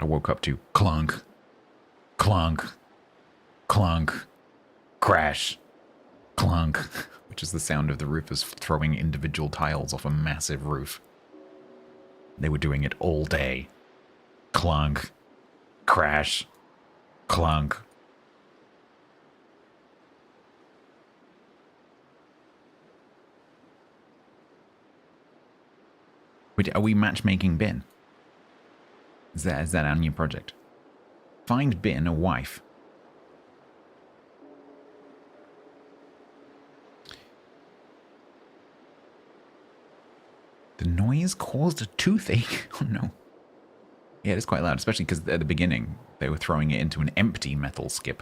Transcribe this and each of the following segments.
I woke up to clunk, clunk, clunk, crash, clunk, which is the sound of the roofers throwing individual tiles off a massive roof. They were doing it all day. Clunk, crash, clunk. Wait, are we matchmaking Ben? Is that our new project? Find Ben a wife. The noise caused a toothache. Oh no. Yeah, it's quite loud, especially because at the beginning they were throwing it into an empty metal skip.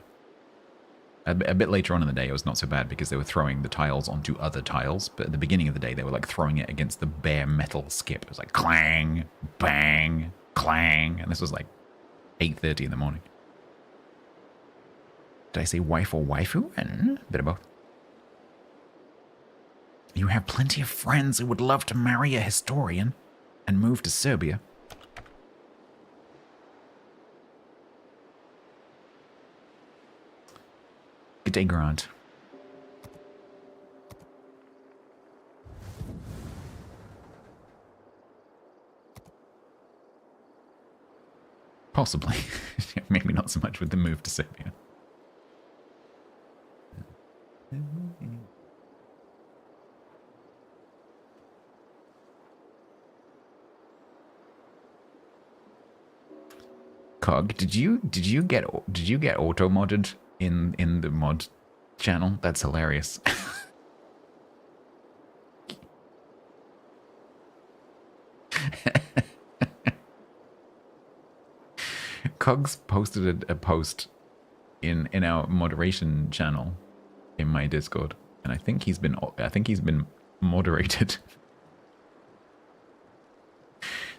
A bit later on in the day, it was not so bad because they were throwing the tiles onto other tiles. But at the beginning of the day, they were like throwing it against the bare metal skip. It was like clang, bang, clang. And this was like 8:30 in the morning. Did I say wife or waifu? A bit of both. You have plenty of friends who would love to marry a historian and move to Serbia. Good day, Grant. Possibly. Maybe not so much with the move to Serbia. Cog, did you get auto modded in the mod channel? That's hilarious. Cogs posted a post in our moderation channel in my Discord, and I think he's been moderated.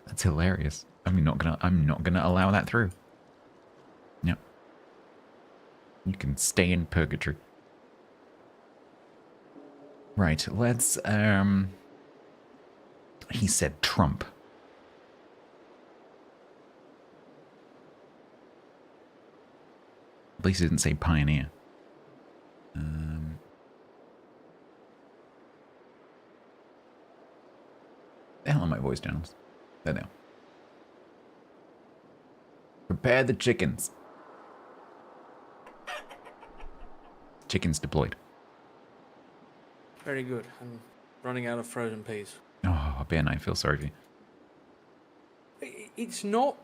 That's hilarious. I'm not gonna allow that through. Yep. You can stay in purgatory. Right, let's he said Trump. At least he didn't say pioneer. The hell are my voice channels? There they are. Prepare the chickens. Chickens deployed. Very good. I'm running out of frozen peas. Oh, Ben, I feel sorry for you. It's not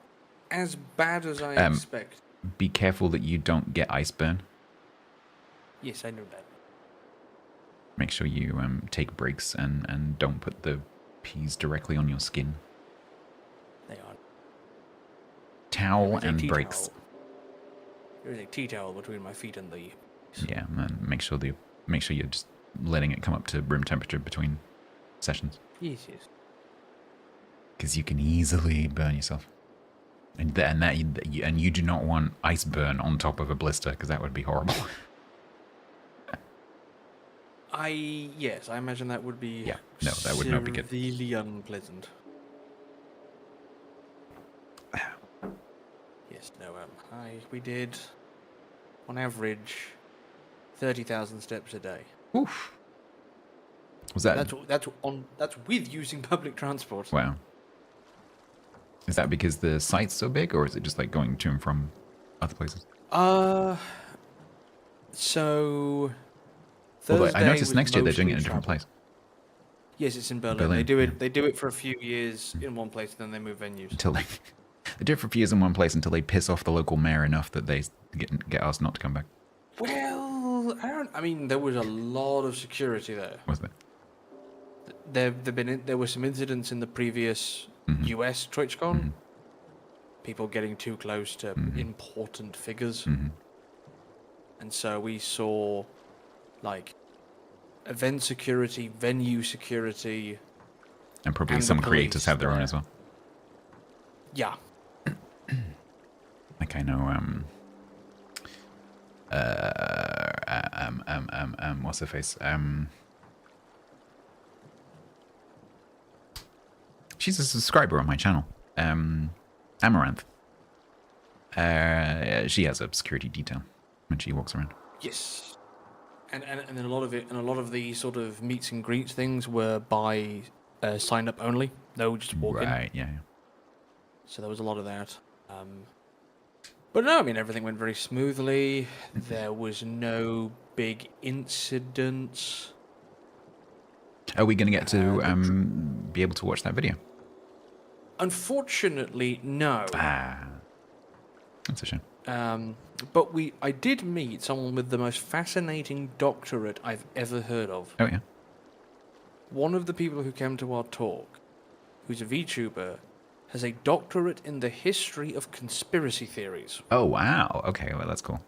as bad as I expect. Be careful that you don't get ice burn. Yes, I know that. Make sure you take breaks and don't put the peas directly on your skin. They are. Towel and breaks. There is a tea towel between my feet and the. Yeah, and make sure you're just letting it come up to room temperature between sessions. Yes, yes. Because you can easily burn yourself, and you do not want ice burn on top of a blister because that would be horrible. Yes, I imagine that would be. Yeah, no, that would not be good. Really unpleasant. Yes, no. We did, on average, 30,000 steps a day. Oof. Was that? That's with using public transport. Wow. Is that because the site's so big, or is it just like going to and from other places? So. Well, I noticed next year they're doing it in a different place. Yes, it's in Berlin. Berlin, They do it. yeah. They do it for a few years in one place, and then they move venues. Until they do it for a few years in one place until they piss off the local mayor enough that they get us not to come back. Well, I mean, there was a lot of security there. Was there? There were some incidents in the previous U.S. TwitchCon. Mm-hmm. People getting too close to important figures, and so we saw, like, event security, venue security, And probably and some the creators police have their own there. as well. Yeah. Like I know, what's her face? She's a subscriber on my channel. Amaranth. She has a security detail when she walks around. Yes. And then a lot of it, and a lot of the sort of meets and greets things were by sign up only. No, just walk in. Right, yeah. So there was a lot of that. But no, I mean, everything went very smoothly. There was no big incidents. Are we going to get to the be able to watch that video? Unfortunately, no. Ah, that's a shame. But I did meet someone with the most fascinating doctorate I've ever heard of. Oh, yeah. One of the people who came to our talk, who's a VTuber, has a doctorate in the history of conspiracy theories. Oh, wow. Okay, well, that's cool.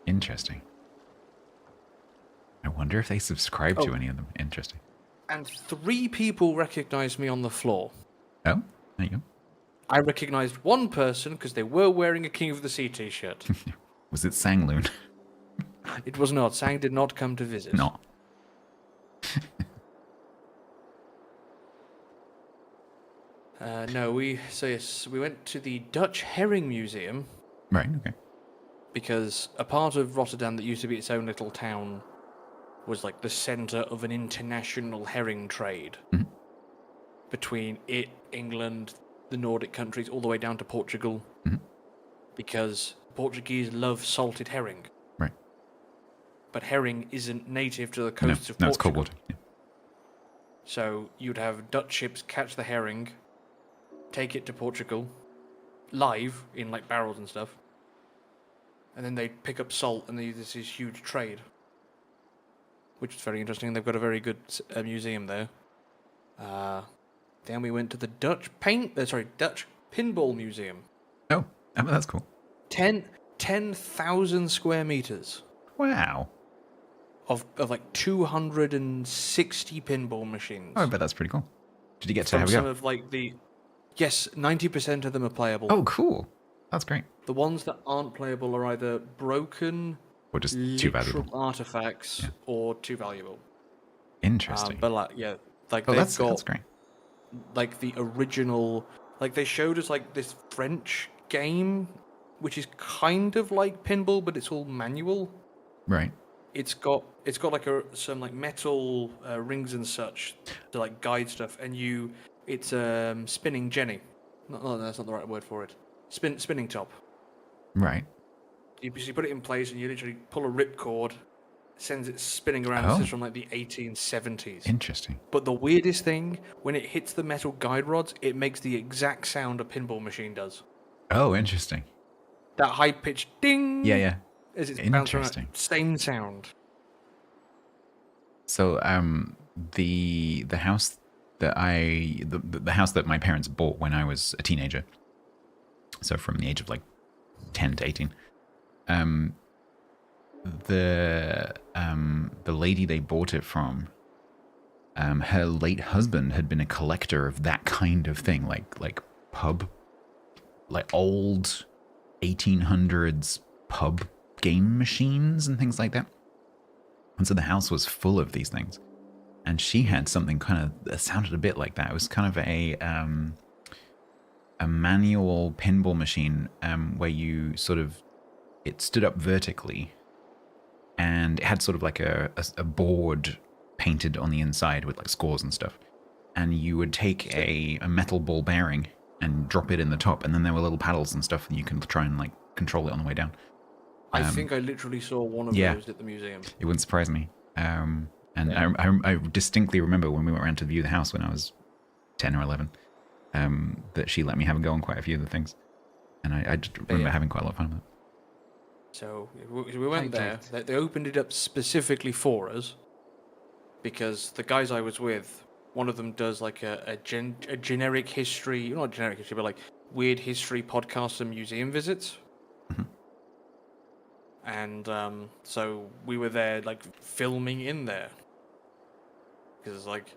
Interesting. I wonder if they subscribe to any of them. Interesting. And 3 people recognized me on the floor. Oh, there you go. I recognized one person because they were wearing a King of the Sea t-shirt. Was it Sangloon? It was not. Sang did not come to visit. No. No, we went to the Dutch Herring Museum. Right, okay. Because a part of Rotterdam that used to be its own little town was like the centre of an international herring trade. Mm-hmm. Between it, England, the Nordic countries, all the way down to Portugal. Mm-hmm. Because Portuguese love salted herring. Right. But herring isn't native to the coasts of Portugal. No, it's cold water. Yeah. So you'd have Dutch ships catch the herring, take it to Portugal, live in like barrels and stuff, and then they'd pick up salt and they use this huge trade, which is very interesting. They've got a very good museum there. Then we went to the Dutch Pinball Museum. Oh, that's cool. 10,000 square meters. Wow. Of like 260 pinball machines. Oh, I bet that's pretty cool. Did you get to have a some go? of like Yes, 90% of them are playable. Oh, cool. That's great. The ones that aren't playable are either broken, Or just too valuable. artifacts, or too valuable. Interesting. But like, yeah, like that's got great. like the original. Like they showed us like this French game, which is kind of like pinball, but it's all manual. Right. It's got like some like metal rings and such to like guide stuff, and it's spinning Jenny. No, that's not the right word for it. Spinning top. Right. You put it in place, and you literally pull a ripcord, sends it spinning around. Oh. This is from like the 1870s. Interesting. But the weirdest thing, when it hits the metal guide rods, it makes the exact sound a pinball machine does. Oh, interesting. That high pitched ding. Yeah. As it's bouncing Interesting. around, same sound. So, the house that the house that my parents bought when I was a teenager. So from the age of like 10 to 18. The lady they bought it from, her late husband had been a collector of that kind of thing, like pub, like old 1800s pub game machines and things like that. And so the house was full of these things. And she had something kind of that sounded a bit like that. It was kind of a manual pinball machine where you it stood up vertically, and it had sort of like a board painted on the inside with like scores and stuff. And you would take a metal ball bearing and drop it in the top, and then there were little paddles and stuff, and you can try and like control it on the way down. I think I literally saw one of those at the museum. It wouldn't surprise me. I distinctly remember when we went around to view the house when I was 10 or 11, that she let me have a go on quite a few of the things. And I just remember having quite a lot of fun with it. So we went there. They opened it up specifically for us because the guys I was with, one of them does like a generic history, not generic history, but like weird history podcasts and museum visits. Mm-hmm. And so we were there, like filming in there, because like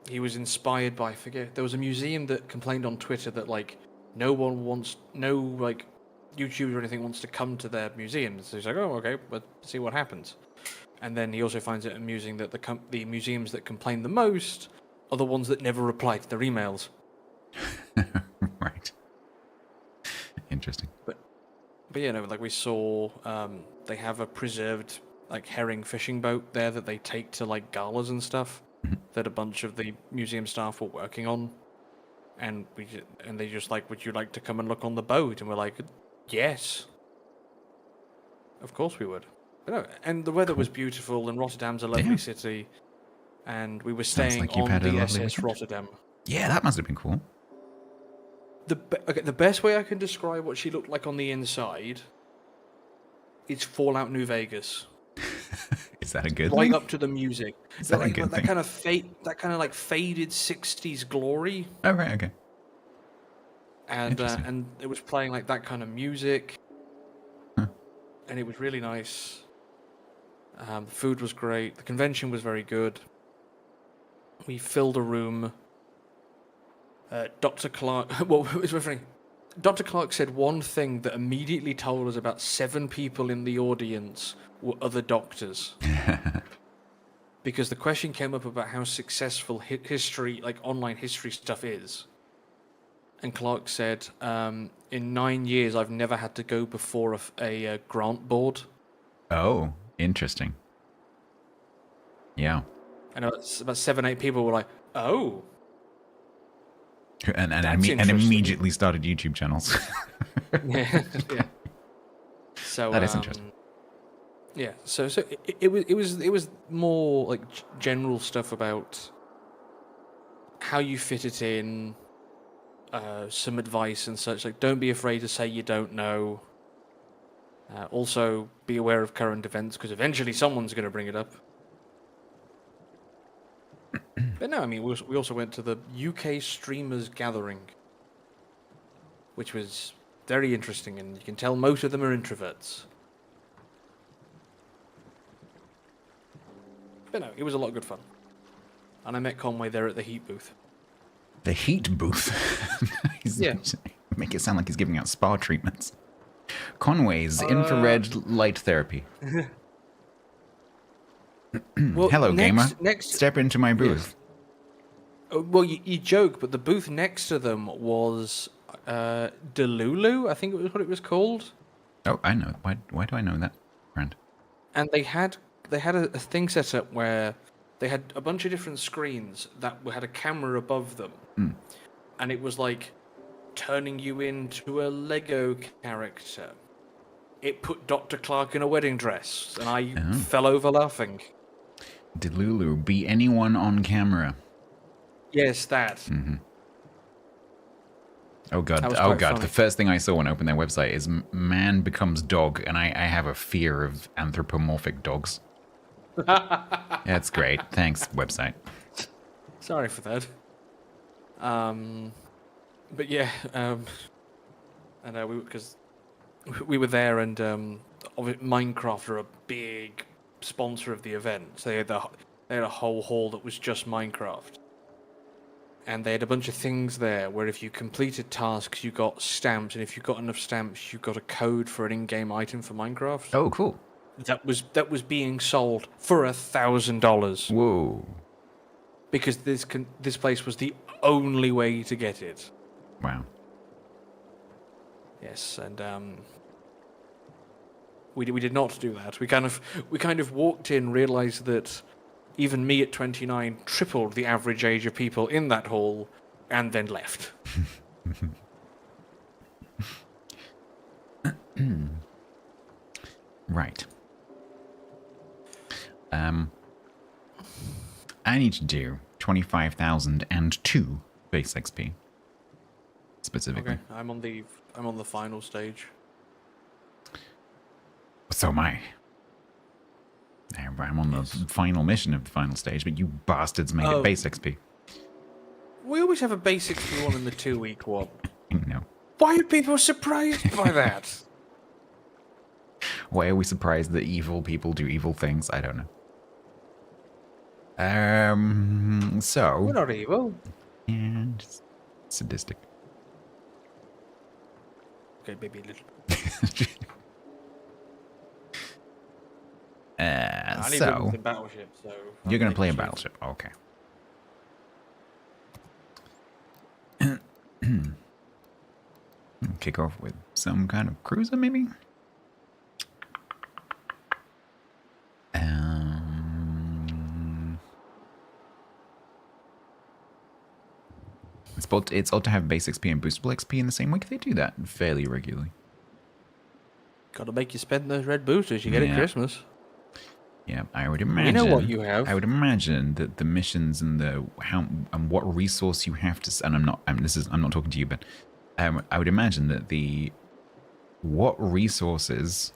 he was inspired by, I forget, there was a museum that complained on Twitter that like no like YouTubers or anything wants to come to their museums. So he's like, oh, okay, let's see what happens. And then he also finds it amusing that the museums that complain the most are the ones that never reply to their emails. Right. Interesting. But yeah, no, like we saw, they have a preserved like herring fishing boat there that they take to like galas and stuff Mhm. that a bunch of the museum staff were working on, and they just like, would you like to come and look on the boat? And we're like, yes, of course we would. But no, and the weather Cool. was beautiful, and Rotterdam's a lovely Yeah. city, and we were Sounds staying like you've on had a the lovely SS weekend. Rotterdam. Yeah, that must have been cool. The best way I can describe what she looked like on the inside, it's Fallout New Vegas. Is that a good Right thing? up to the music. Is that a Like good that thing? kind of that kind of like faded '60s glory, Oh, right, okay. Interesting. and it was playing like that kind of music, Huh. and it was really nice. The food was great. The convention was very good. We filled a room. Dr. Clark. Well, it was funny. Dr. Clark said one thing that immediately told us about 7 people in the audience were other doctors. Because the question came up about how successful history, like online history stuff is. And Clark said, in 9 years, I've never had to go before a grant board. Oh, interesting. Yeah. And about 7, 8 people were like, oh. And That's interesting. immediately started YouTube channels. Yeah. Yeah. So That is interesting. Yeah, so it was more like general stuff about how you fit it in, some advice and such. Like, don't be afraid to say you don't know. Also, be aware of current events because eventually someone's going to bring it up. But no, I mean, we also went to the UK Streamers Gathering, which was very interesting, and you can tell most of them are introverts. But no, it was a lot of good fun. And I met Conway there at the Heat booth. The heat booth. Yeah. Make it sound like he's giving out spa treatments. Conway's infrared light therapy. Well, Hello, gamer. Next, Step into my booth. well, you joke, but the booth next to them was Delulu, I think it was what it was called. Oh, I know. Why do I know that, friend? And they had a thing set up where they had a bunch of different screens that had a camera above them, and it was like turning you into a Lego character. It put Dr. Clark in a wedding dress, and I fell over laughing. Delulu, be anyone on camera. Yes, that. Oh god, That was oh quite god. funny. The first thing I saw when I opened their website is man becomes dog, and I have a fear of anthropomorphic dogs. That's great. Thanks, website. Sorry for that. But yeah, and because we were there, and Minecraft are a big sponsor of the event. So they had a whole hall that was just Minecraft, and they had a bunch of things there where if you completed tasks, you got stamps, and if you got enough stamps, you got a code for an in-game item for Minecraft. Oh, cool. That was being sold for $1,000 Whoa. because this place was the only way to get it. Wow. Yes, and we did not do that. We kind of walked in, realized that even me at 29 tripled the average age of people in that hall, and then left. Right. I need to do 25,002 base XP. Specifically. Okay, I'm on the final stage. So am I. I'm on the final mission of the final stage, but you bastards made it base XP. We always have a basic one and the 2-week one. No. Why are people surprised by that? Why are we surprised that evil people do evil things? I don't know. We're So. not evil. Yeah, just sadistic. Okay, maybe a little. I need to So. move the battleship, so You're going to I'll play a make it battleship. Okay. kick off with some kind of cruiser, maybe? It's odd to have base XP and boostable XP in the same week. They do that fairly regularly. Got to make you spend those red boosters you get at Christmas. Yeah, I would imagine. We know what you have. I would imagine that the missions and what resource you have to. And I'm not talking to you, but I would imagine that what resources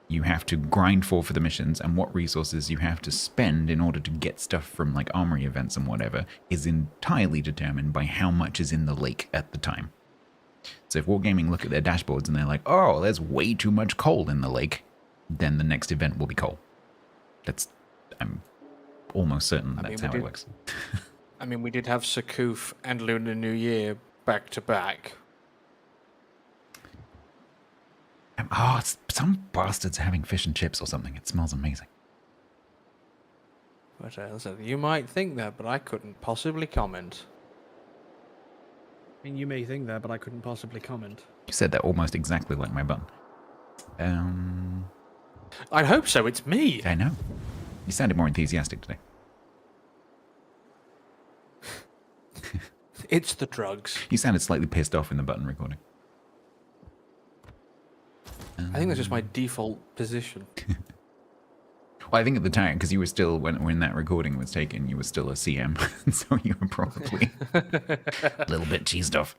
you have to grind for the missions and what resources you have to spend in order to get stuff from like armory events and whatever is entirely determined by how much is in the lake at the time. So if Wargaming look at their dashboards and they're like, oh, there's way too much coal in the lake, then the next event will be coal. I'm almost certain that's how it works. I mean, we did have Sakoof and Lunar New Year back to back. Some bastards are having fish and chips or something. It smells amazing. But you might think that, but I couldn't possibly comment. I mean, you may think that, but I couldn't possibly comment. You said that almost exactly like my button. I'd hope so. It's me. I know. You sounded more enthusiastic today. It's the drugs. You sounded slightly pissed off in the button recording. I think that's just my default position. Well, I think at the time, because you were still, when that recording was taken, you were still a CM. So you were probably a little bit cheesed off.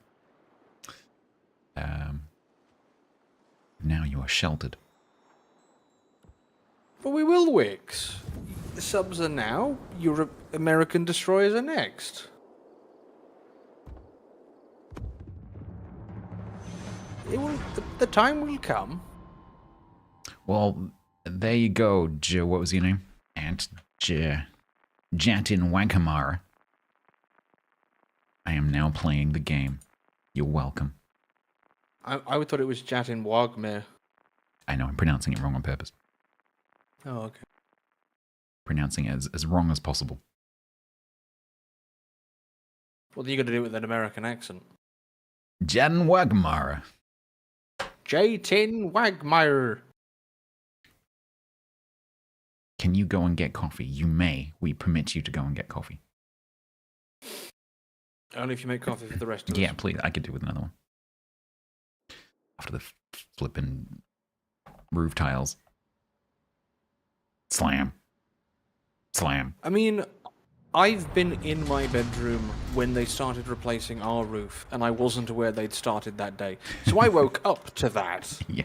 Now you are sheltered. But we will, Wix. The subs are now. American destroyers are next. The time will come. Well, there you go, what was your name? Jatin Wagamara. I am now playing the game. You're welcome. I thought it was Jatin Wagner. I know, I'm pronouncing it wrong on purpose. Oh, okay. Pronouncing it as wrong as possible. Well, you got to do it with an American accent. Jatin Wagamara. Jatin Wagmeyer. Can you go and get coffee? You may. We permit you to go and get coffee. Only if you make coffee for the rest of us. Yeah, please. I could do with another one. After the flipping roof tiles. Slam. Slam. I mean, I've been in my bedroom when they started replacing our roof, and I wasn't aware they'd started that day. So I woke up to that. Yeah.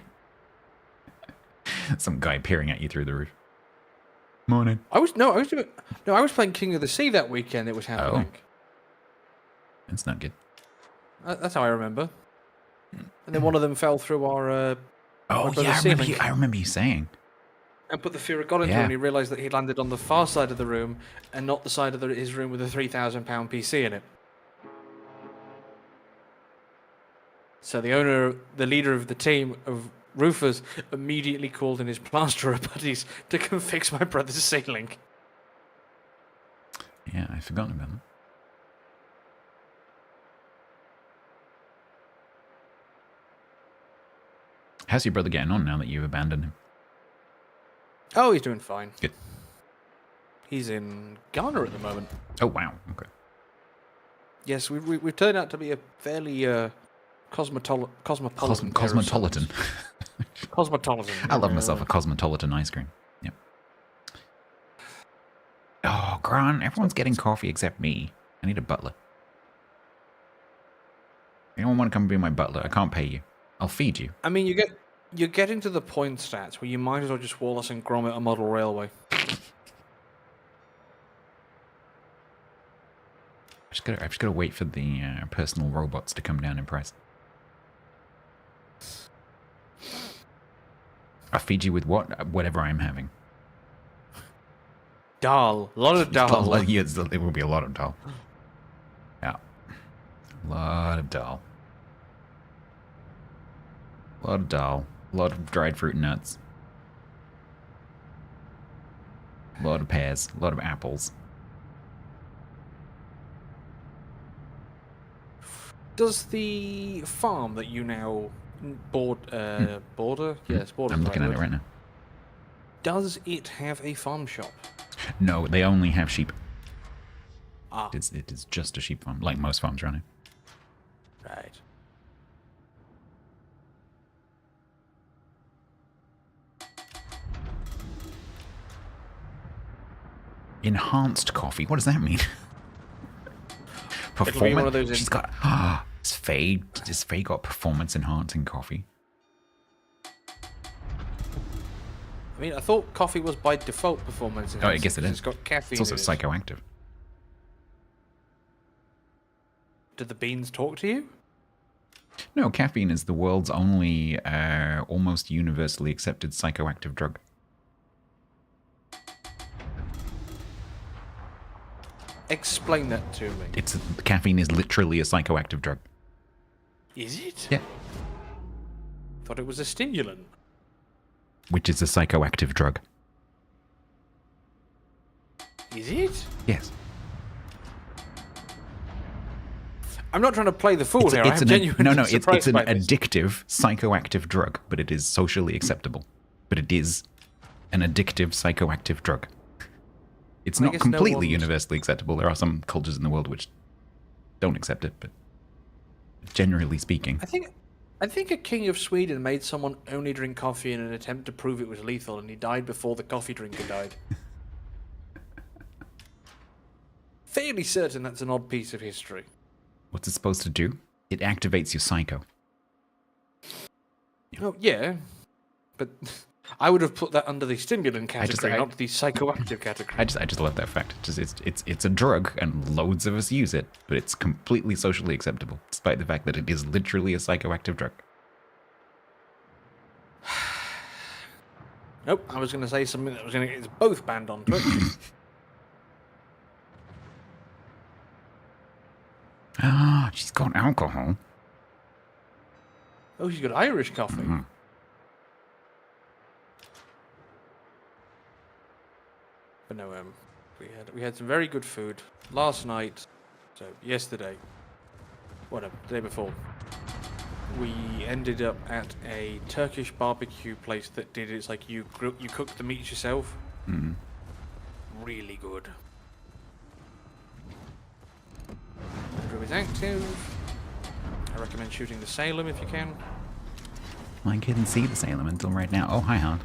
Some guy peering at you through the roof. Morning. I was playing King of the Sea that weekend. It was happening. Oh. That's not good. That's how I remember. And then one of them fell through our. Oh yeah, I remember you saying. And put the fear of God into him, and he realised that he'd landed on the far side of the room and not the side of his room with a £3,000 PC in it. So the leader of the team of roofers, immediately called in his plasterer buddies to come fix my brother's ceiling. Yeah, I'd forgotten about that. How's your brother getting on now that you've abandoned him? Oh, he's doing fine. Good. He's in Ghana at the moment. Oh, wow. Okay. Yes, we've turned out to be a fairly cosmopolitan. Cosmopolitan. Cosmopolitan. I love myself a cosmopolitan ice cream. Yep. Oh, Grant, everyone's getting coffee except me. I need a butler. You don't want to come be my butler. I can't pay you. I'll feed you. I mean, you're getting to the point, Stats, where you might as well just Wallace and Gromit a model railway. I've just got to wait for the personal robots to come down in price. I'll feed you with whatever I'm having. Dal. A lot of dal. Yes, there will be a lot of dal. Yeah. A lot of dal. A lot of dal. A lot of dried fruit and nuts. A lot of pears. A lot of apples. Does the farm that you now border? Yes, border. I'm looking at it right now. Does it have a farm shop? No, they only have sheep. Ah, It is just a sheep farm, like most farms around here. right. Enhanced coffee. What does that mean? It'll be one of those She's got. Has Faye got performance enhancing coffee? I mean, I thought coffee was by default performance. Oh, I guess it is. It's got caffeine. It's also in it. psychoactive. Do the beans talk to you? No, caffeine is the world's only almost universally accepted psychoactive drug. Explain that to me. Caffeine is literally a psychoactive drug. Is it? Yeah. Thought it was a stimulant. Which is a psychoactive drug. Is it? Yes. I'm not trying to play the fool here. I'm it's an addictive psychoactive drug, but it is socially acceptable. But it is an addictive psychoactive drug. It's not completely universally acceptable. There are some cultures in the world which don't accept it, but generally speaking. I think a king of Sweden made someone only drink coffee in an attempt to prove it was lethal, and he died before the coffee drinker died. Fairly certain that's an odd piece of history. What's it supposed to do? It activates your psycho. Oh, yeah. But I would have put that under the stimulant category, not the psychoactive category. I just love that fact. It's a drug, and loads of us use it, but it's completely socially acceptable, despite the fact that it is literally a psychoactive drug. Nope, I was going to say something that was going to get us both banned on Twitch. She's got alcohol. Oh, she's got Irish coffee. Mm-hmm. But no, we had some very good food last night. So yesterday, whatever, the day before, we ended up at a Turkish barbecue place that did it's like you cook the meat yourself. Mm-hmm. Really good. Andrew is active. I recommend shooting the Salem if you can. I couldn't see the Salem until right now. Oh, hi, Hound.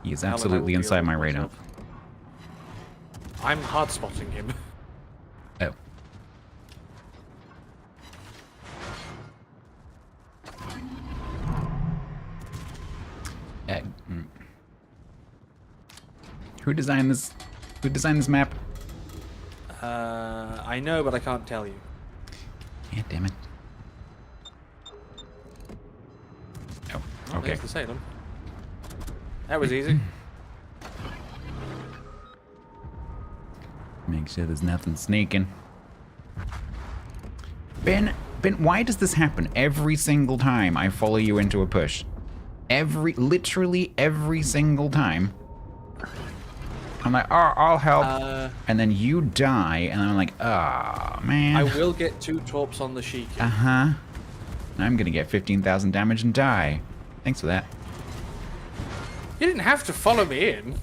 He is absolutely inside my radar. I'm hard spotting him. Oh. Who designed this? Who designed this map? I know, but I can't tell you. Yeah, damn it. Oh, okay. There's the Salem. That was easy. Make sure there's nothing sneaking. Ben, why does this happen every single time I follow you into a push? Literally every single time. I'm like, oh, I'll help. And then you die, and I'm like, oh, man. I will get 2 torps on the Sheik. Uh-huh. I'm gonna get 15,000 damage and die. Thanks for that. You didn't have to follow me in.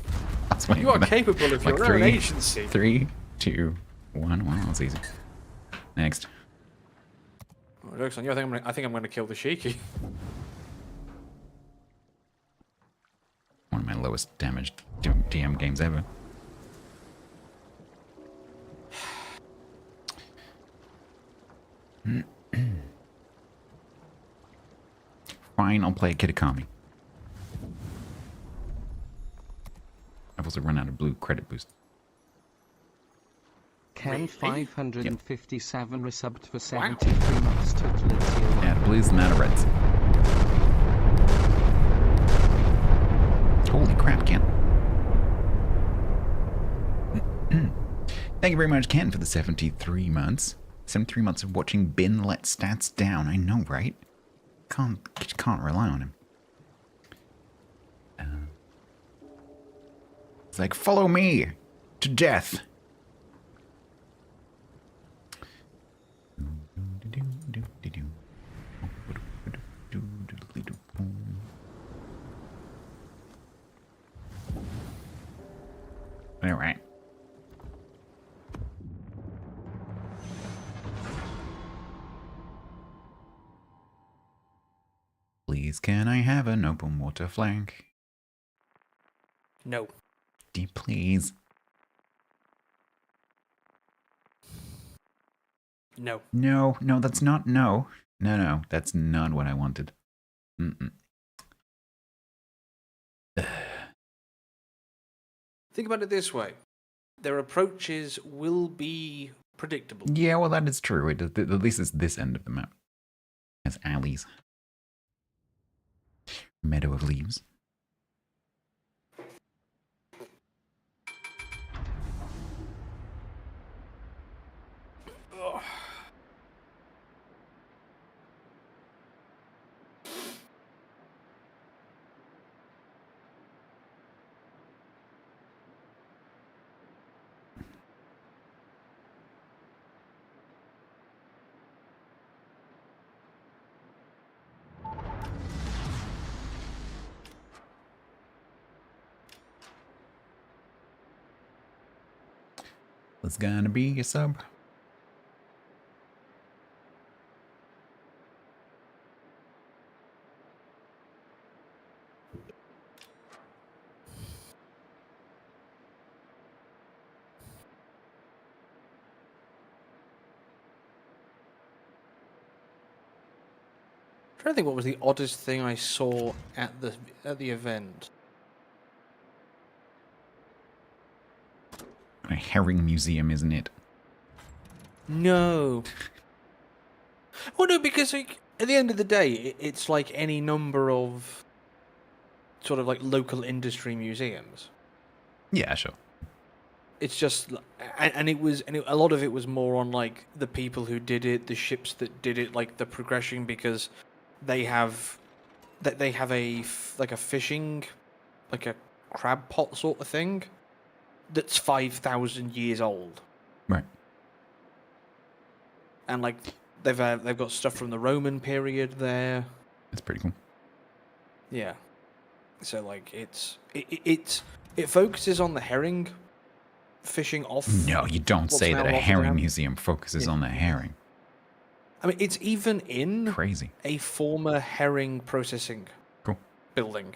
You are capable of your own agency. 3, 2, 1. Well, that's easy. Next. Oh, joke's on you. I think I'm gonna kill the Sheiky. One of my lowest damaged DM games ever. Fine, I'll play Kitakami. I've also run out of blue credit boost. Ken 557 resubbed for 73 months total. Yeah, the blues and out of reds. Holy crap, Ken. Thank you very much, Ken, for the 73 months. 73 months of watching Bin let stats down. I know, right? Can't rely on him. It's like, follow me to death. Please, can I have an open water flank? No. Please. No. No, that's not no. No, that's not what I wanted. Mm-mm. Think about it this way. Their approaches will be predictable. Yeah, well, that is true. At least it's this end of the map. As alleys. Meadow of leaves. Ugh. It's gonna be a sub. I'm trying to think what was the oddest thing I saw at the event. A herring museum, isn't it? No. Well, no, because like, at the end of the day, it's like any number of sort of like local industry museums. Yeah, sure. It's just, a lot of it was more on like the people who did it, the ships that did it, like the progression, because they have like a fishing, like a crab pot sort of thing, that's 5,000 years old, Right. and like they've got stuff from the Roman period there. It's pretty cool. Yeah. So like it focuses on the herring fishing off. No, you don't what's say now that a herring Rotterdam. museum focuses on the herring. I mean, it's even in Crazy. a former herring processing Cool. building,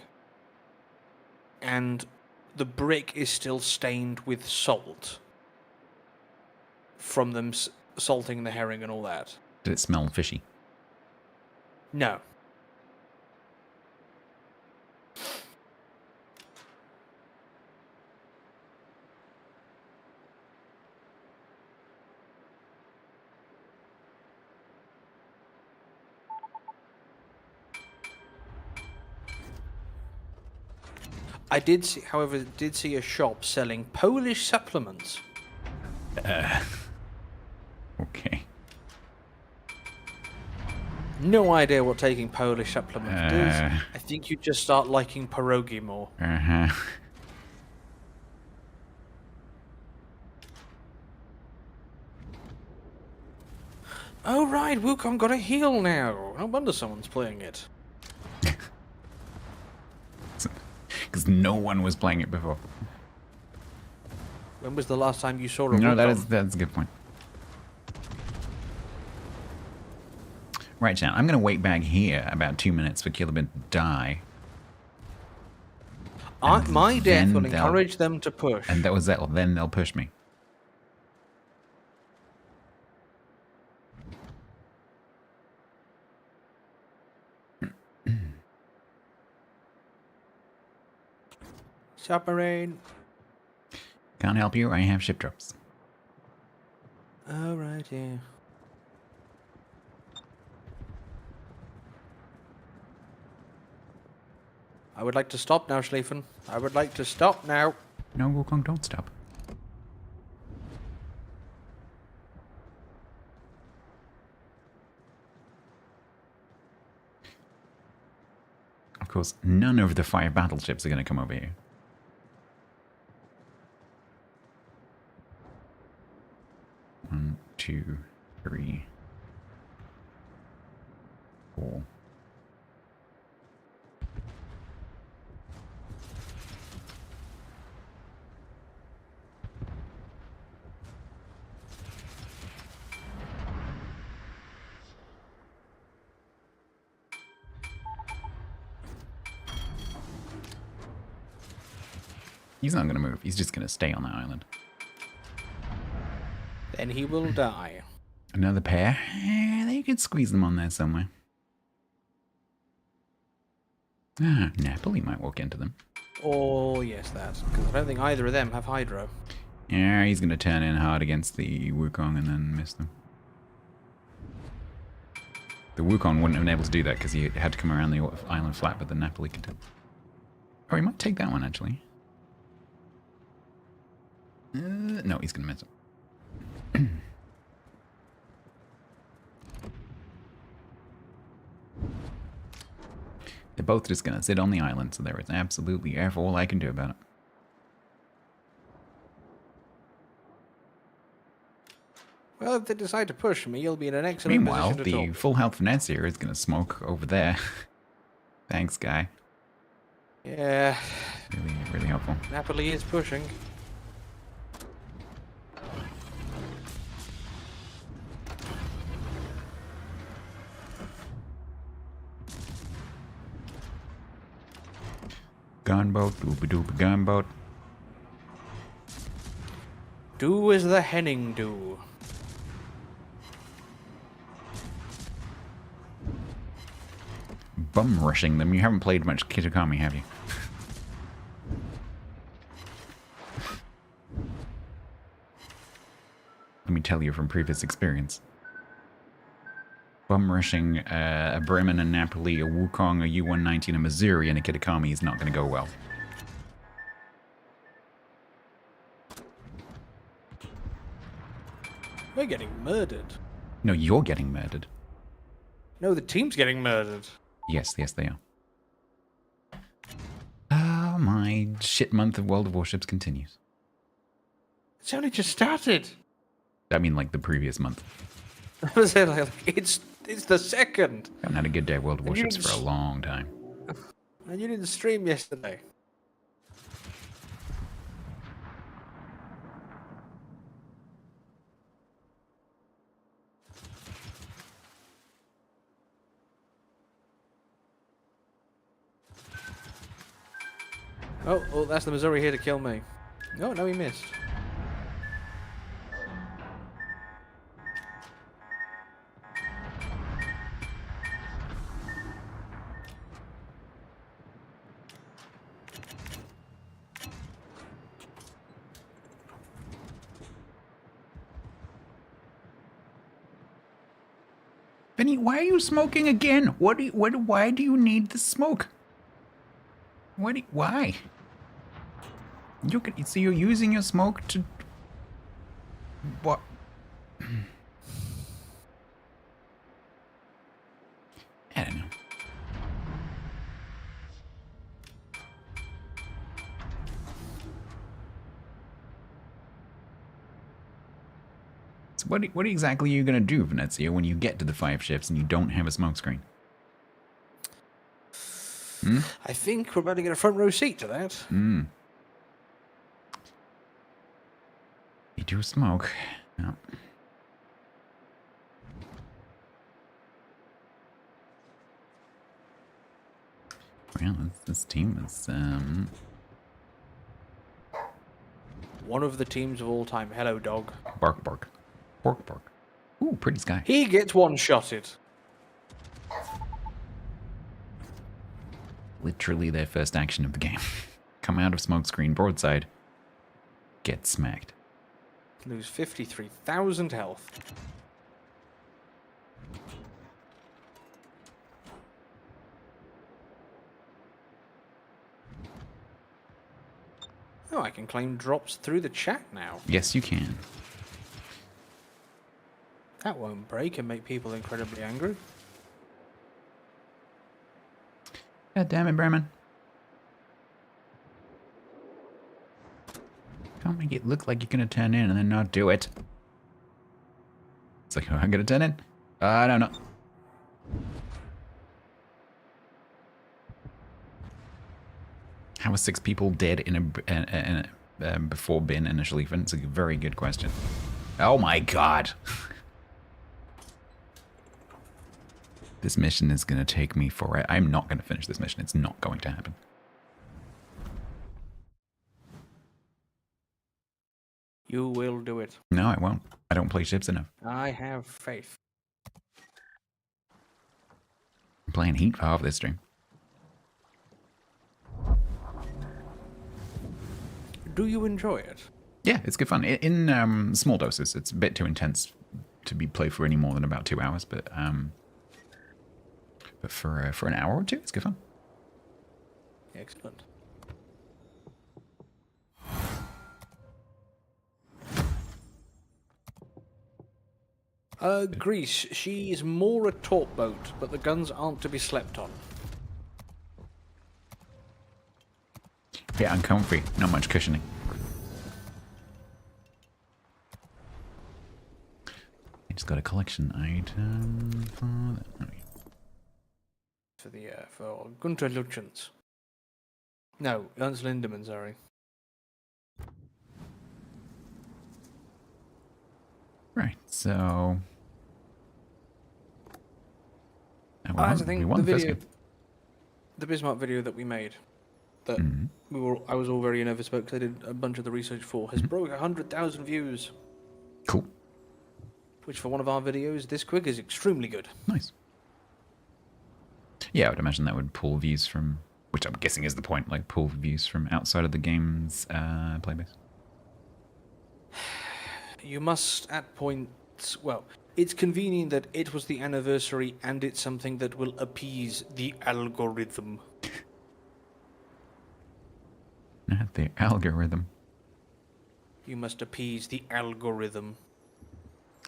and the brick is still stained with salt from them salting the herring and all that. Did it smell fishy? No. I did see, however, a shop selling Polish supplements. Okay. No idea what taking Polish supplements does. Uh. I think you just start liking pierogi more. Uh-huh. Oh right, Wukong got a heal now. No wonder someone's playing it. Because no one was playing it before. When was the last time you saw a No, Wukong? that's a good point. Right, chat. I'm going to wait back here about 2 minutes for Kilobit to die. My death will then they'll- encourage them to push. And that was that. Well, then they'll push me. Submarine. Can't help you. I have ship drops. Oh right, yeah. I would like to stop now, Schlieffen. I would like to stop now. No, Wukong, don't stop. Of course, none of the 5 battleships are going to come over here. One, two, three, four. He's not going to move. He's just going to stay on that island. Then he will die. Another pair. They could squeeze them on there somewhere. Ah, Napoli might walk into them. Oh, yes, that. Because I don't think either of them have Hydro. Yeah, he's going to turn in hard against the Wukong and then miss them. The Wukong wouldn't have been able to do that because he had to come around the island flat, but the Napoli could do. Oh, he might take that one, actually. No, he's going to miss it. They're both just going to sit on the island, so there is absolutely F all I can do about it. Well, if they decide to push me, you'll be in an excellent Meanwhile, position to the talk. full health financier is going to smoke over there. Thanks, guy. Yeah, Really, really helpful. Napoli is pushing. Gunboat, dooba gunboat. Do as the Henning do. Bum rushing them. You haven't played much Kitakami, have you? Let me tell you from previous experience. Bum rushing a Bremen and Napoli, a Wukong, a U-119, a Missouri, and a Kitakami is not going to go well. We're getting murdered. No, you're getting murdered. No, the team's getting murdered. Yes, yes, they are. Ah, my shit month of World of Warships continues. It's only just started. I mean, like the previous month. I was saying, like, it's the second. I haven't had a good day of World of And you Warships for a just- long time. And you didn't stream yesterday. Oh, that's the Missouri here to kill me. No, he missed. Benny, why are you smoking again? Why do you need the smoke? Why? So you're using your smoke to... What? I don't know. So what exactly are you going to do, Venezia, when you get to the 5 ships and you don't have a smoke screen? I think we're about to get a front row seat to that. You do smoke. No. Well, this team is, One of the teams of all time. Hello, dog. bark, bark. Bark, bark. Ooh, pretty sky. He gets one-shotted. Literally their first action of the game. Come out of smokescreen broadside. Get smacked. Lose 53,000 health. Oh, I can claim drops through the chat now. Yes, you can. That won't break and make people incredibly angry. God damn it, Bremen. Don't make it look like you're going to turn in and then not do it. It's like, oh, I'm going to turn in? I don't know. How are 6 people dead in a before bin initially? It's a very good question. Oh my god. This mission is going to take me forever. I'm not going to finish this mission. It's not going to happen. play ships enough. I have faith. I'm playing Heat for half this stream. Do you enjoy it? Yeah, it's good fun. In small doses, it's a bit too intense to be played for any more than about 2 hours. But for an hour or two, it's good fun. Excellent. Greece, she is more a taut boat, but the guns aren't to be slept on. Yeah, uncomfy. Not much cushioning. I just got a collection item for that. For Gunter Luchens. No, Ernst Lindemann, sorry. Right, so... That's the thing, we won the first video, game. the Bismarck video that we made, that I was all very nervous about because I did a bunch of the research for, has broke 100,000 views. Cool. Which for one of our videos this quick is extremely good. Nice. Yeah, I would imagine that would pull views from, which I'm guessing is the point, like pull views from outside of the game's playbase. You must at points, well, it's convenient that it was the anniversary and it's something that will appease the algorithm. Not the algorithm. You must appease the algorithm.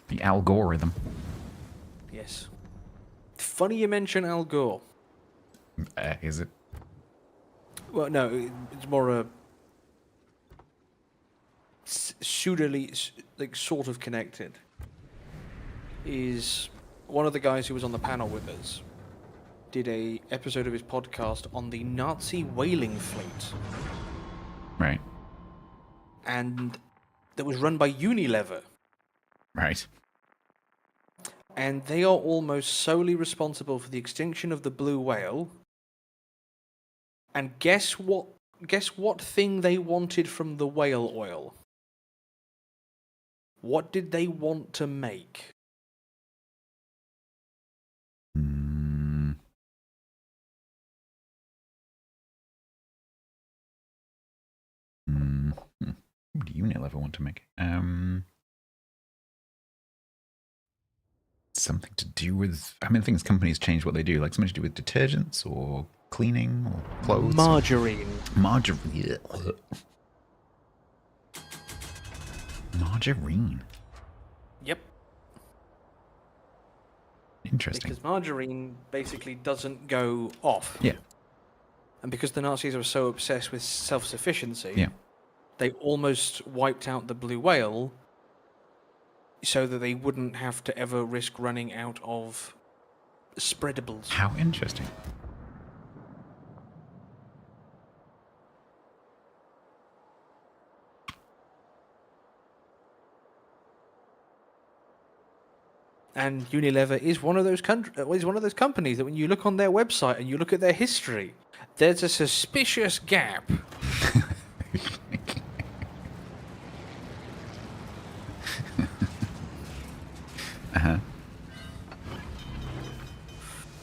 The algorithm. Yes. Funny you mention Al Gore. Is it? Well, no, it's more a pseudily, like, sort of connected. Is one of the guys who was on the panel with us did a episode of his podcast on the Nazi whaling fleet. Right. And that was run by Unilever. Right. And they are almost solely responsible for the extinction of the blue whale. And guess what thing they wanted from the whale oil? What did they want to make? What do Unilever want to make? Something to do with... I mean, things companies change what they do. Like something to do with detergents or cleaning or clothes. Margarine. Margarine. Margarine. Yep. Interesting. Because margarine basically doesn't go off. Yeah. And because the Nazis were so obsessed with self-sufficiency, Yeah. they almost wiped out the blue whale so that they wouldn't have to ever risk running out of spreadables. How interesting. And Unilever is one of those companies that when you look on their website and you look at their history, there's a suspicious gap.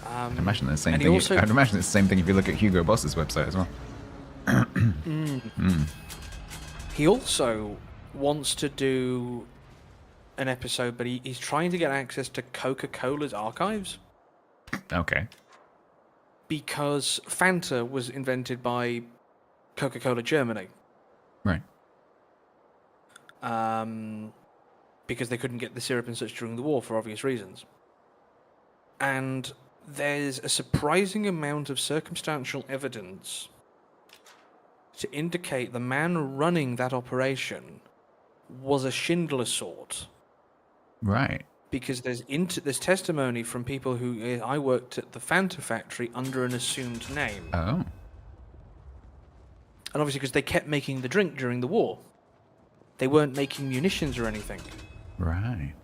I'd imagine the same and thing. he also- I'd imagine it's the same thing if you look at Hugo Boss's website as well. He also wants to do an episode, but he's trying to get access to Coca-Cola's archives. Okay. Because Fanta was invented by Coca-Cola Germany. Right. Because they couldn't get the syrup and such during the war for obvious reasons. And there's a surprising amount of circumstantial evidence to indicate the man running that operation was a Schindler sort. Right. Because there's testimony from people who I worked at the Fanta factory under an assumed name. Oh. And obviously because they kept making the drink during the war. They weren't making munitions or anything. Right.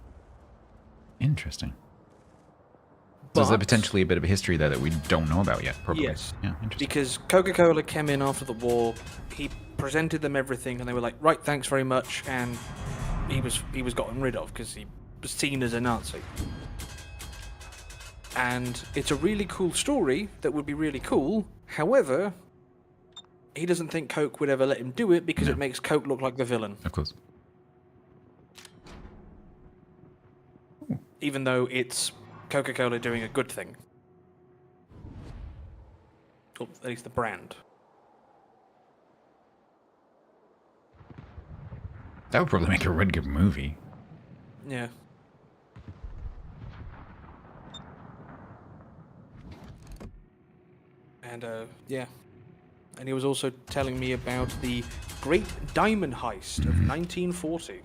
Interesting. So is there potentially a bit of a history there that we don't know about yet? Probably. Yes. Yeah, interesting. Because Coca-Cola came in after the war, he presented them everything, and they were like, right, thanks very much, and he was gotten rid of because he was seen as a Nazi. And it's a really cool story that would be really cool. However, he doesn't think Coke would ever let him do it because it makes Coke look like the villain. Of course. Even though it's Coca-Cola doing a good thing. Or at least the brand. That would probably make a really good movie. Yeah. And, yeah. And he was also telling me about the Great Diamond Heist of 1940.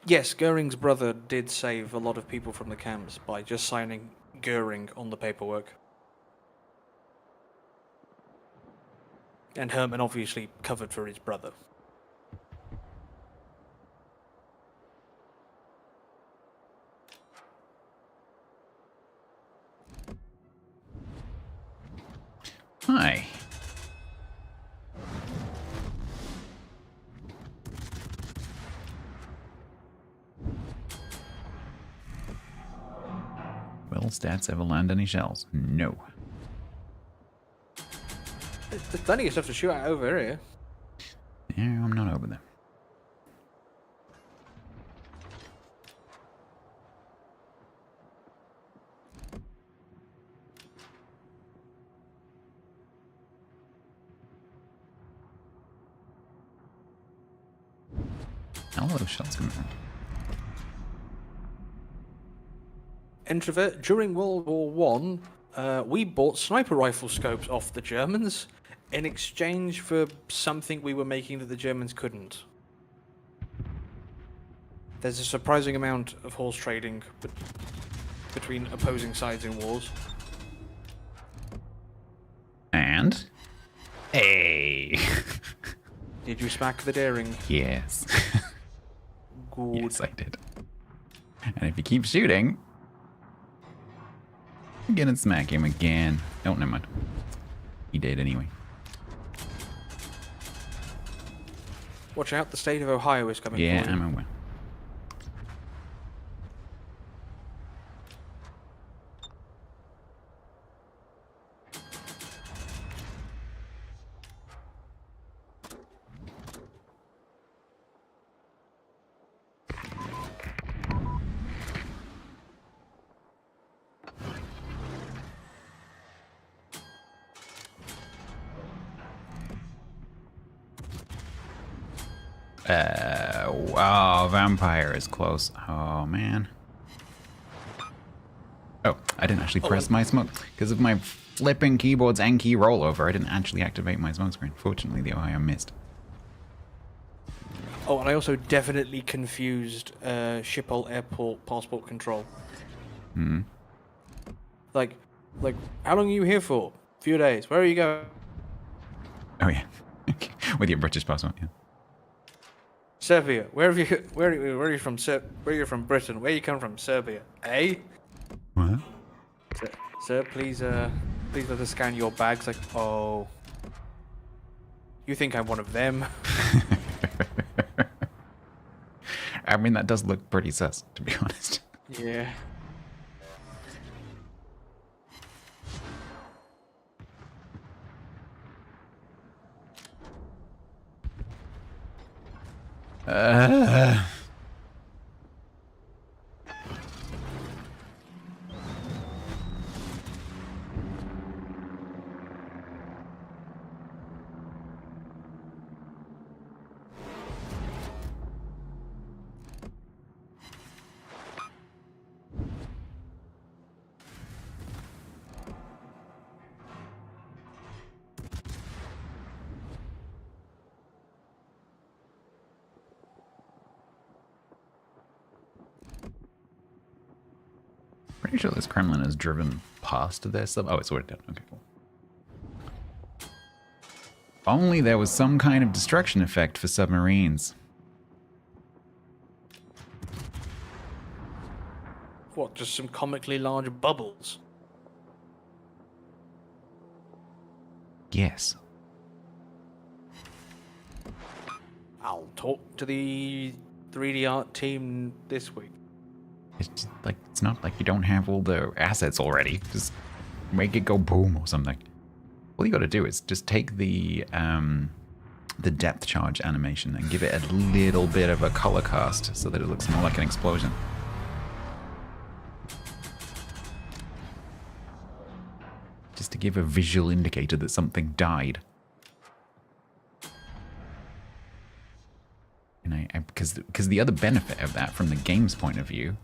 Yes, Goering's brother did save a lot of people from the camps by just signing Goering on the paperwork. And Herman obviously covered for his brother. Hi. Will Stats ever land any shells? No. There's plenty of stuff to shoot at over here. Yeah, I'm not over there. How are those shells coming from? Introvert, during World War One, we bought sniper rifle scopes off the Germans in exchange for something we were making that the Germans couldn't. There's a surprising amount of horse trading between opposing sides in wars. And? Hey! Did you smack the daring? Yes. Good. Yes, I did. And if you keep shooting, I'm gonna smack him again. Oh, never mind. He did anyway. Watch out, the state of Ohio is coming Yeah, for you. I'm aware. Wow, vampire is close. Oh, man. Oh, I didn't actually press my smoke. Because of my flipping keyboards and key rollover, I didn't actually activate my smoke screen. Fortunately, the Ohio missed. Oh, and I also definitely confused Schiphol Airport passport control. Hmm. Like, how long are you here for? Few days. Where are you going? Oh, yeah. With your British passport, yeah. Serbia. Where are you from? Where are you from? Britain. Where you come from? Serbia. Eh? What? Sir, please let us scan your bags. Like, oh, you think I'm one of them? I mean, that does look pretty sus, to be honest. Yeah. Pretty sure this Kremlin has driven past their sub. Oh, it's already done. Okay, cool. If only there was some kind of destruction effect for submarines. What, just some comically large bubbles? Yes. I'll talk to the 3D art team this week. It's just like, it's not like you don't have all the assets already. Just make it go boom or something. All you got to do is just take the depth charge animation and give it a little bit of a color cast so that it looks more like an explosion. Just to give a visual indicator that something died. And because the other benefit of that from the game's point of view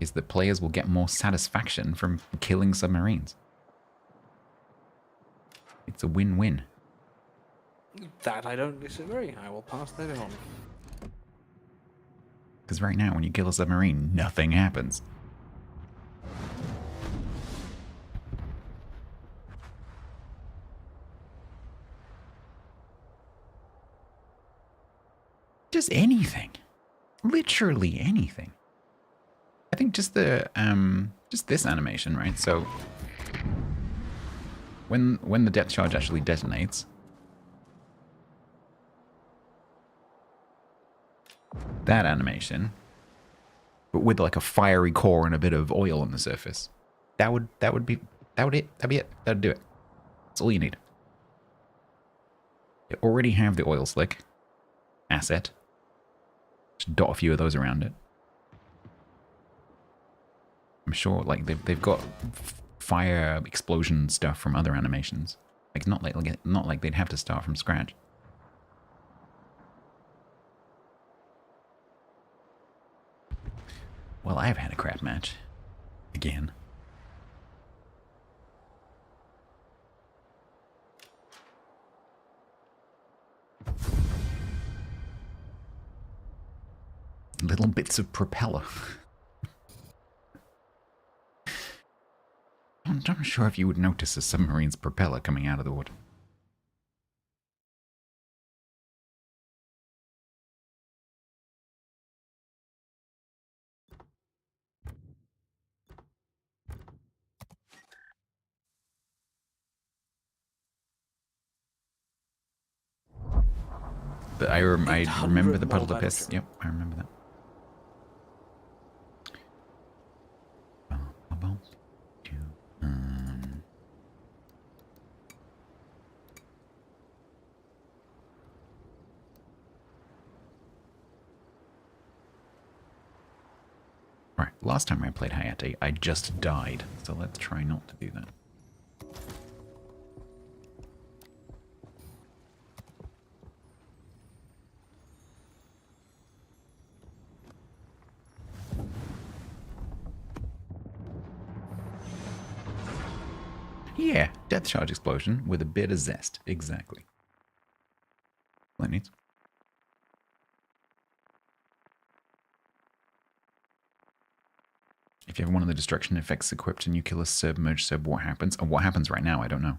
is that players will get more satisfaction from killing submarines. It's a win-win. That I don't disagree. I will pass that on. Because right now, when you kill a submarine, nothing happens. Just anything. Literally anything. I think just the just this animation, right? So when the depth charge actually detonates, that animation, but with like a fiery core and a bit of oil on the surface, that'd be it. That'd do it. That's all you need. You already have the oil slick asset. Just dot a few of those around it. I'm sure, like they've got fire explosion stuff from other animations. Like not like they'd have to start from scratch. Well, I've had a crap match again. Little bits of propeller. I'm not sure if you would notice a submarine's propeller coming out of the water. But I remember the puddle of piss. Yep, I remember that. Alright, last time I played Hayate, I just died, so let's try not to do that. Yeah, depth charge explosion with a bit of zest. Exactly. All it needs. If you have one of the destruction effects equipped and you kill a submerged sub, what happens? And what happens right now, I don't know.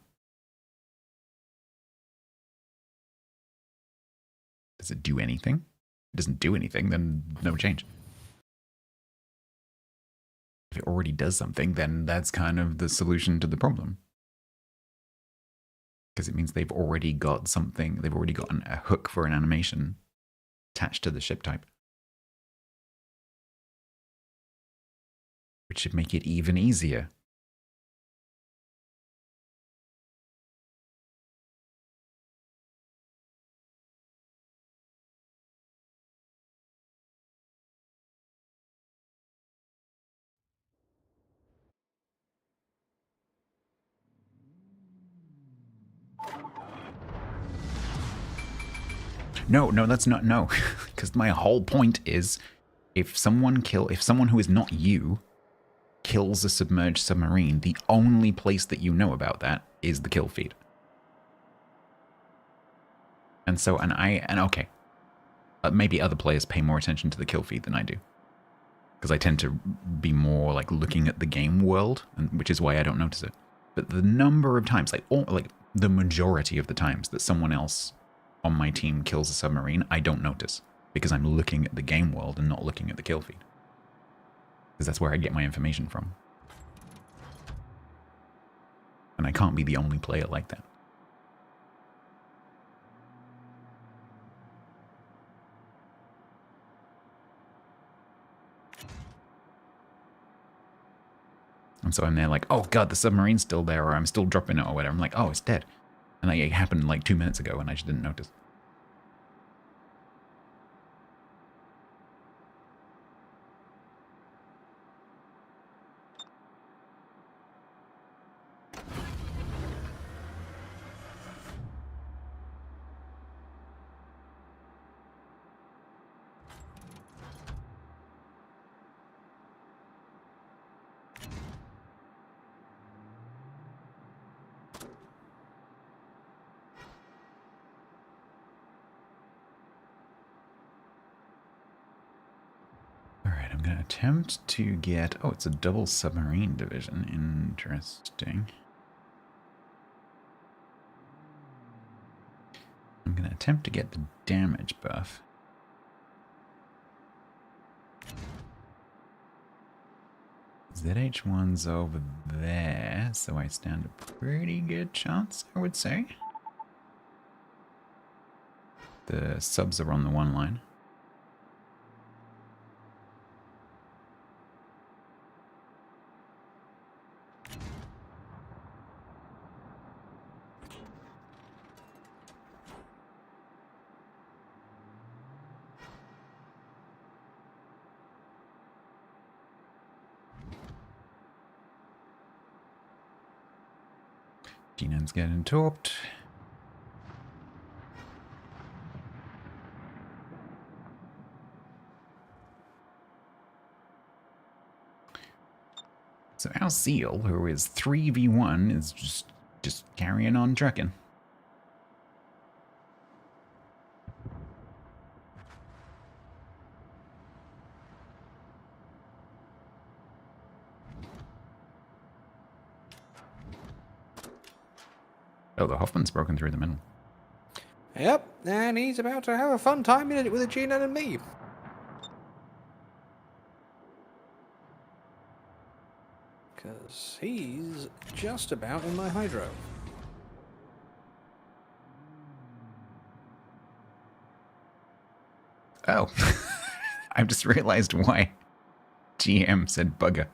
Does it do anything? If it doesn't do anything, then no change. If it already does something, then that's kind of the solution to the problem. Because it means they've already got something, they've already got a hook for an animation attached to the ship type. Which should make it even easier. No, that's not, no. Because my whole point is, if someone who is not you kills a submerged submarine, the only place that you know about that is the kill feed. And so, okay, maybe other players pay more attention to the kill feed than I do. because I tend to be more like looking at the game world, and which is why I don't notice it. But the number of times, like the majority of the times that someone else on my team kills a submarine, I don't notice because I'm looking at the game world and not looking at the kill feed. Because that's where I get my information from. And I can't be the only player like that. And so I'm there like, oh god, the submarine's still there, or I'm still dropping it or whatever. I'm like, oh, it's dead. And like, it happened like 2 minutes ago and I just didn't notice. Alright, I'm going to attempt to get... Oh, it's a double submarine division. Interesting. I'm going to attempt to get the damage buff. ZH1's over there, so I stand a pretty good chance, I would say. The subs are on the one line. G9's getting torped. So our seal, who is 3v1, is just carrying on trucking. Oh, the Hoffman's broken through the middle. Yep, and he's about to have a fun time in it with a G9 and me. Because he's just about in my hydro. Oh, I've just realized why GM said bugger.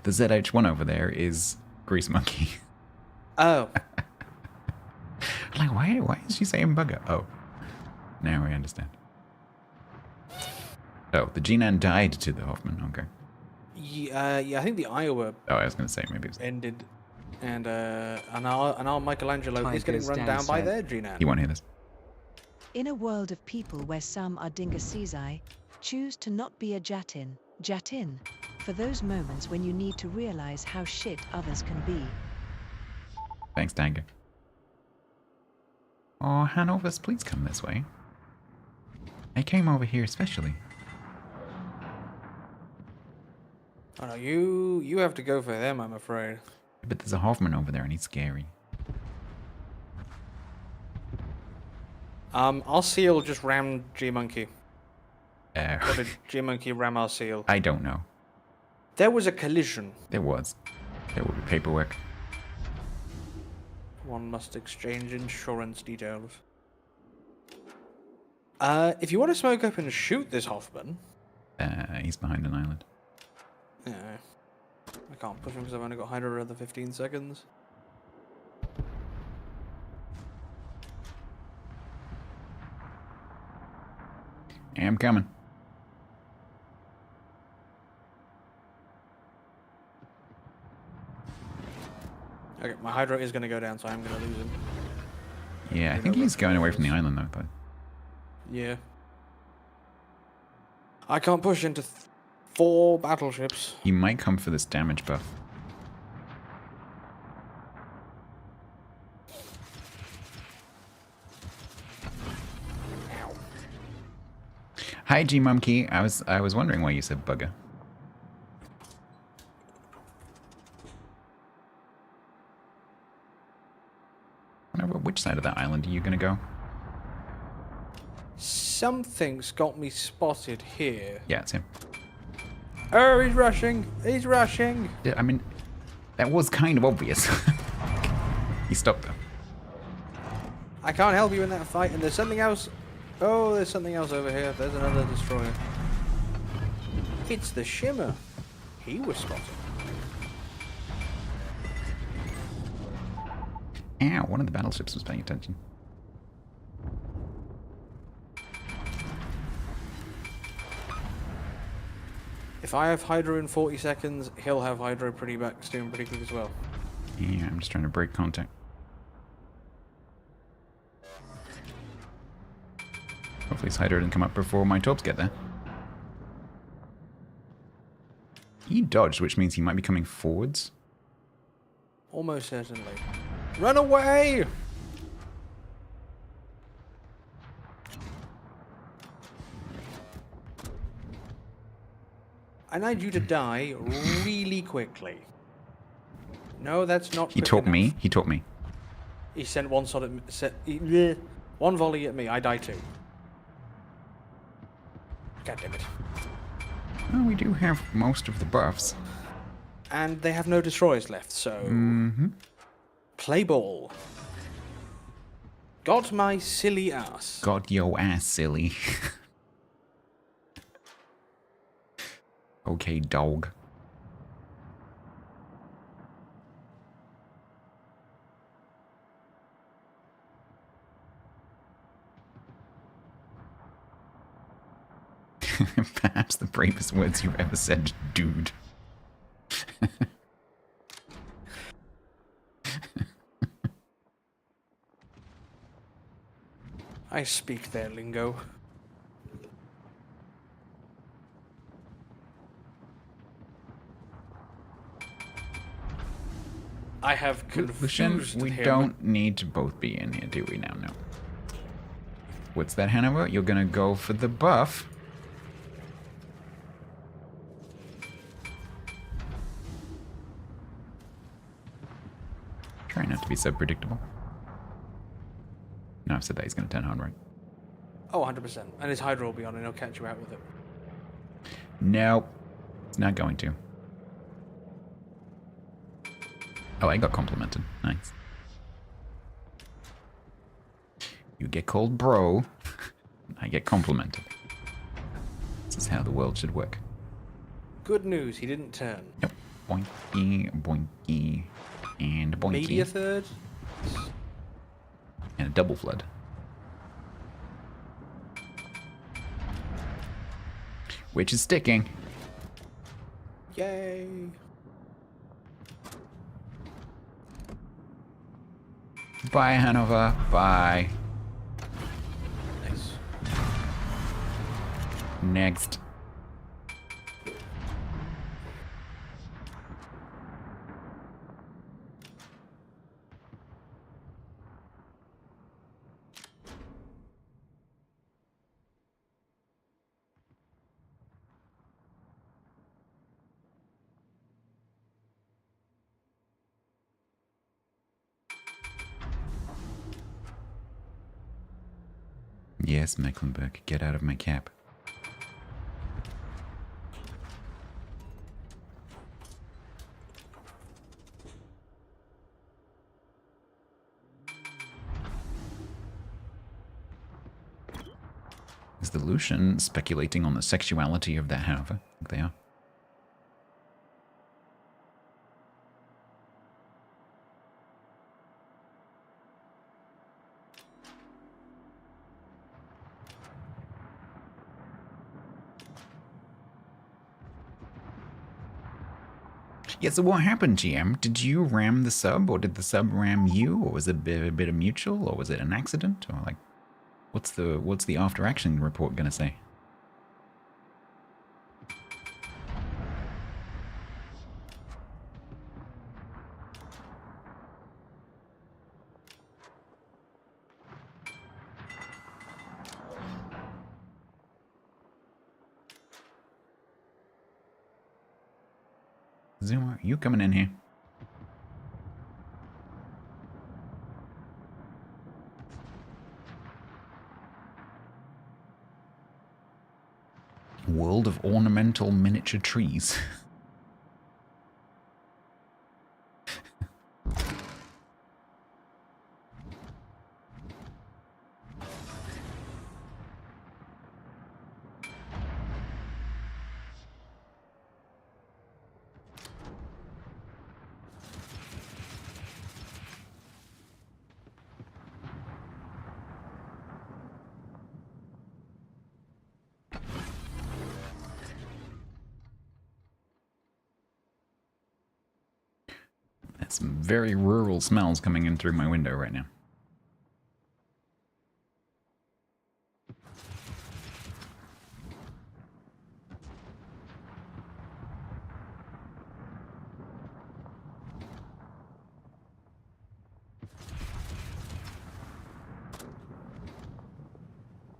The ZH1 over there is Grease Monkey. Oh. I'm like, why is she saying bugger? Oh, now I understand. Oh, the G9 died to the Hoffman, okay. Yeah, I think the Iowa Oh, I was going to say maybe it was... ended, and our Michelangelo is getting run down by their G9. You won't hear this. In a world of people where some are Dingasizai, choose to not be a Jatin, Jatin, for those moments when you need to realize how shit others can be. Thanks, Danga. Oh, Hanover's, please come this way. I came over here especially. Oh no, you have to go for them, I'm afraid. But there's a Hoffman over there and he's scary. Our seal just rammed G-Monkey. Or did G-Monkey ram our seal? I don't know. There was a collision. There was. There will be paperwork. One must exchange insurance details. If you want to smoke up and shoot this Hoffman... He's behind an island. Yeah. I can't push him because I've only got Hydra another 15 seconds. I'm coming. Okay, my Hydra is going to go down, so I'm going to lose him. Yeah, I think he's going away from the island though, but... Yeah. I can't push into 4 battleships. He might come for this damage buff. Hi, G Monkey. I was wondering why you said bugger. I wonder which side of that island are you gonna go? Something's got me spotted here. Yeah, it's him. Oh, he's rushing! He's rushing! Yeah, I mean, that was kind of obvious. He stopped though. I can't help you in that fight, and there's something else. Oh, there's something else over here. There's another destroyer. It's the Shimmer. He was spotted. Ow, one of the battleships was paying attention. If I have Hydro in 40 seconds, he'll have Hydro pretty soon, pretty quick as well. Yeah, I'm just trying to break contact. Hopefully his Hydra didn't come up before my torps get there. He dodged, which means he might be coming forwards. Almost certainly. Run away! I need you to die really quickly. No, that's not. He taught me. He taught me. He sent one shot at one volley at me. I die too. God damn it! Well, we do have most of the buffs. And they have no destroyers left, so play ball. Got my silly ass. Got yo ass, silly. Okay, dog. Perhaps the bravest words you've ever said, dude. I speak their lingo. I have Lucian, confused we him. don't need to both be in here, do we now? No. What's that, Hanover? You're gonna go for the buff. Try not to be so predictable. No, I've said that he's gonna turn hard right. Oh, 100%. And his Hydra will be on and he'll catch you out with it. No, it's not going to. Oh, I got complimented. Nice. You get called bro, I get complimented. This is how the world should work. Good news, he didn't turn. Yep. Boinky, boinky, and boinky. Maybe a third? And a double flood. Which is sticking. Yay! Bye, Hanover. Bye. Nice. Next. Yes, Mecklenburg, get out of my cap. Is the Lucian speculating on the sexuality of that Hanover? I think they are. Yeah, so what happened, GM? Did you ram the sub, or did the sub ram you, or was it a bit of mutual, or was it an accident, or like, what's the after action report gonna say? Zuma, you coming in here? World of ornamental miniature trees. There's some very rural smells coming in through my window right now.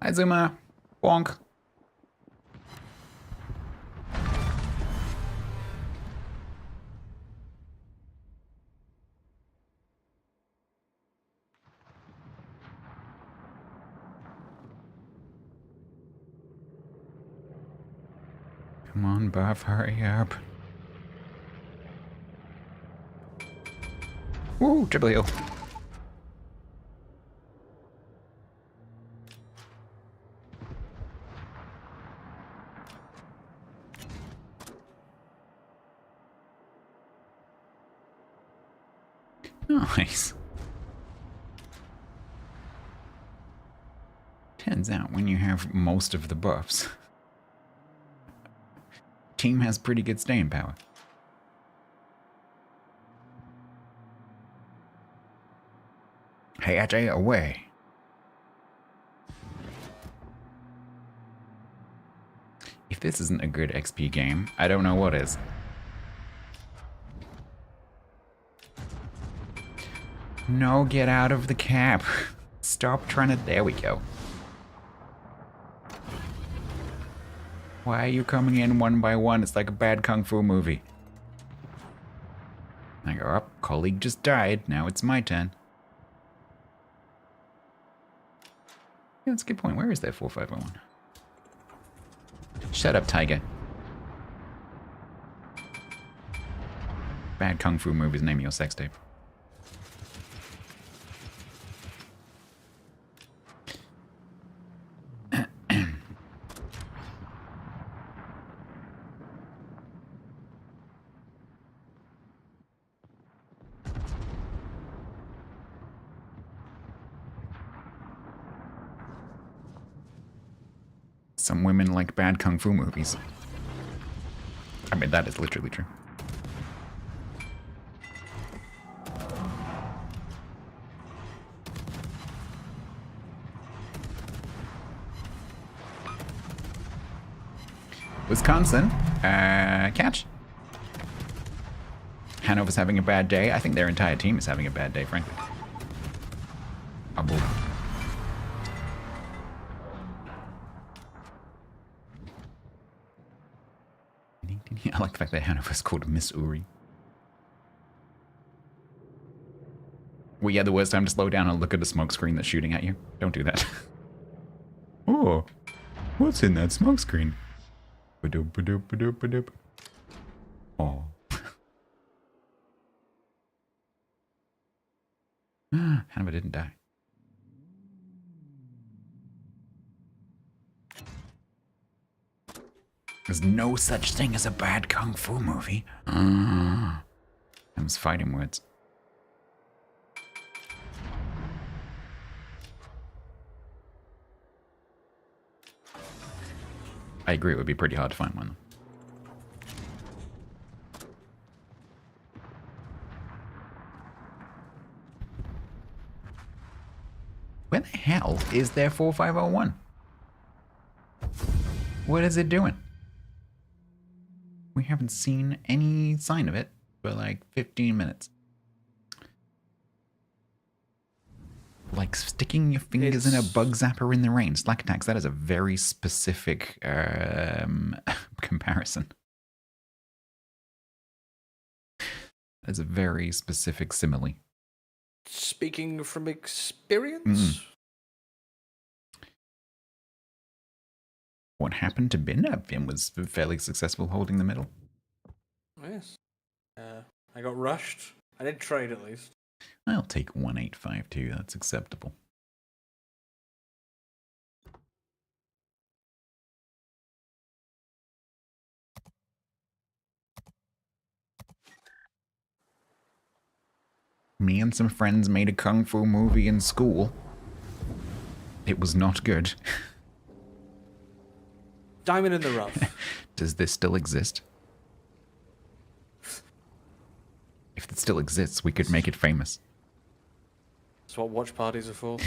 Hi, Zuma. Bonk. Come on, Buff, hurry up. Woo, triple heal. Nice. Turns out when you have most of the buffs, team has pretty good staying power. Hey, AJ, away. If this isn't a good XP game, I don't know what is. No, get out of the cap. Stop trying to... There we go. Why are you coming in one by one? It's like a bad kung fu movie. I go up. Colleague just died. Now it's my turn. Yeah, that's a good point. Where is that 4501? Shut up, Tiger. Bad kung fu movies. Name your sex tape. Some women like bad kung fu movies. I mean, that is literally true. Wisconsin, catch. Hanover's having a bad day. I think their entire team is having a bad day, frankly. Oh, I like the fact that Hanover's called Miss Uri. Well, yeah, the worst time to slow down and look at a smoke screen that's shooting at you. Don't do that. Oh, what's in that smoke screen? Ba-doop, ba-doop, ba-doop, ba-doop. Oh. Hanover didn't die. There's no such thing as a bad kung fu movie. Them's fighting words. I agree, it would be pretty hard to find one. Where the hell is their 4501? What is it doing? We haven't seen any sign of it for like 15 minutes. Like sticking your fingers in a bug zapper in the rain. Slack attacks, that is a very specific comparison. As a very specific simile. Speaking from experience? What happened to Bin? Bin was fairly successful holding the middle. Yes. I got rushed. I did trade at least. I'll take 1852. That's acceptable. Me and some friends made a kung fu movie in school. It was not good. Diamond in the rough. Does this still exist? If it still exists, we could make it famous. That's what watch parties are for.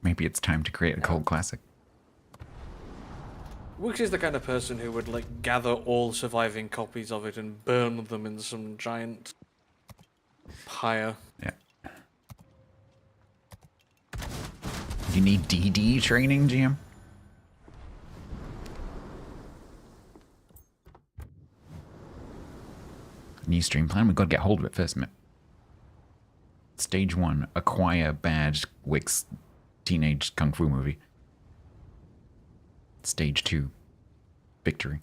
Maybe it's time to create a cult classic. Wix is the kind of person who would like gather all surviving copies of it and burn them in some giant pyre. Yeah. You need DD training, GM? New stream plan? We've got to get hold of it first, mate. Stage 1, acquire badge Wix teenage kung fu movie. Stage 2, victory.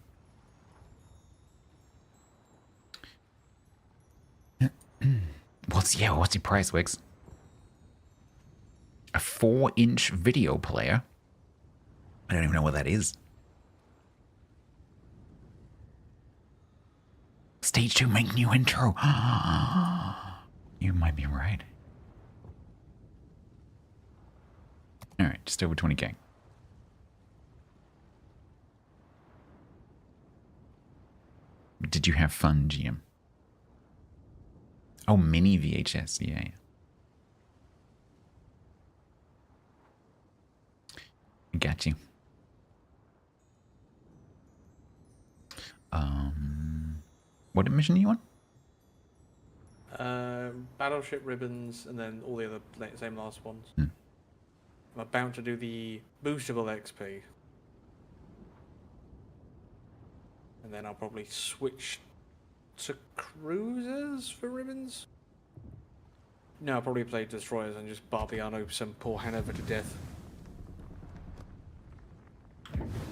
What's your price, Wix? A 4-inch video player? I don't even know what that is. Stage 2, make new intro. You might be right. Alright, just over 20k. Did you have fun, GM? Oh, mini VHS, yeah. Got you. What mission are you on? Battleship ribbons, and then all the other same last ones. Hmm. I'm about to do the boostable XP. And then I'll probably switch to cruisers for ribbons. No, I'll probably play destroyers and just Barbiano some poor Hanover to death.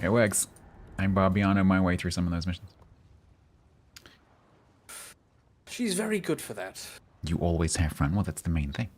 It works. I'm Barbiano my way through some of those missions. She's very good for that. You always have fun. Well, that's the main thing.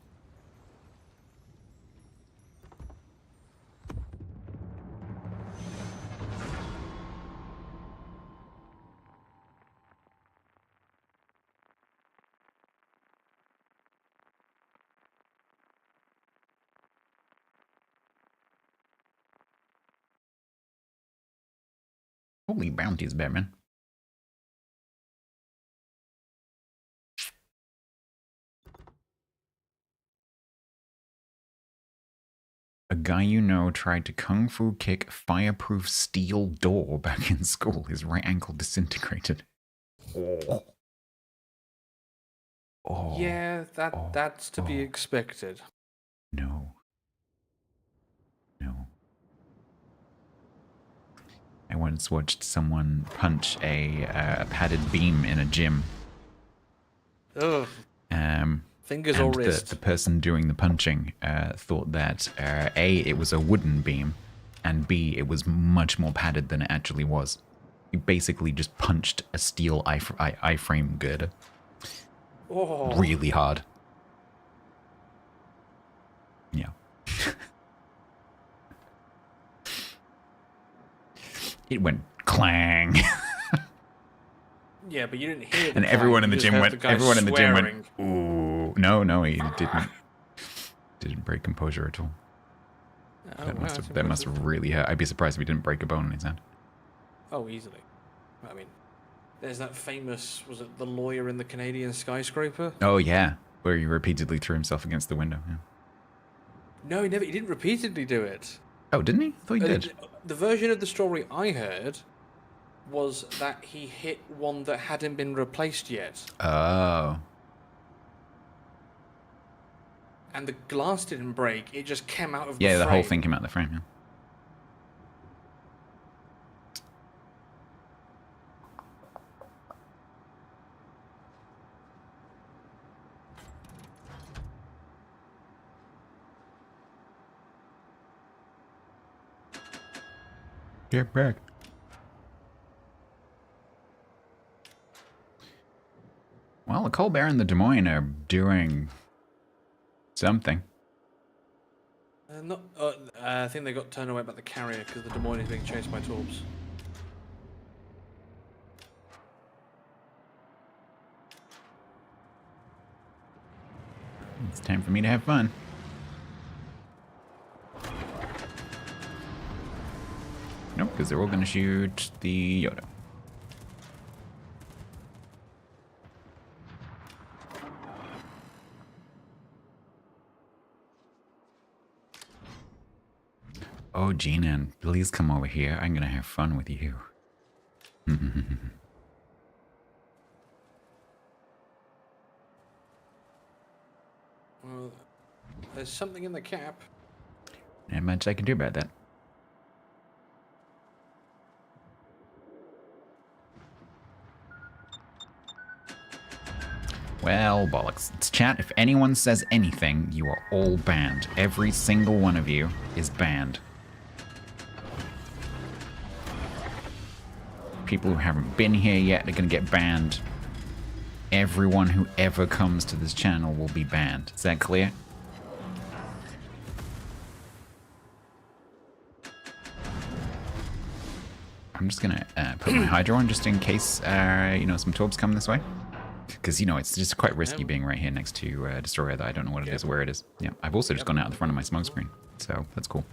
Holy bounties, Batman. A guy you know tried to kung fu kick fireproof steel door back in school. His right ankle disintegrated. Oh. Oh. Yeah, that's to be expected. No. No. I once watched someone punch a padded beam in a gym. Ugh. Fingers or wrist. The person doing the punching thought that A, it was a wooden beam, and B, it was much more padded than it actually was. He basically just punched a steel I-frame girder. Oh. Really hard. Yeah. It went clang. Yeah, but you didn't hear. And everyone in the gym went. Everyone in the gym went. Ooh, no, he didn't break composure at all. Oh, that must have really hurt. I'd be surprised if he didn't break a bone in his hand. Oh, easily. I mean, there's that famous. Was it the lawyer in the Canadian skyscraper? Oh yeah, where he repeatedly threw himself against the window. Yeah. No, he never. He didn't repeatedly do it. Oh, didn't he? I thought he did. The version of the story I heard was that he hit one that hadn't been replaced yet. Oh. And the glass didn't break, it just came out of the frame. Yeah, the whole thing came out of the frame, yeah. Get back. Well, the Colbert and the Des Moines are doing something. I think they got turned away by the carrier because the Des Moines is being chased by Torbs. It's time for me to have fun. Nope, because they're all going to shoot the Yoda. Oh, Gina, please come over here. I'm going to have fun with you. Well, there's something in the cap. Not much I can do about that. Well, bollocks. It's chat. If anyone says anything, you are all banned. Every single one of you is banned. People who haven't been here yet are going to get banned. Everyone who ever comes to this channel will be banned. Is that clear? I'm just going to put my Hydra on just in case, you know, some Torbs come this way. Because, you know, it's just quite risky being right here next to Destroyer that I don't know what it is or where it is. Yeah, I've also just gone out the front of my smoke screen. So, that's cool.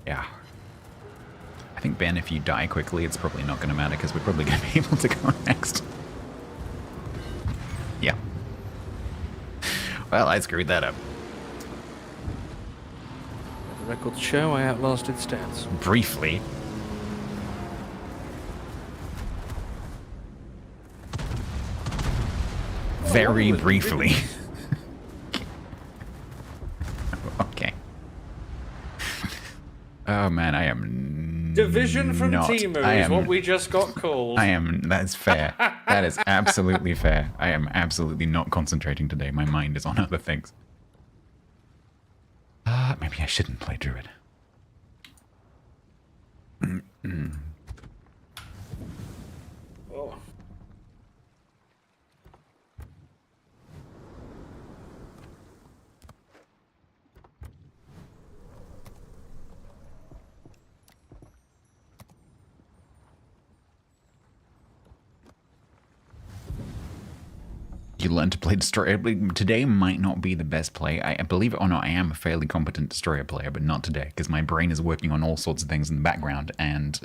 Yeah. I think, Ben, if you die quickly, it's probably not going to matter because we're probably going to be able to go next. Yeah. Well, I screwed that up. The records show I outlasted Stats. Briefly. Very briefly. Okay. Oh man, I am Division from not, Timu I is am, what we just got called. that's fair. That is absolutely fair. I am absolutely not concentrating today. My mind is on other things. Maybe I shouldn't play Druid. Oh. You learn to play Destroyer. Today might not be the best play. I believe it or not, I am a fairly competent Destroyer player, but not today, because my brain is working on all sorts of things in the background, and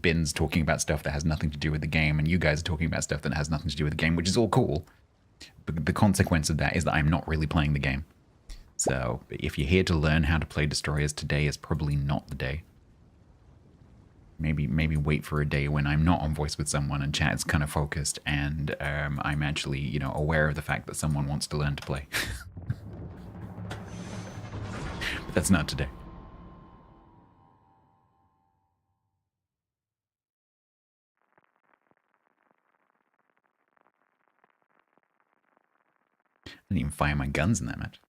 Bin's talking about stuff that has nothing to do with the game, and you guys are talking about stuff that has nothing to do with the game, which is all cool. But the consequence of that is that I'm not really playing the game. So, if you're here to learn how to play Destroyers, today is probably not the day. Maybe wait for a day when I'm not on voice with someone and chat's kind of focused and I'm actually, you know, aware of the fact that someone wants to learn to play. But that's not today. I didn't even fire my guns in that match.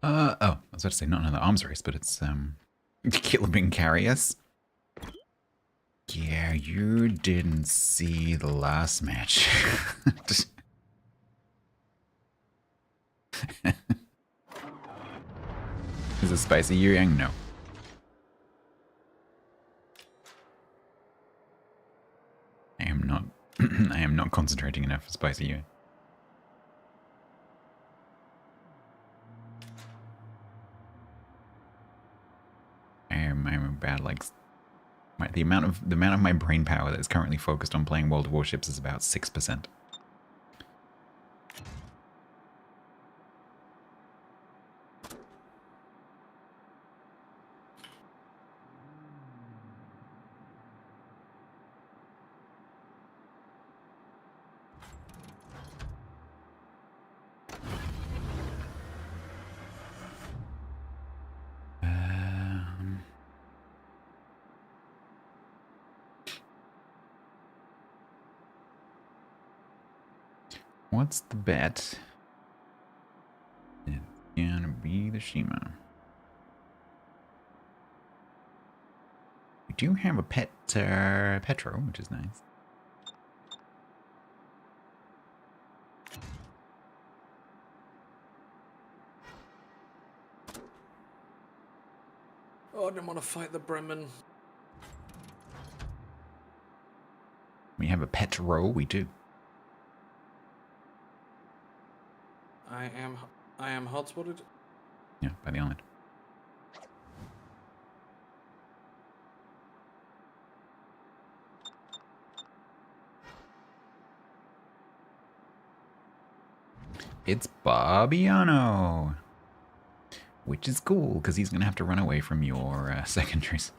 Oh, I was about to say not another arms race, but it's Killabing Carrius. Yeah, you didn't see the last match. Is it spicy Yang? No. I am not I am not concentrating enough for spicy Yang. I'm about like the amount of my brain power that is currently focused on playing World of Warships is about 6%. What's the bet? It's gonna be the Shima. We do have a pet Petro, which is nice. Oh, I didn't want to fight the Bremen. We have a Petro, we do. I am hot-spotted. Yeah, by the island. It's Barbiano. Which is cool, because he's going to have to run away from your secondaries.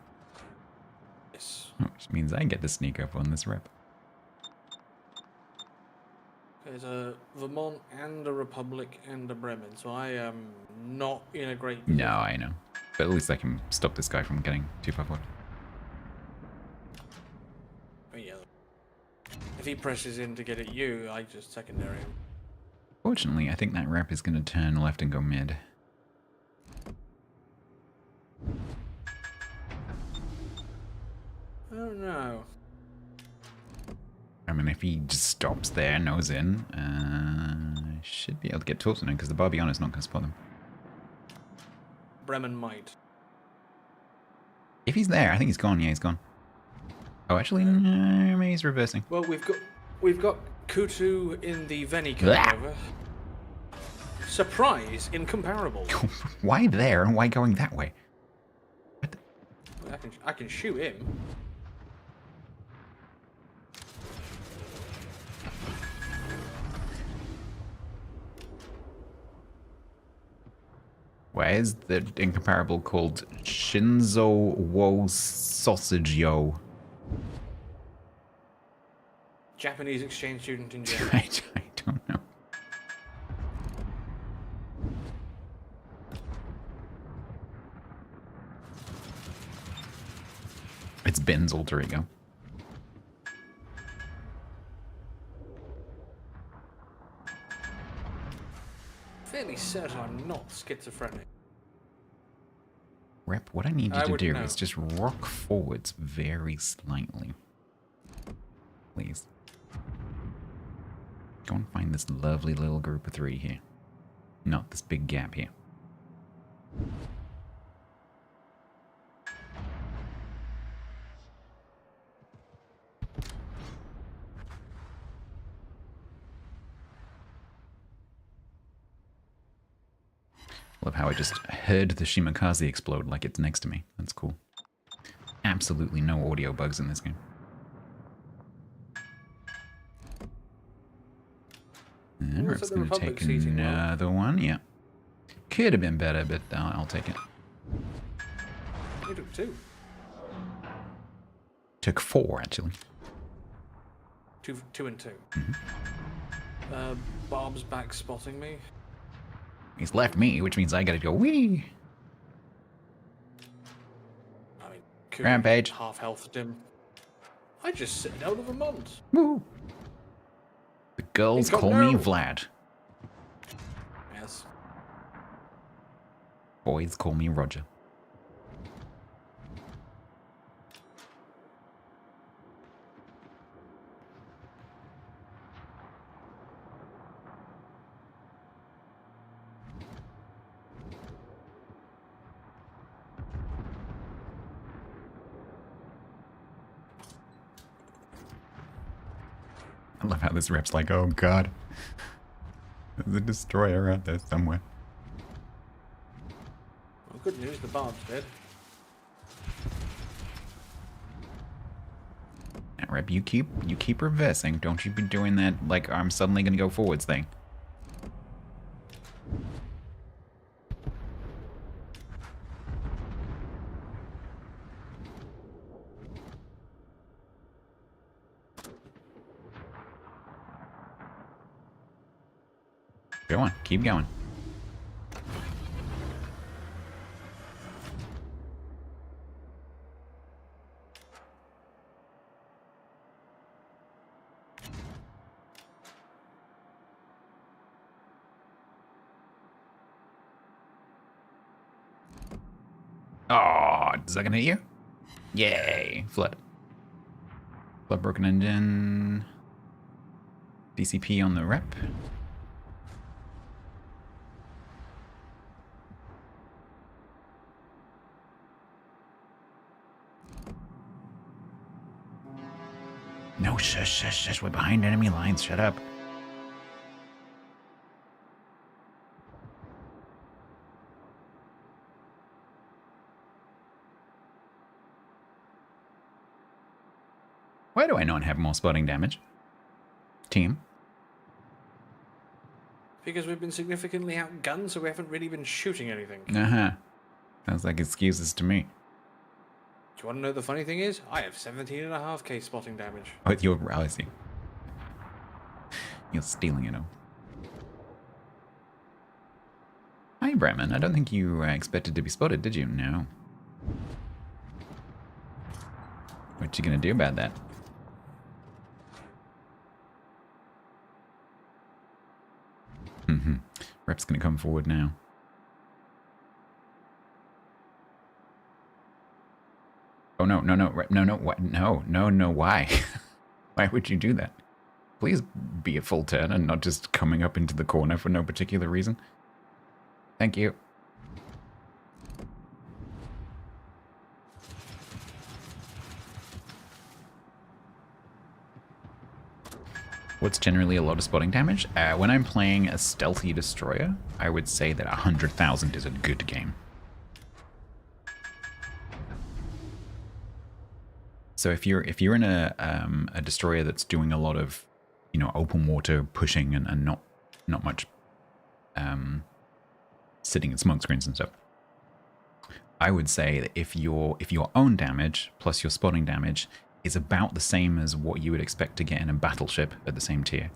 Yes. Which means I get to sneak up on this rep. There's a Vermont and a Republic and a Bremen, so I am not in a great No, position. I know. But at least I can stop this guy from getting too far forward. Oh, yeah. If he presses in to get at you, I just secondary him. Fortunately, I think that rep is going to turn left and go mid. Oh no. I mean, if he just stops there, nose in, should be able to get Torsen in, because the Barbiano's not going to spot them. Bremen might. If he's there, I think he's gone. Yeah, he's gone. Oh, actually, no, maybe he's reversing. Well, we've got Kutu in the Veni Blah. coming over. Surprise, incomparable. Why there and why going that way? What the? I can shoot him. Why is the incomparable called Shinzo Wo Sausage Yo? Japanese exchange student in Germany. I don't know. It's Ben's alter ego. Fairly certain I'm not schizophrenic. Rep, what I need you I to would do know. is just rock forwards very slightly. Please. Go and find this lovely little group of three here. Not this big gap here. Love how I just heard the Shimakaze explode like it's next to me. That's cool. Absolutely no audio bugs in this game. And Looks Rep's like the going to Republic's take eating well. another one. Yeah. Could have been better, but I'll take it. You took two. Took 4, actually. Two and two. Bob's back spotting me. He's left me, which means I gotta go wee. I mean, Kutu Rampage. half health him. I just sit out of a month. Woo. The girls Got call me no. Vlad. Yes. Boys call me Roger. I love how this rep's like, oh god. There's a destroyer out there somewhere. Well, good news, the Bob's dead. Now, Rep, you keep reversing. Don't you be doing that like I'm suddenly gonna go forwards thing. Go on, keep going. Oh, is that gonna hit you? Yay! Flood. Flood broken engine. DCP on the rep. No, shush, shush, shush. We're behind enemy lines. Shut up. Why do I not have more spotting damage? Team. Because we've been significantly outgunned, so we haven't really been shooting anything. Uh-huh. Sounds like excuses to me. Do you want to know the funny thing is? I have 17.5k spotting damage. Oh, you're, I see. You're stealing it all. Hi, Bremen. I don't think you expected to be spotted, did you? No. What you gonna do about that? Rep's gonna come forward now. Oh no, no, no, no, no, what? No, no, no, why? Why would you do that? Please be a full turn and not just coming up into the corner for no particular reason. Thank you. What's generally a lot of spotting damage? When I'm playing a stealthy destroyer, I would say that 100,000 is a good game. So if you're in a destroyer that's doing a lot of, you know, open water pushing and not much sitting in smoke screens and stuff, I would say that if your own damage plus your spotting damage is about the same as what you would expect to get in a battleship at the same tier,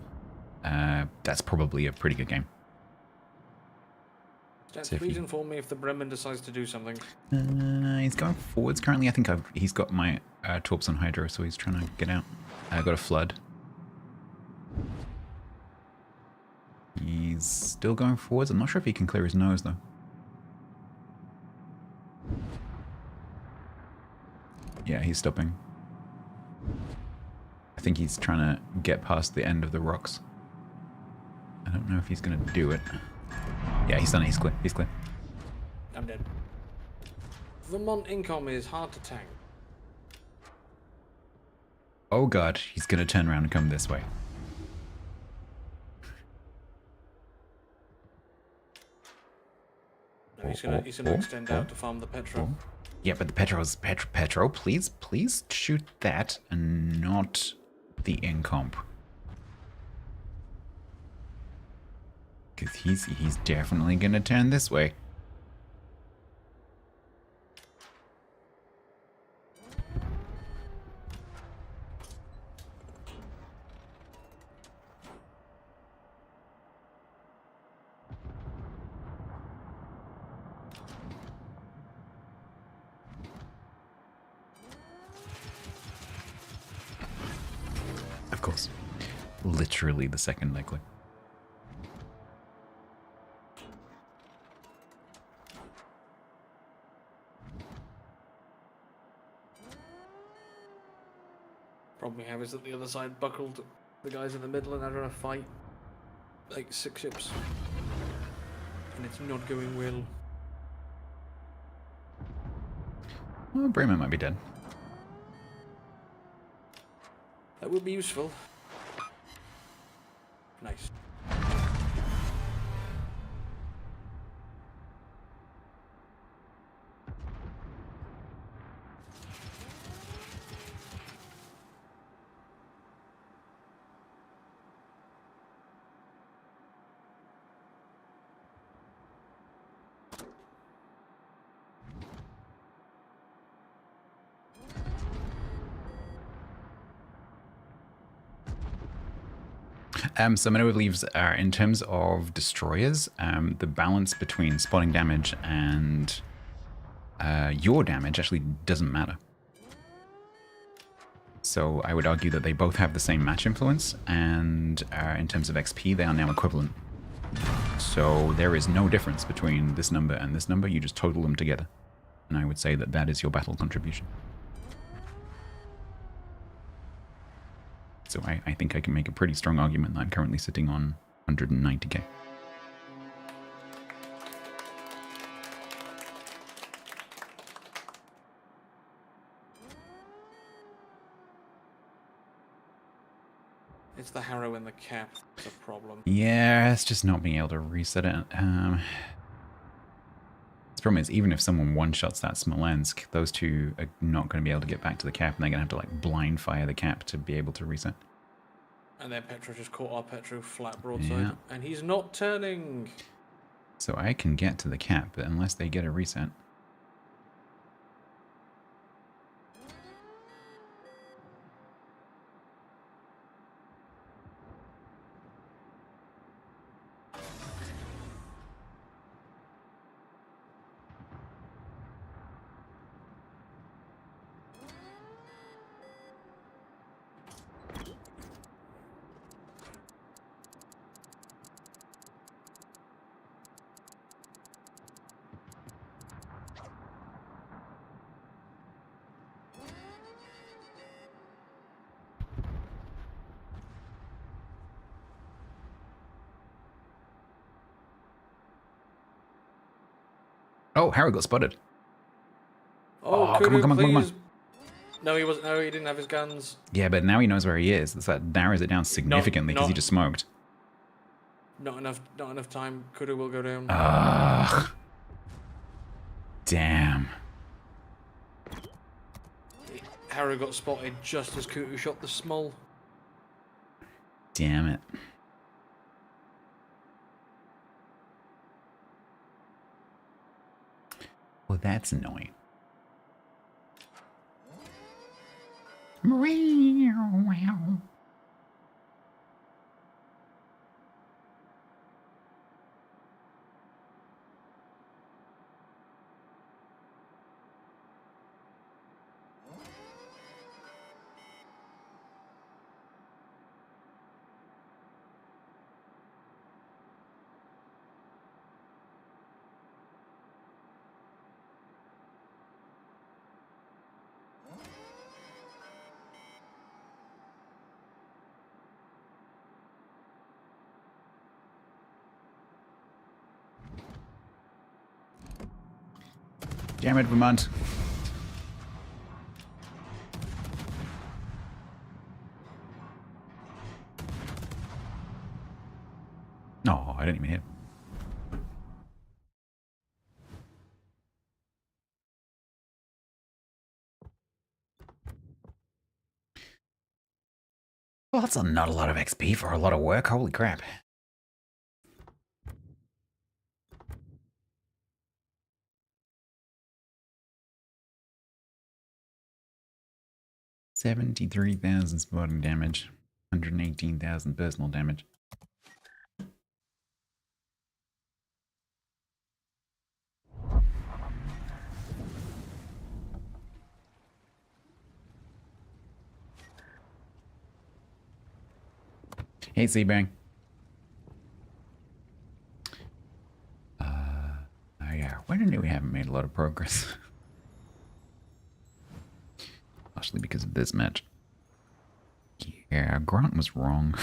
that's probably a pretty good game. Stats, please inform me if the Bremen decides to do something. He's going forwards currently. I think he's got my torps on Hydro, so he's trying to get out. I got a flood. He's still going forwards. I'm not sure if he can clear his nose, though. Yeah, he's stopping. I think he's trying to get past the end of the rocks. I don't know if he's going to do it. Yeah, he's done it. He's clear. He's clear. I'm dead. Vermont Incom is hard to tank. Oh god, he's going to turn around and come this way. No, he's gonna extend out to farm the petrol. Yeah, but the Petro's Petro, please shoot that and not the incomp. Because he's definitely gonna turn this way. Of course. Literally the second I click. Problem we have is that the other side buckled the guys in the middle and are trying to fight like 6 ships. And it's not going well. Well, Bremen might be dead. That would be useful. Nice. So Maneuver believes in terms of destroyers, the balance between spotting damage and your damage actually doesn't matter. So I would argue that they both have the same match influence, and in terms of XP, they are now equivalent. So there is no difference between this number and this number, you just total them together. And I would say that that is your battle contribution. So I think I can make a pretty strong argument that I'm currently sitting on 190k. It's the harrow in the cap. That's a problem. Yeah, it's just not being able to reset it. The problem is, even if someone one-shots that Smolensk, those two are not going to be able to get back to the cap, and they're going to have to like blind fire the cap to be able to reset. And then Petro just caught our Petro flat broadside. Yeah. And he's not turning. So I can get to the cap, but unless they get a reset. Oh, Harry got spotted. Oh, come on, Kudu, come on, come on, come on. please. No, he wasn't. No, he didn't have his guns. Yeah, but now he knows where he is. That narrows it down significantly because he not- just smoked. Not enough time. Kudu will go down. Ugh. Damn. Harrow got spotted just as Kudu shot the small. Damn it. Well, that's annoying. Damn it, Vermont. No, I didn't even hit. Well, that's not a lot of XP for a lot of work. Holy crap. $73,000 spotting damage, 118,000 personal damage. Hey, Seabang. Oh yeah, when I knew we haven't made a lot of progress. Partially because of this match. Yeah, Grant was wrong.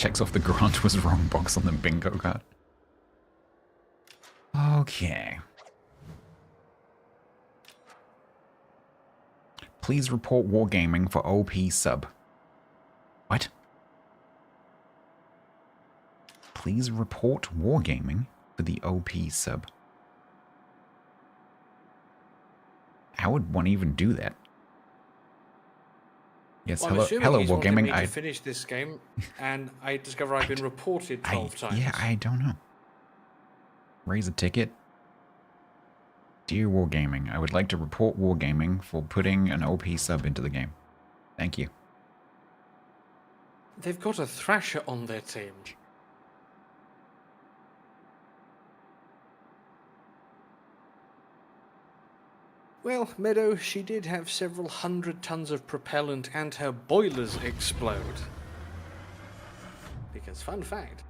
Checks off the grant was wrong box on the bingo card. Okay. Please report wargaming for OP sub. What? Please report wargaming for the OP sub. How would one even do that? Yes, Well, I'm hello, assuming hello, he's wanted me wargaming. to finish this game, and I discover I've been reported 12 times. Yeah, I don't know. Raise a ticket. Dear Wargaming, I would like to report Wargaming for putting an OP sub into the game. Thank you. They've got a Thrasher on their team. Well, Meadow, she did have several hundred tons of propellant and her boilers explode. Because, fun fact,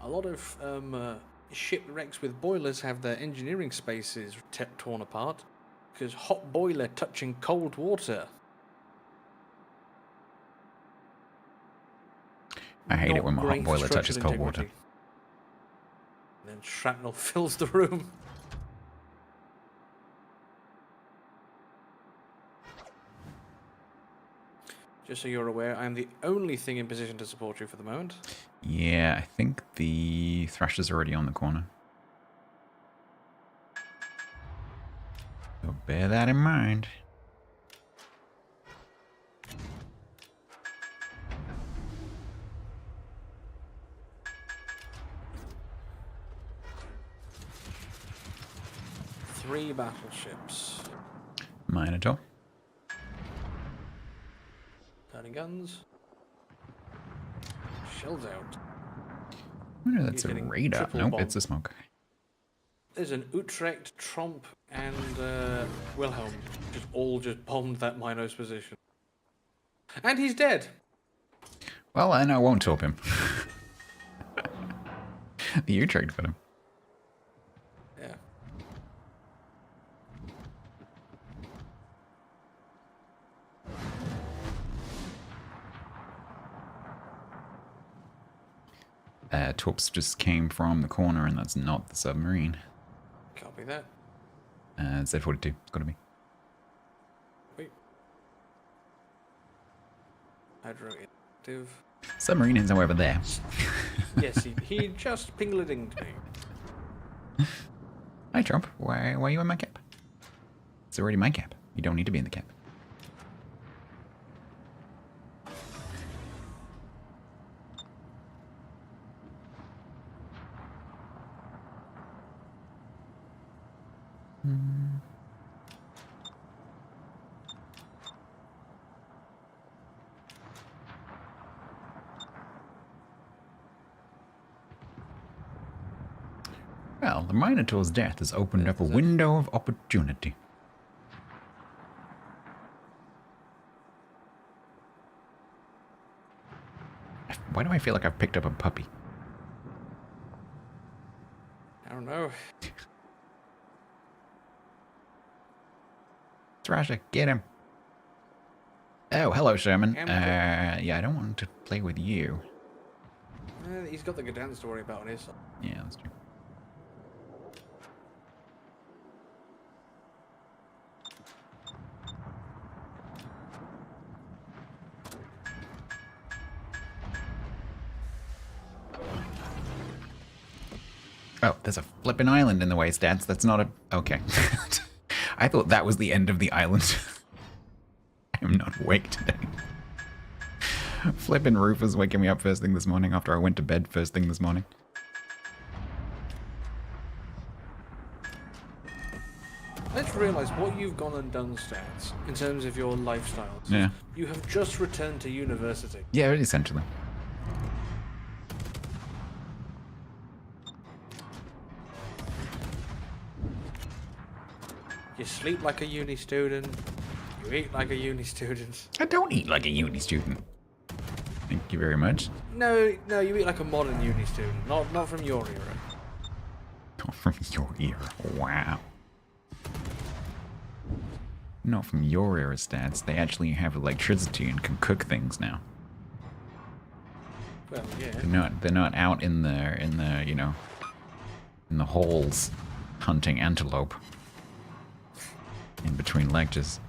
a lot of shipwrecks with boilers have their engineering spaces torn apart because hot boiler touching cold water. I hate it when my hot Not great for boiler touches structural cold water. integrity. And then shrapnel fills the room. Just so you're aware, I am the only thing in position to support you for the moment. Yeah, I think the Thrasher's already on the corner. So bear that in mind. Three battleships. Minotaur. Turning guns. Shells out. Oh, no, that's He's a getting radar. triple Nope, bombed. it's a smoke. There's an Utrecht, Tromp, and Wilhelm. Just bombed that Minos position. And he's dead. Well, and I won't top him. The Utrecht got him. Yeah. Torps just came from the corner, and that's not the submarine. Copy that. Z42, it's got to be. Wait. Hydro inactive. Submarine is, however, there. Yes, he just pingledinged me. Hi, Trump. Why are you in my cap? It's already my cap. You don't need to be in the cap. Well, the Minotaur's death has opened up a window of opportunity. Why do I feel like I've picked up a puppy? I don't know. Thrasher, get him. Oh, hello, Sherman. Am- Yeah, I don't want to play with you. He's got the Gdansk to worry about on his side. Yeah, that's true. Oh, there's a flippin' island in the way, Stats. That's not a... Okay. I thought that was the end of the island. I am not awake today. Flippin' roof was waking me up first thing this morning after I went to bed first thing this morning. Let's realise what you've gone and done, Stats, in terms of your lifestyle. Yeah. You have just returned to university. Yeah, essentially. You sleep like a uni student. You eat like a uni student. I don't eat like a uni student. Thank you very much. No, you eat like a modern uni student. Not from your era. Not from your era. Wow. Not from your era, Stats. They actually have electricity and can cook things now. Well, yeah. They're not out in the you know, in the halls hunting antelope in between lectures,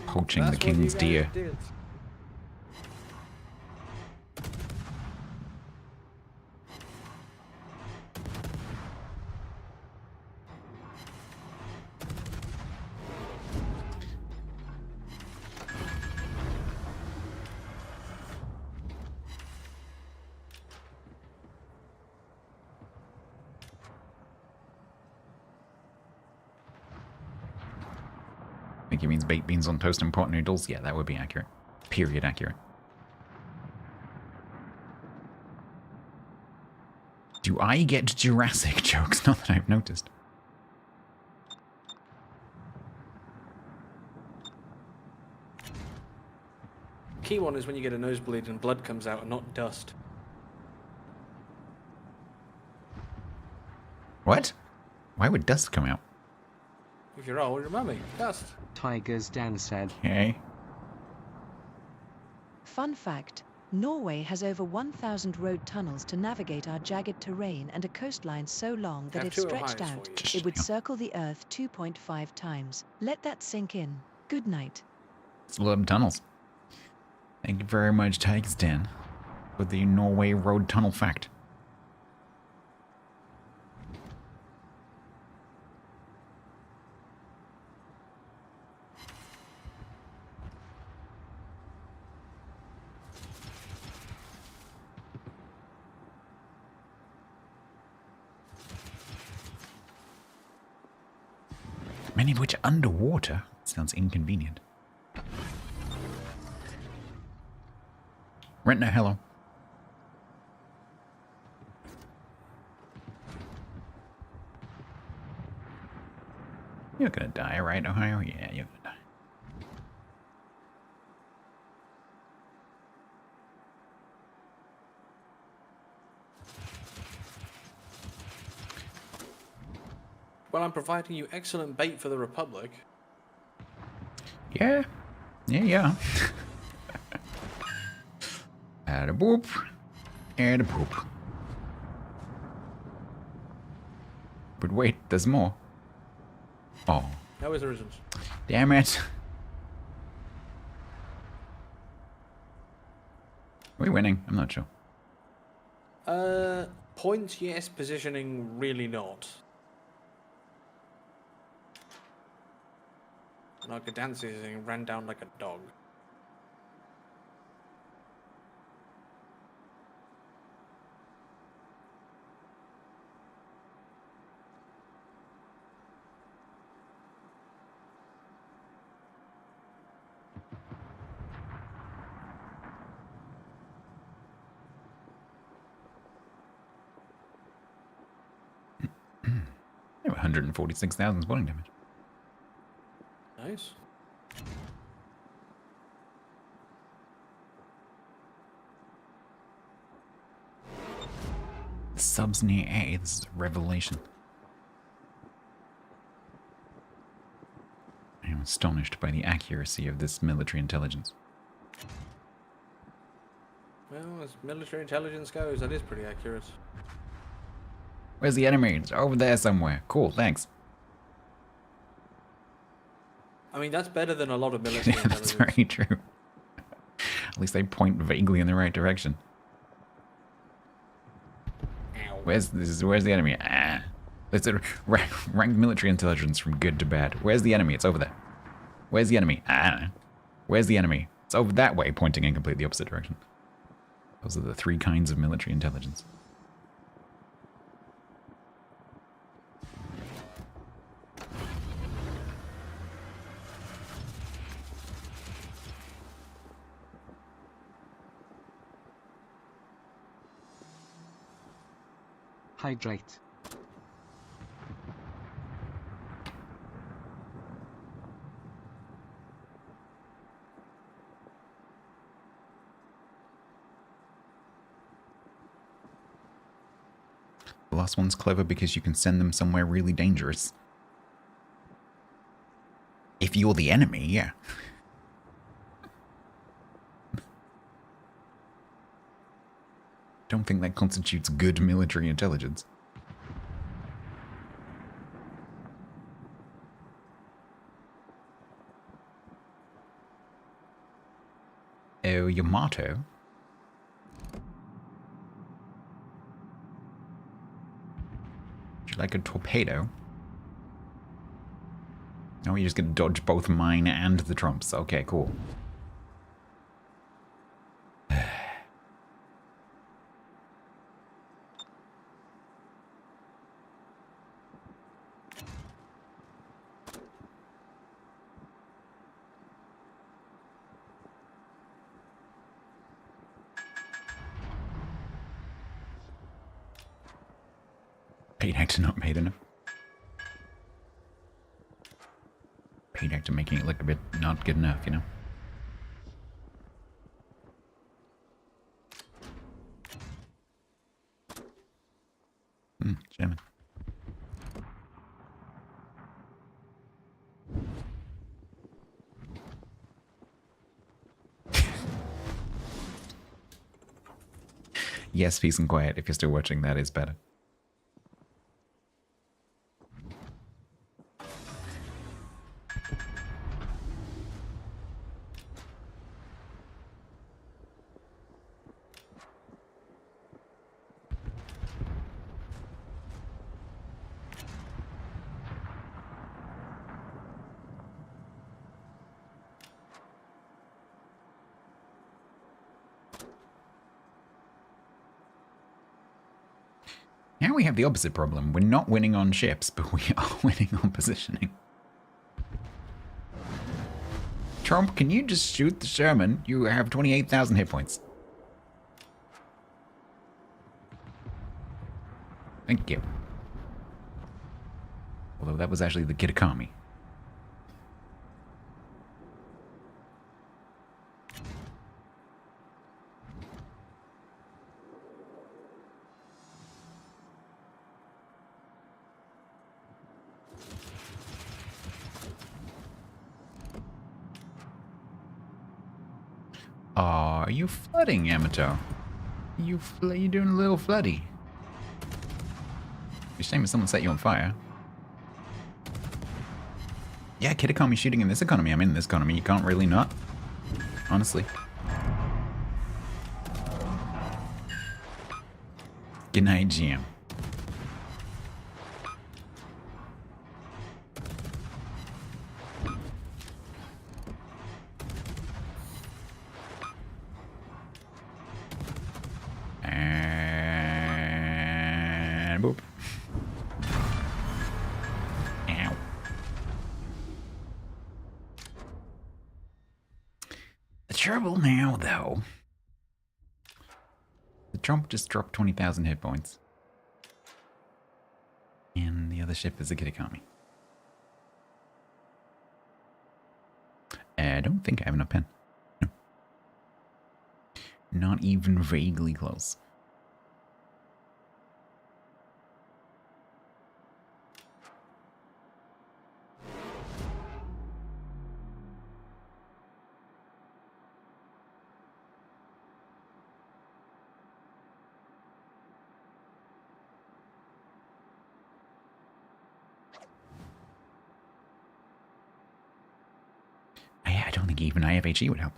poaching That's the king's what you guys deer. did. I think he means baked beans on toast and pot noodles. Yeah, that would be accurate. Period accurate. Do I get Jurassic jokes? Not that I've noticed. Key one is when you get a nosebleed and blood comes out and not dust. What? Why would dust come out? If you're old, remember me. Dust. Tiger's Den said. Okay. Fun fact, Norway has over 1,000 road tunnels to navigate our jagged terrain and a coastline so long that I have if 2 stretched Ohios out, for you. it would circle the Earth 2.5 times. Let that sink in. Good night. It's a lot of tunnels. Thank you very much, Tiger's Den, for the Norway road tunnel fact. Many of which underwater. Sounds inconvenient. Rentner, hello. You're gonna die, right, Ohio? Yeah, you're gonna die. Well, I'm providing you excellent bait for the Republic. Yeah. Yeah. Add a boop. Add a poop. But wait, there's more. Oh, How is the results? damn it. Are we winning? I'm not sure. Points, yes. Positioning, really not. And our Gdansk ran down like a dog. They have 146,000 spawning damage. Nice. Subs near A. This is a revelation. I am astonished by the accuracy of this military intelligence. Well, as military intelligence goes, that is pretty accurate. Where's the enemy? It's over there somewhere. Cool, thanks. I mean, that's better than a lot of military Yeah, intelligence. that's very true. At least they point vaguely in the right direction. Ow. Where's the enemy? Ah. Let's rank military intelligence from good to bad. Where's the enemy? It's over there. Where's the enemy? Ah. Where's the enemy? It's over that way, pointing in completely opposite direction. Those are the 3 kinds of military intelligence. Hydrate. The last one's clever because you can send them somewhere really dangerous. If you're the enemy, yeah. don't think that constitutes good military intelligence. Oh, Yamato. Would you like a torpedo? No, you're just gonna dodge both mine and the Trumps. Okay, cool. Paid actor not paid enough. Paid actor making it look a bit not good enough, you know? German. Yes, peace and quiet. If you're still watching, that is better. Now we have the opposite problem. We're not winning on ships, but we are winning on positioning. Trump, can you just shoot the Sherman? You have 28,000 hit points. Thank you. Although that was actually the Kitakami. Are you flooding, Yamato? You doing a little floody? You're saying if someone set you on fire. Yeah, Kitakami shooting in this economy. I'm in this economy. You can't really not. Honestly. Good night, GM. And boop. Ow. The trouble now, though. The Trump just dropped 20,000 hit points. And the other ship is a Kitakami. I don't think I have enough pen. No. Not even vaguely close. I don't think even IFHE would help.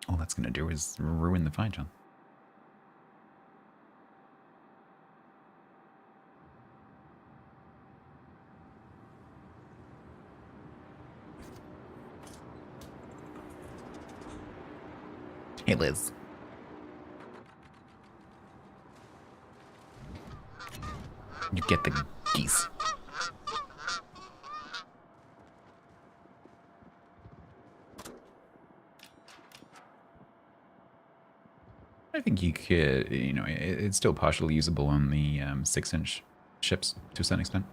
All that's going to do is ruin the fight, John. Hey, Liz. You get the geese. I think you could, you know, it's still partially usable on the 6-inch ships to a certain extent.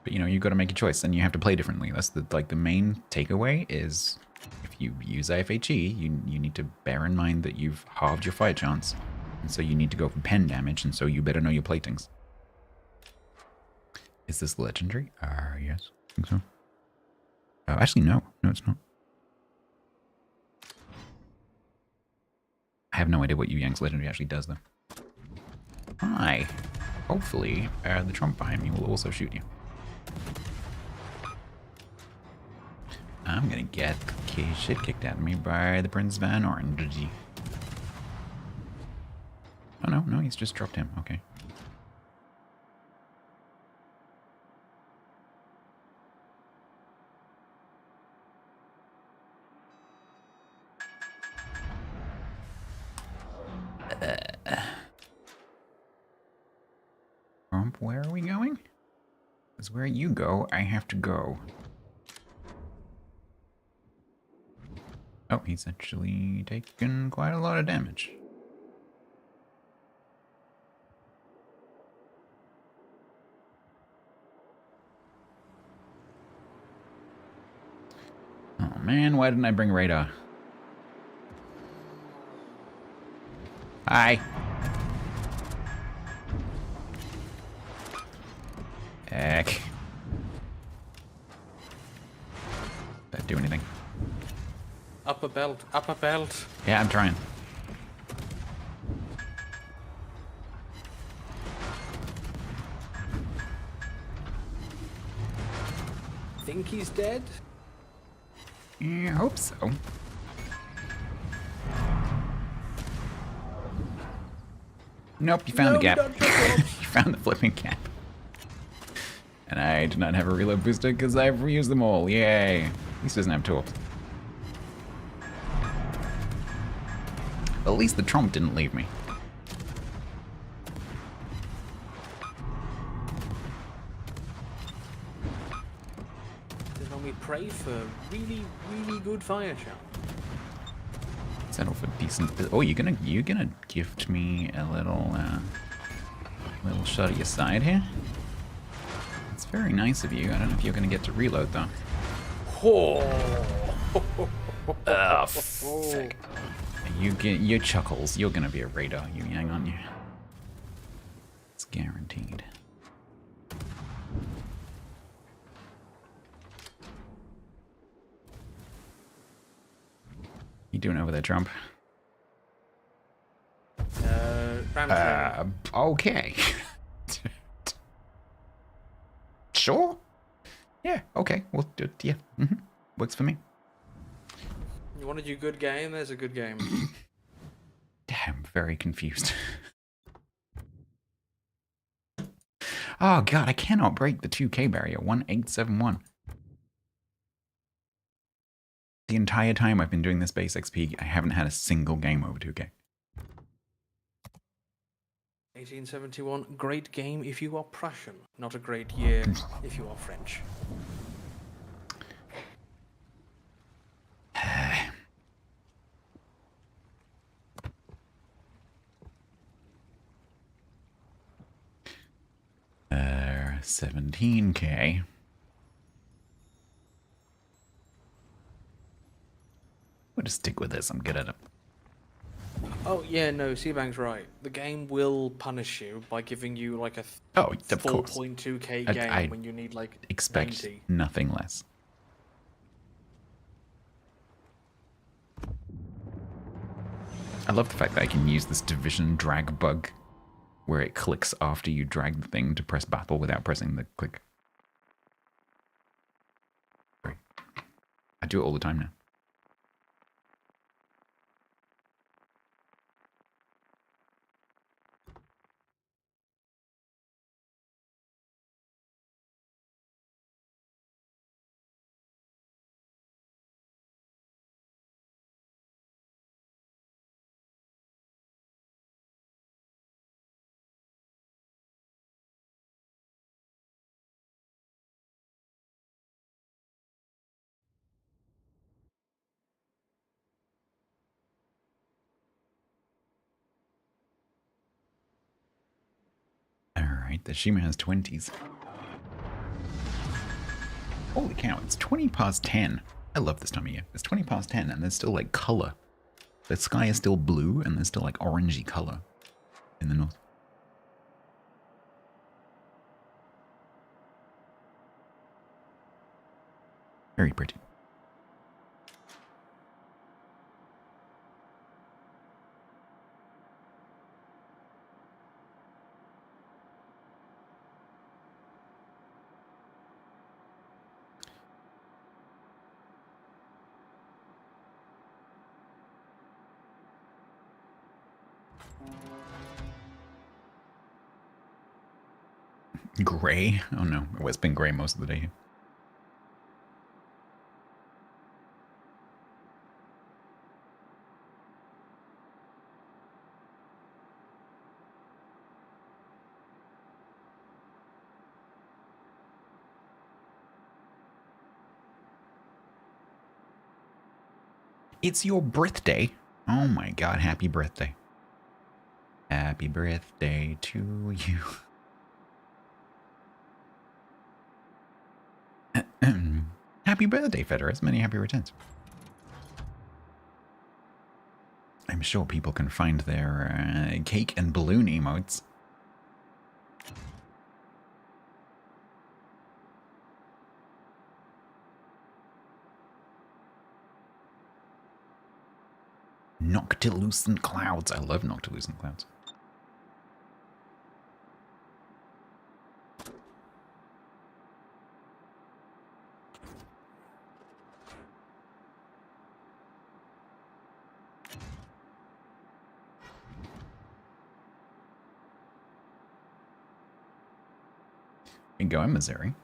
But, you know, you've got to make a choice and you have to play differently. That's the main takeaway is if you use IFHE, you need to bear in mind that you've halved your fire chance. And so you need to go for pen damage, and so you better know your platings. Is this legendary? Yes, I think so. Actually, no. No, it's not. I have no idea what Yu Yang's legendary actually does, though. Hi. Hopefully, the Trump behind me will also shoot you. I'm gonna get shit kicked out of me by the Prince Van Orange. Oh no, he's just dropped him. Okay. Trump, where are we going? Because where you go, I have to go. Oh, he's actually taken quite a lot of damage. Oh man, why didn't I bring radar? Hi. Heck. Did that do anything? Upper belt, upper belt. Yeah, I'm trying. Think he's dead? Yeah, I hope so. Nope, you found the gap. You found the flipping gap. And I do not have a reload booster because I've reused them all. Yay. At least he doesn't have torps. At least the Trump didn't leave me. Then we pray for really, really good fire channel. Settle for decent. Oh, you're gonna gift me a little shot at your side here. It's very nice of you. I don't know if you're gonna get to reload though. Oh, fuck. You get your chuckles. You're gonna be a radar, Yu Yang, aren't you? It's guaranteed. You doing over there, Trump? Okay. Sure. Yeah. Okay. Well, yeah. Works for me. You want to do good game? There's a good game. I'm very confused. Oh god, I cannot break the 2K barrier. 1871. The entire time I've been doing this base XP, I haven't had a single game over 2K. 1871, great game if you are Prussian, not a great year if you are French. Uh, 17K. We'll just stick with this. I'm good at it. Oh yeah, no, Seabang's right. The game will punish you by giving you like a Oh, of course. 4.2k game I when you need like expect 90. nothing less. I love the fact that I can use this division drag bug where it clicks after you drag the thing to press battle without pressing the click. Sorry. I do it all the time now. Alright, the Shima has 20s. Holy cow, it's 20 past 10. I love this time of year. It's 20 past 10 and there's still like color. The sky is still blue and there's still like orangey color in the north. Very pretty. Grey? Oh no, it's been grey most of the day. It's your birthday. Oh my god, happy birthday. Happy birthday to you. Happy birthday, Federers. Many happy returns. I'm sure people can find their cake and balloon emotes. Noctilucent clouds. I love noctilucent clouds. You go in Missouri.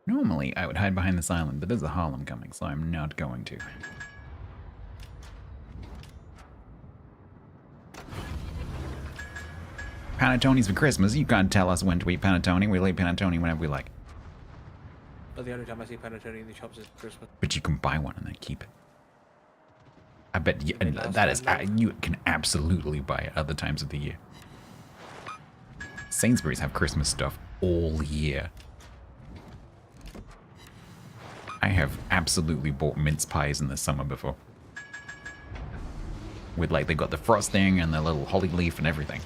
Normally, I would hide behind this island, but there's a Harlem coming, so I'm not going to. Panettones for Christmas. You can't tell us when to eat panettone. We'll eat panettone whenever we like. But the only time I see panettone in the shops is Christmas. But you can buy one and then keep it. I bet you, that is, you can absolutely buy it other times of the year. Sainsbury's have Christmas stuff all year. I have absolutely bought mince pies in the summer before. With like, they got the frosting and the little holly leaf and everything.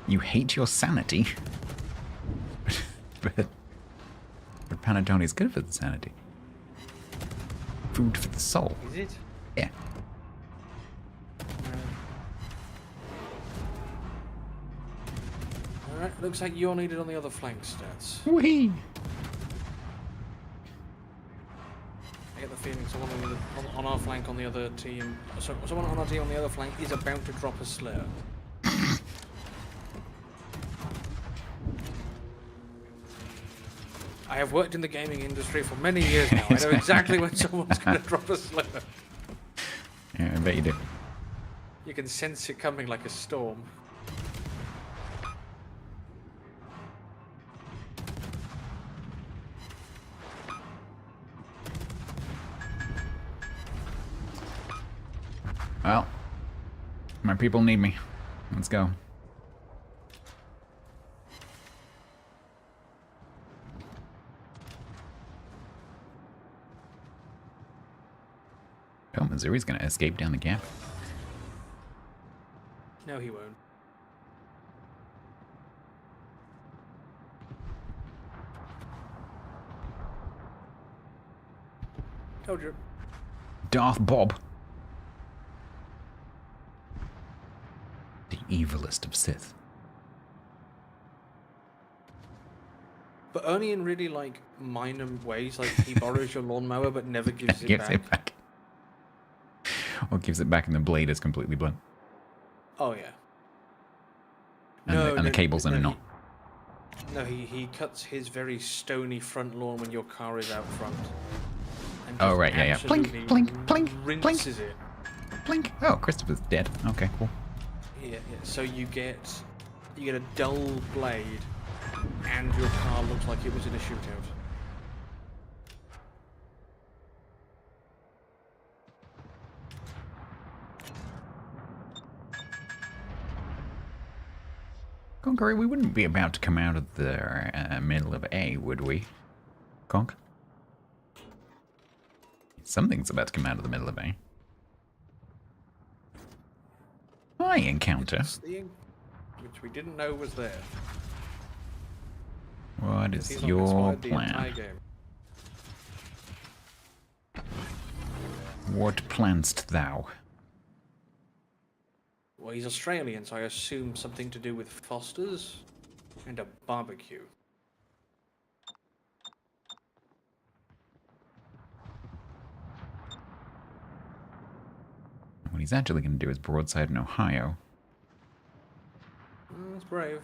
You hate your sanity, but panettone is good for the sanity. Food for the soul. Is it? Yeah. Alright, looks like you're needed on the other flank, Stats. Whee! I get the feeling someone on our flank on the other team, someone on our team on the other flank is about to drop a slur. I have worked in the gaming industry for many years now. I know exactly when someone's going to drop a slur. Yeah, I bet you do. You can sense it coming like a storm. Well, my people need me. Let's go. Oh, Missouri's gonna escape down the gap. No, he won't. Told you. Darth Bob. The evilest of Sith. But only in really, like, minor ways. Like, he borrows your lawnmower but never gives it Gives back. it back. Or gives it back and the blade is completely blunt. Oh, yeah. And the cable's in a knot. No, he cuts his very stony front lawn when your car is out front. And Oh, just right, yeah. Plink, absolutely plink, plink, rinses it. Blink. Oh, Christopher's dead. Okay, cool. Yeah. So you get a dull blade, and your car looks like it was in a shootout. Conqueror, we wouldn't be about to come out of the middle of A, would we? Conk? Something's about to come out of the middle of A. I encounter. Which we didn't know was there. What He's is not your inspired the entire plan? game. What planst thou? Well, he's Australian, so I assume something to do with Foster's and a barbecue. What he's actually going to do is broadside in Ohio. Oh, that's brave.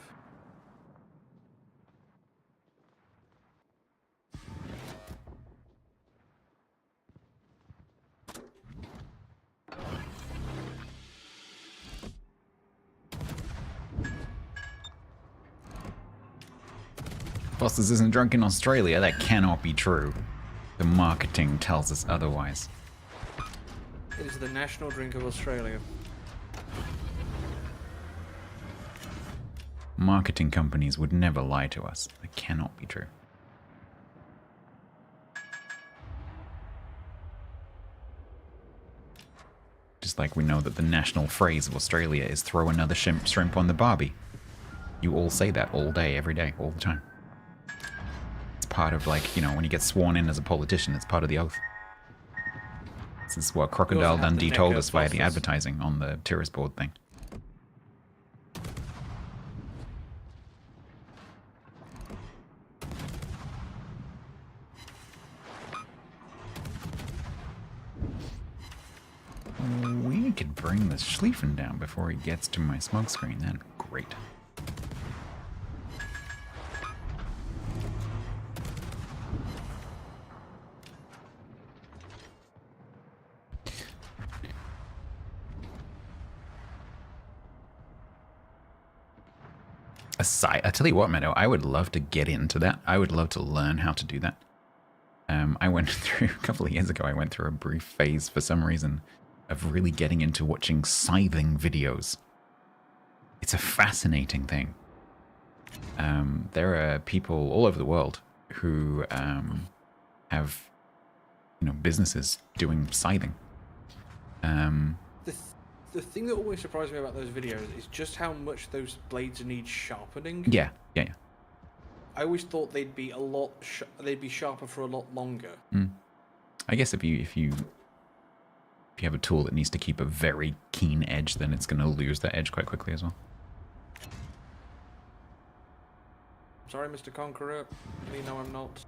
Foster's isn't drunk in Australia. That cannot be true. The marketing tells us otherwise. It is the national drink of Australia. Marketing companies would never lie to us. That cannot be true. Just like we know that the national phrase of Australia is throw another shrimp on the barbie. You all say that all day, every day, all the time. It's part of, like, you know, when you get sworn in as a politician, it's part of the oath. This is what Crocodile Dundee told us via the advertising on the tourist board thing. We could bring the Schlieffen down before he gets to my smoke screen. That'd be great. I tell you what, Meadow, I would love to get into that. I would love to learn how to do that. I went through, a couple of years ago, I went through a brief phase for some reason of really getting into watching scything videos. It's a fascinating thing. There are people all over the world who have, you know, businesses doing scything. The thing that always surprised me about those videos is just how much those blades need sharpening. Yeah. I always thought they'd be they'd be sharper for a lot longer. I guess if you have a tool that needs to keep a very keen edge, then it's going to lose that edge quite quickly as well. Sorry, Mr. Conqueror. You know I'm not.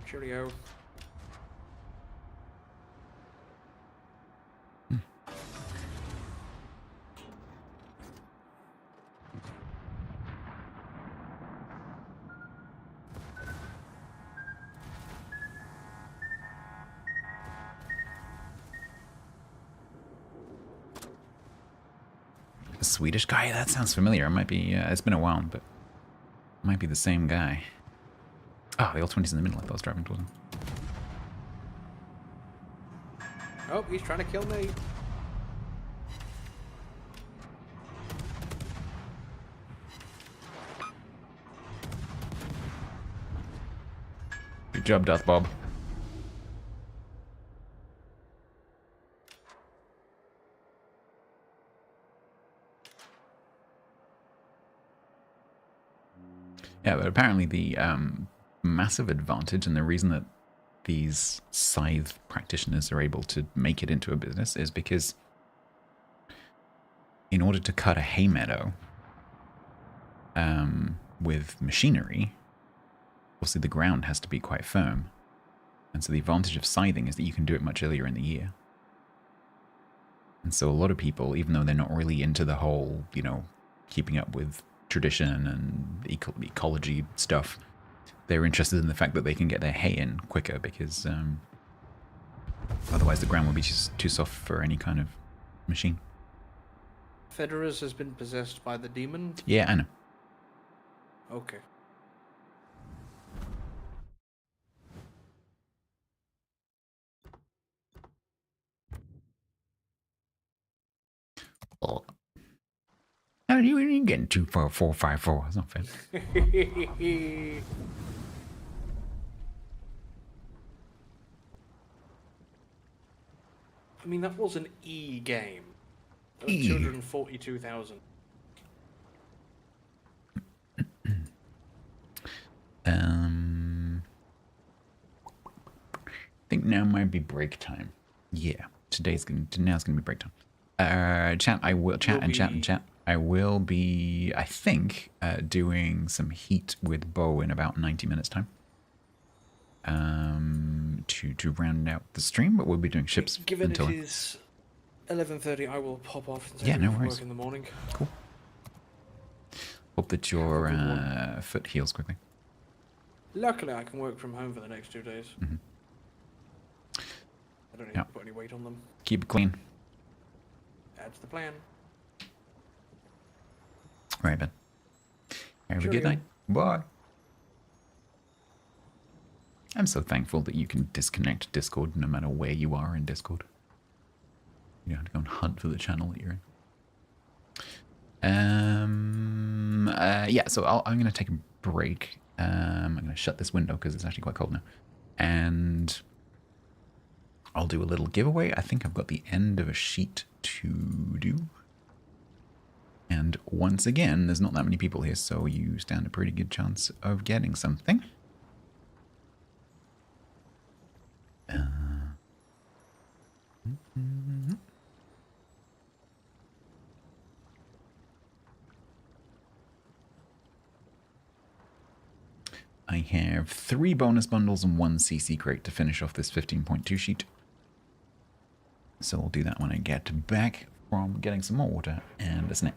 Cheerio. A Swedish guy? That sounds familiar. It might be, it's been a while, but it might be the same guy. Oh, the L-20's in the middle. I thought I was driving towards him. Oh, he's trying to kill me. Good job, Death Bob. Yeah, but apparently the massive advantage and the reason that these scythe practitioners are able to make it into a business is because in order to cut a hay meadow with machinery, obviously the ground has to be quite firm. And so the advantage of scything is that you can do it much earlier in the year. And so a lot of people, even though they're not really into the whole, you know, keeping up with tradition and ecology stuff, they're interested in the fact that they can get their hay in quicker because otherwise the ground will be just too soft for any kind of machine. Federers has been possessed by the demon? Yeah, I know. Okay. How are you getting 24454? That's not fair. I mean, that was an E game. That was E. 242,000. I think now might be break time. Yeah, now's gonna be break time. Chat. I will chat and chat and chat. I will be, I think, doing some heat with Bo in about 90 minutes time. To round out the stream, but we'll be doing ships Given until. it is 11:30, I will pop off and take Yeah, no work worries. in the morning. Cool. Hope that your foot heals quickly. Luckily, I can work from home for the next 2 days. Mm-hmm. I don't need Yeah. to put any weight on them. Keep it clean. That's the plan. All right, Ben. Have a good Cheerio. night. Bye. I'm so thankful that you can disconnect Discord no matter where you are in Discord. You don't have to go and hunt for the channel that you're in. Yeah, so I'm going to take a break. I'm going to shut this window because it's actually quite cold now. And I'll do a little giveaway. I think I've got the end of a sheet to do. And once again, there's not that many people here, so you stand a pretty good chance of getting something. I have 3 bonus bundles and 1 CC crate to finish off this 15.2 sheet. So we'll do that when I get back from getting some more water and a snack.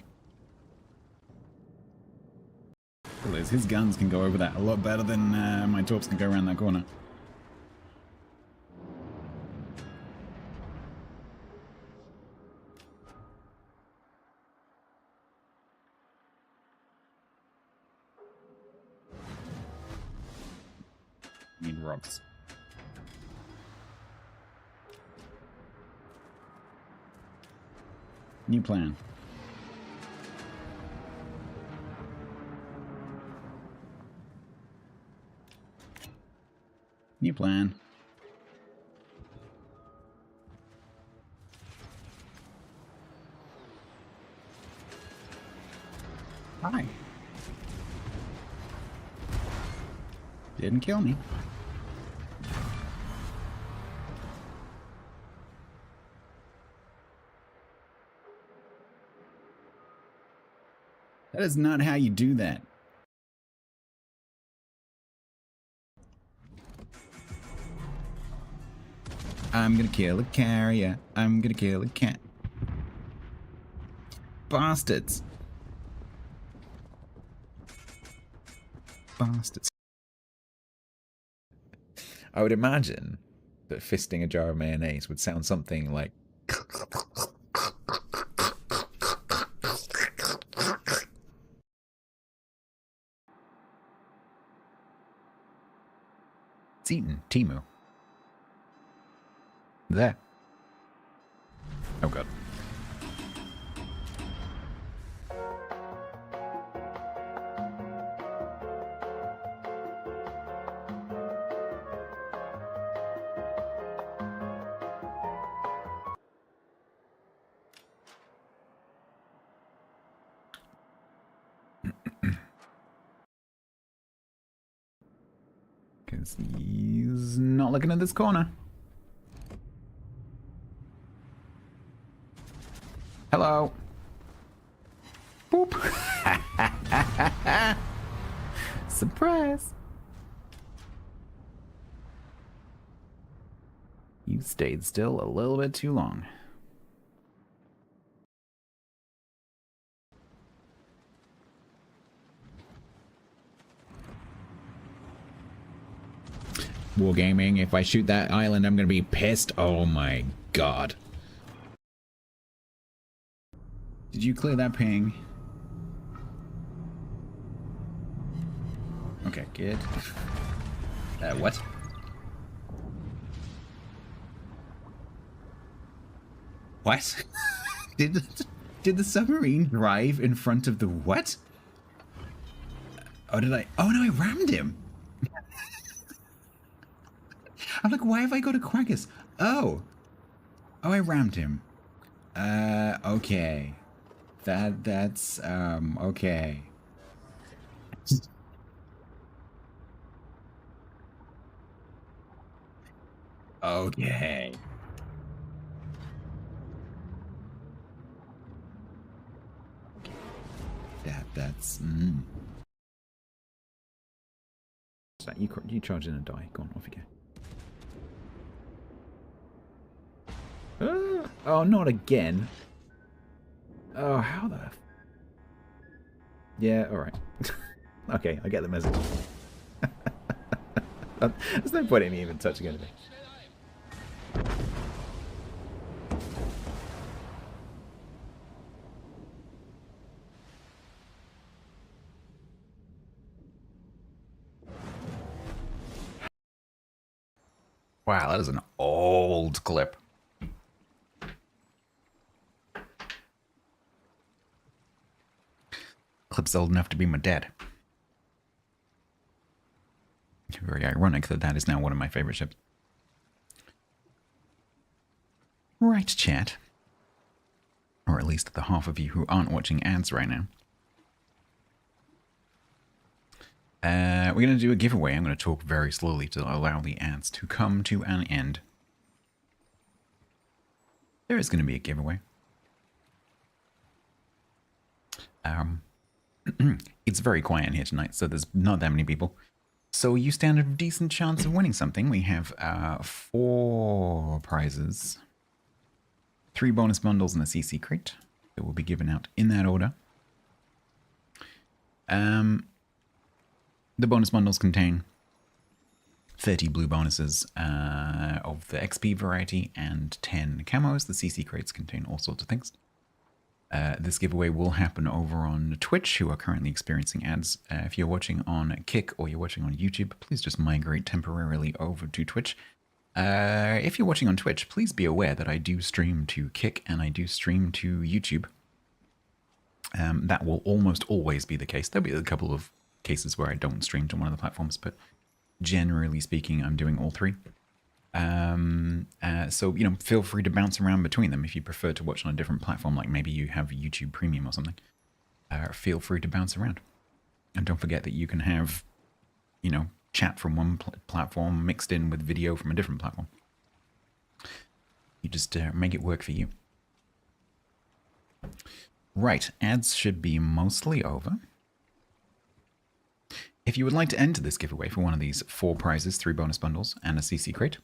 Liz, his guns can go over that a lot better than my torps can go around that corner. Need rocks. New plan. New plan. Hi. Didn't kill me. That is not how you do that. I'm gonna kill a carrier. I'm gonna kill a cat. Bastards. Bastards. I would imagine that fisting a jar of mayonnaise would sound something like... It's eaten. Timu. There. Oh god. Because he's not looking at this corner. Hello. Boop. Surprise. You stayed still a little bit too long. Wargaming, if I shoot that island, I'm gonna be pissed. Oh my god. Did you clear that ping? Okay, good. What? What? Did the submarine drive in front of the what? Oh, did I? Oh, no, I rammed him. I'm like, why have I got a Quaggas? Oh. Oh, I rammed him. Okay. That's, okay. Okay. That's, So you charge in and die. Go on, off you go. Oh, not again. Oh, how the... Yeah, alright. Okay, I get the message. There's no point in me even touching anything. Wow, that is an old clip. Clip's old enough to be my dad. Very ironic that that is now one of my favorite ships. Right, chat. Or at least the half of you who aren't watching ads right now. We're going to do a giveaway. I'm going to talk very slowly to allow the ads to come to an end. There is going to be a giveaway. It's very quiet in here tonight, so there's not that many people. So you stand a decent chance of winning something. We have 4 prizes, 3 bonus bundles, and a CC crate that will be given out in that order. The bonus bundles contain 30 blue bonuses of the XP variety and 10 camos. The CC crates contain all sorts of things. This giveaway will happen over on Twitch, who are currently experiencing ads. If you're watching on Kick or you're watching on YouTube, please just migrate temporarily over to Twitch. If you're watching on Twitch, please be aware that I do stream to Kick and I do stream to YouTube. That will almost always be the case. There'll be a couple of cases where I don't stream to one of the platforms, but generally speaking, I'm doing all 3. So, you know, feel free to bounce around between them if you prefer to watch on a different platform, like maybe you have YouTube Premium or something. Feel free to bounce around. And don't forget that you can have, you know, chat from one platform mixed in with video from a different platform. You just make it work for you. Right, ads should be mostly over. If you would like to enter this giveaway for one of these 4 prizes, 3 bonus bundles, and a CC crate,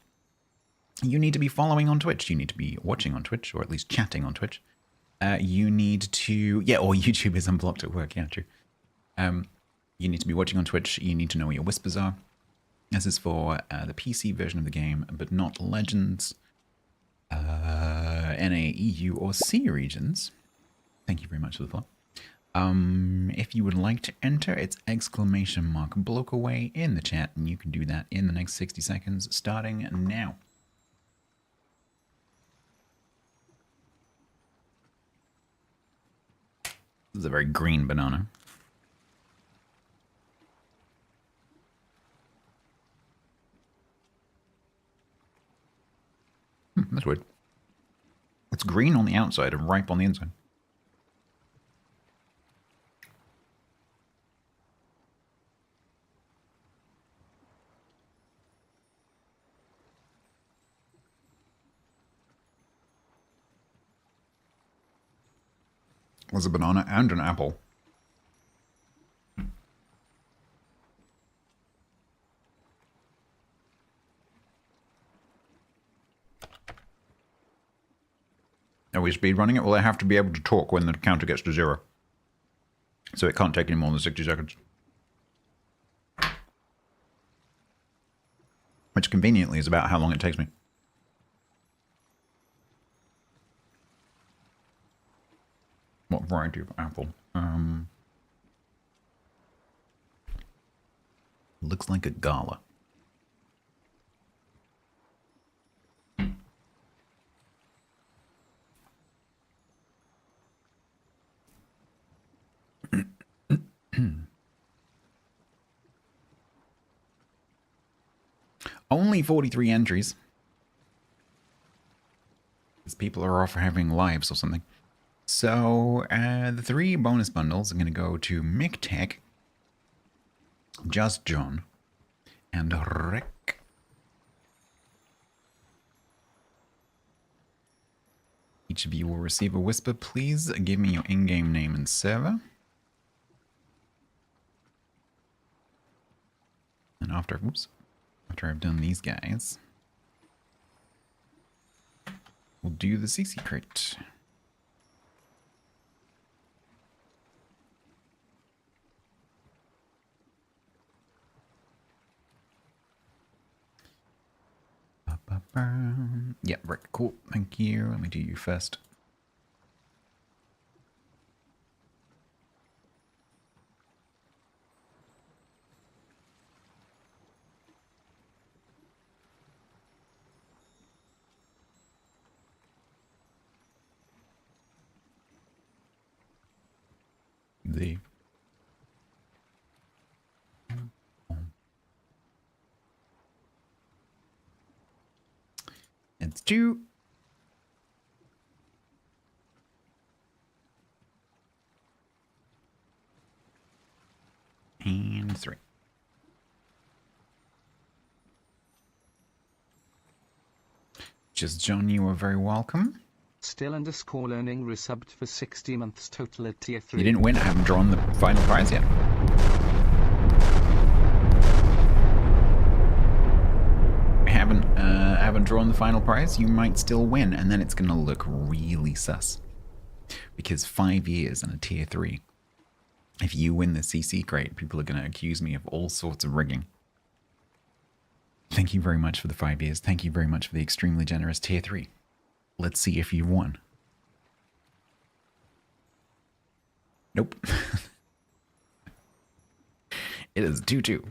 you need to be following on Twitch. You need to be watching on Twitch, or at least chatting on Twitch. You need to... Yeah, or YouTube is unblocked at work. Yeah, true. You need to be watching on Twitch. You need to know what your whispers are. This is for the PC version of the game, but not Legends, NA, EU, or C regions. Thank you very much for the follow. If you would like to enter, it's !bloke away in the chat, and you can do that in the next 60 seconds, starting now. This is a very green banana. That's weird. It's green on the outside and ripe on the inside. There's a banana and an apple. Are we speed running it? Well, I have to be able to talk when the counter gets to 0. So it can't take any more than 60 seconds. Which conveniently is about how long it takes me. What variety of apple? Looks like a gala. Only 43 entries. Because people are off having lives or something. So, the 3 bonus bundles are going to go to Mick Tech, Just John, and Rick. Each of you will receive a whisper. Please give me your in-game name and server. And after I've done these guys, we'll do the CC crate. Yeah, Rick, cool. Thank you. Let me do you first. The it's 2. And 3. Just John, you are very welcome. Still underscore learning resubbed for 60 months total at tier 3. You didn't win. I haven't drawn the final prize yet. Haven't drawn the final prize. You might still win, and then it's going to look really sus. Because 5 years and a tier 3. If you win the CC crate, people are going to accuse me of all sorts of rigging. Thank you very much for the 5 years. Thank you very much for the extremely generous tier 3. Let's see if you've won. Nope. It is 2-2.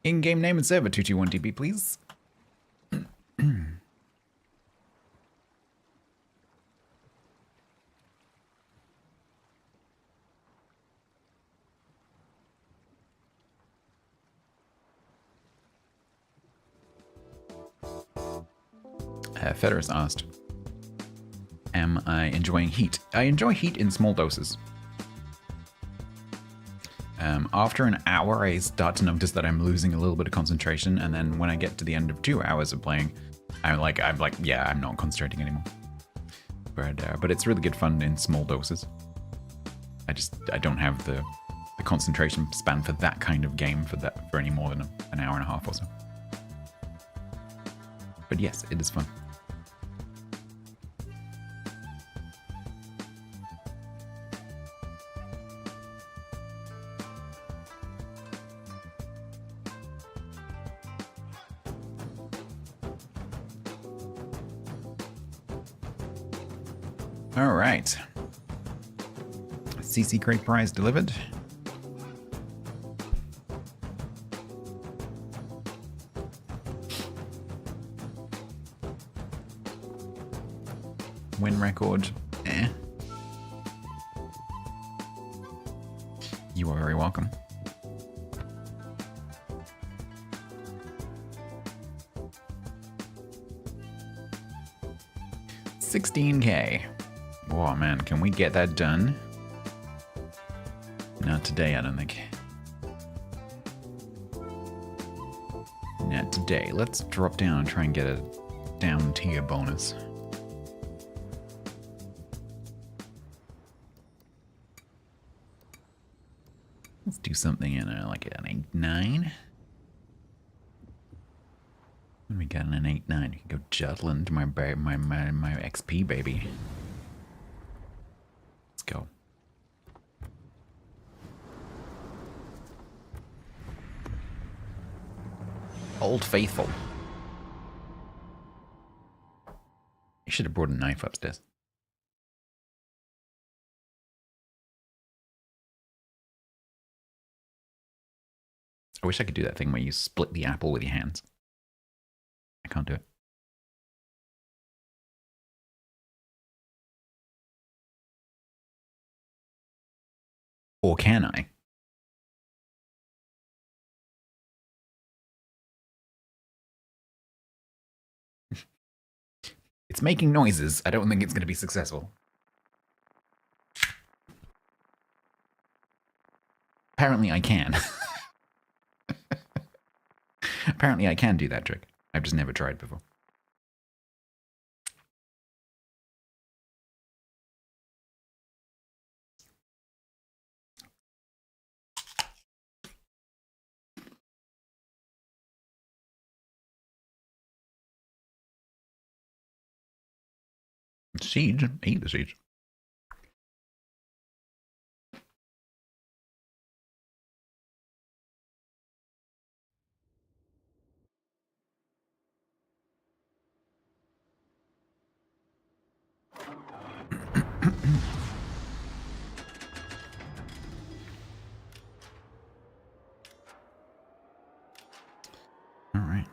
In-game name and server 221DB, please. Federus asked, am I enjoying heat? I enjoy heat in small doses. After an hour, I start to notice that I'm losing a little bit of concentration, and then when I get to the end of 2 hours of playing, I'm like, yeah, I'm not concentrating anymore. But it's really good fun in small doses. I don't have the concentration span for that kind of game for any more than an hour and a half or so. But yes, it is fun. All right. CC crate prize delivered. Win record. You are very welcome. $16K. Oh man, can we get that done? Not today, I don't think. Not today. Let's drop down and try and get a down tier bonus. Let's do something in like an 8-9. When we got an 8-9, you can go Jutland, my XP baby. Let's go. Old Faithful. You should have brought a knife upstairs. I wish I could do that thing where you split the apple with your hands. I can't do it. Or can I? It's making noises. I don't think it's going to be successful. Apparently I can. Apparently I can do that trick. I've just never tried before. Siege? Eat the siege. All right.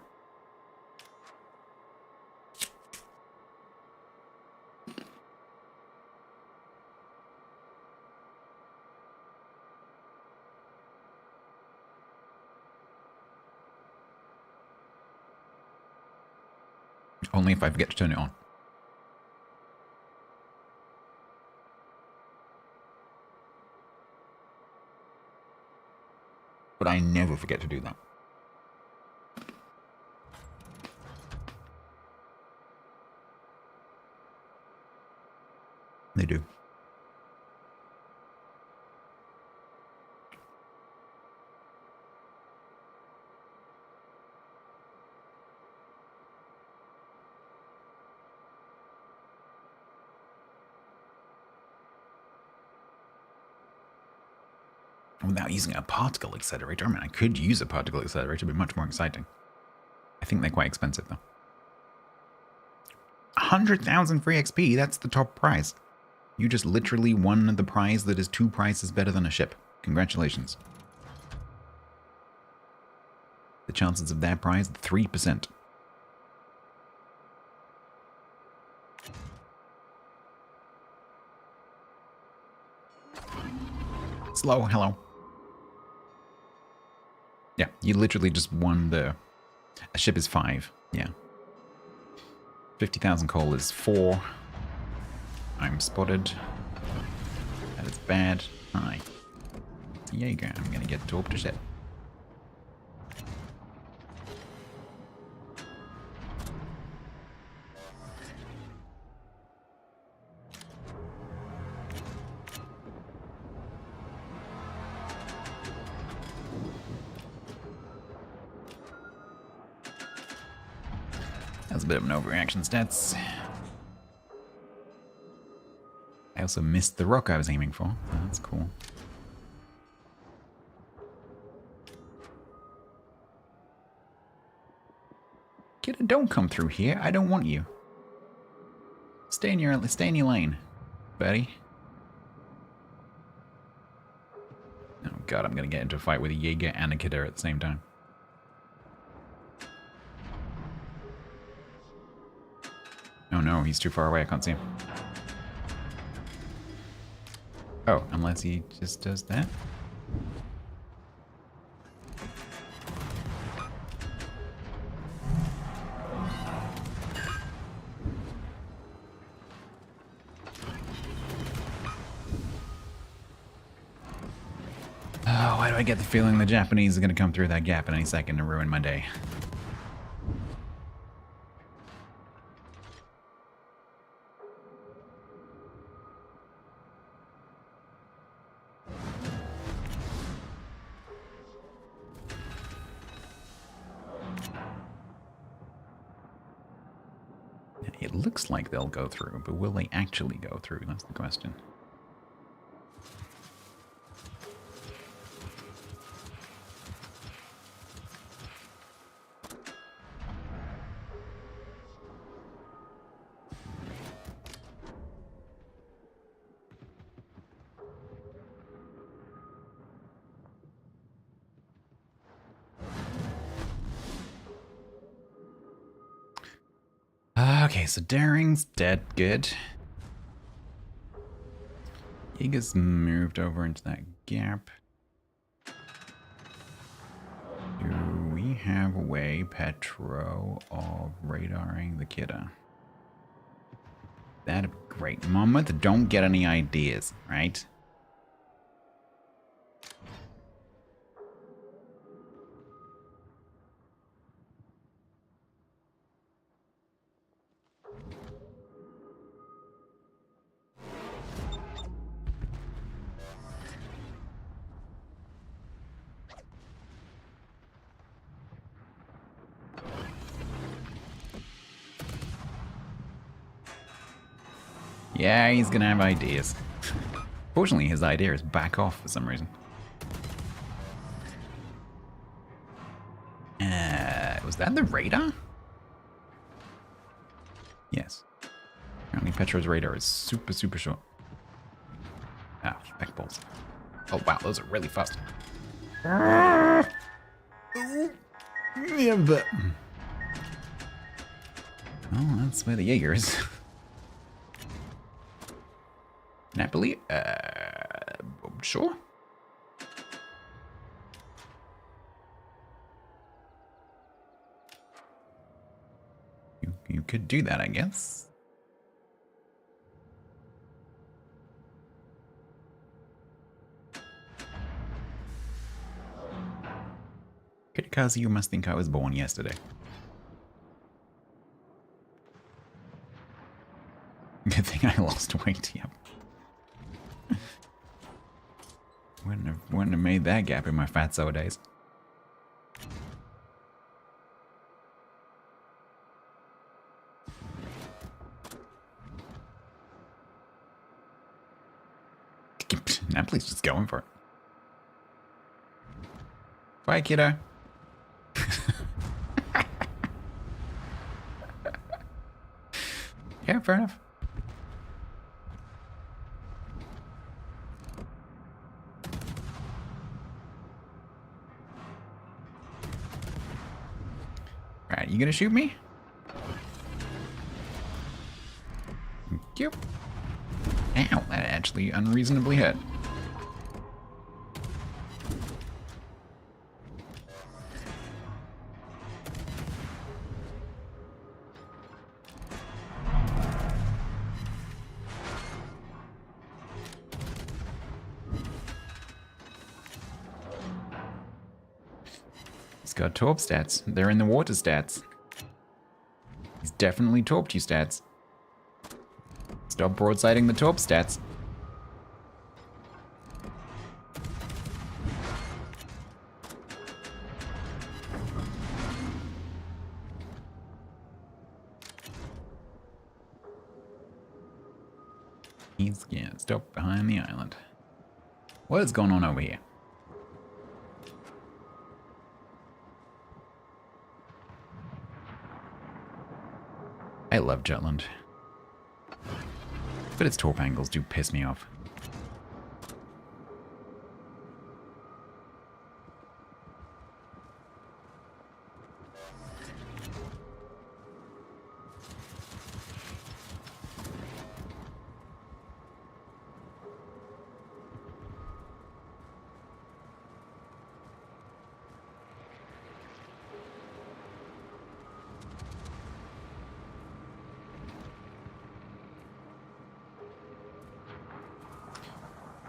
Only if I forget to turn it on. But I never forget to do that. They do. Without using a particle accelerator. I mean, I could use a particle accelerator, it'd be much more exciting. I think they're quite expensive, though. 100,000 free XP, that's the top prize. You just literally won the prize that is 2 prices better than a ship. Congratulations. The chances of that prize, 3%. Slow, hello. Yeah, you literally just won the... A ship is 5, yeah. 50,000 coal is 4. I'm spotted. That is bad. Hi. There you go, I'm gonna get torped to ship. That's a bit of an overreaction, stats. I also missed the rock I was aiming for. Oh, that's cool. Kid, don't come through here. I don't want you. Stay in your lane, buddy. Oh god, I'm gonna get into a fight with a Jaeger and a Kidder at the same time. Oh no, he's too far away, I can't see him. Oh, unless he just does that? Oh, why do I get the feeling the Japanese are gonna come through that gap in any second and ruin my day? It looks like they'll go through, but will they actually go through? That's the question. Okay, so Daring's dead. Good. Jaeger's moved over into that gap. Do we have a way, Petro, of radaring the kidder? That'd be great. Monmouth, don't get any ideas, right? Yeah, he's gonna have ideas. Fortunately, his idea is back off for some reason. Was that the radar? Yes. Apparently Petro's radar is super, super short. Ah, back balls. Oh wow, those are really fast. Yeah, but... Oh, that's where the Jaeger is. Napoli? Sure. You could do that, I guess. Kitakazi, you must think I was born yesterday. Good thing I lost weight, yep. Wouldn't have made that gap in my fatso days. Napoli's just going for it. Bye, kiddo. Yeah, fair enough. Right, you gonna shoot me? Thank you. Ow, that actually unreasonably hurt. He's got torp stats. They're in the water stats. He's definitely torped you stats. Stop broadsiding the torp stats. He's stop behind the island. What is going on over here? I love Jutland. But its torp angles do piss me off.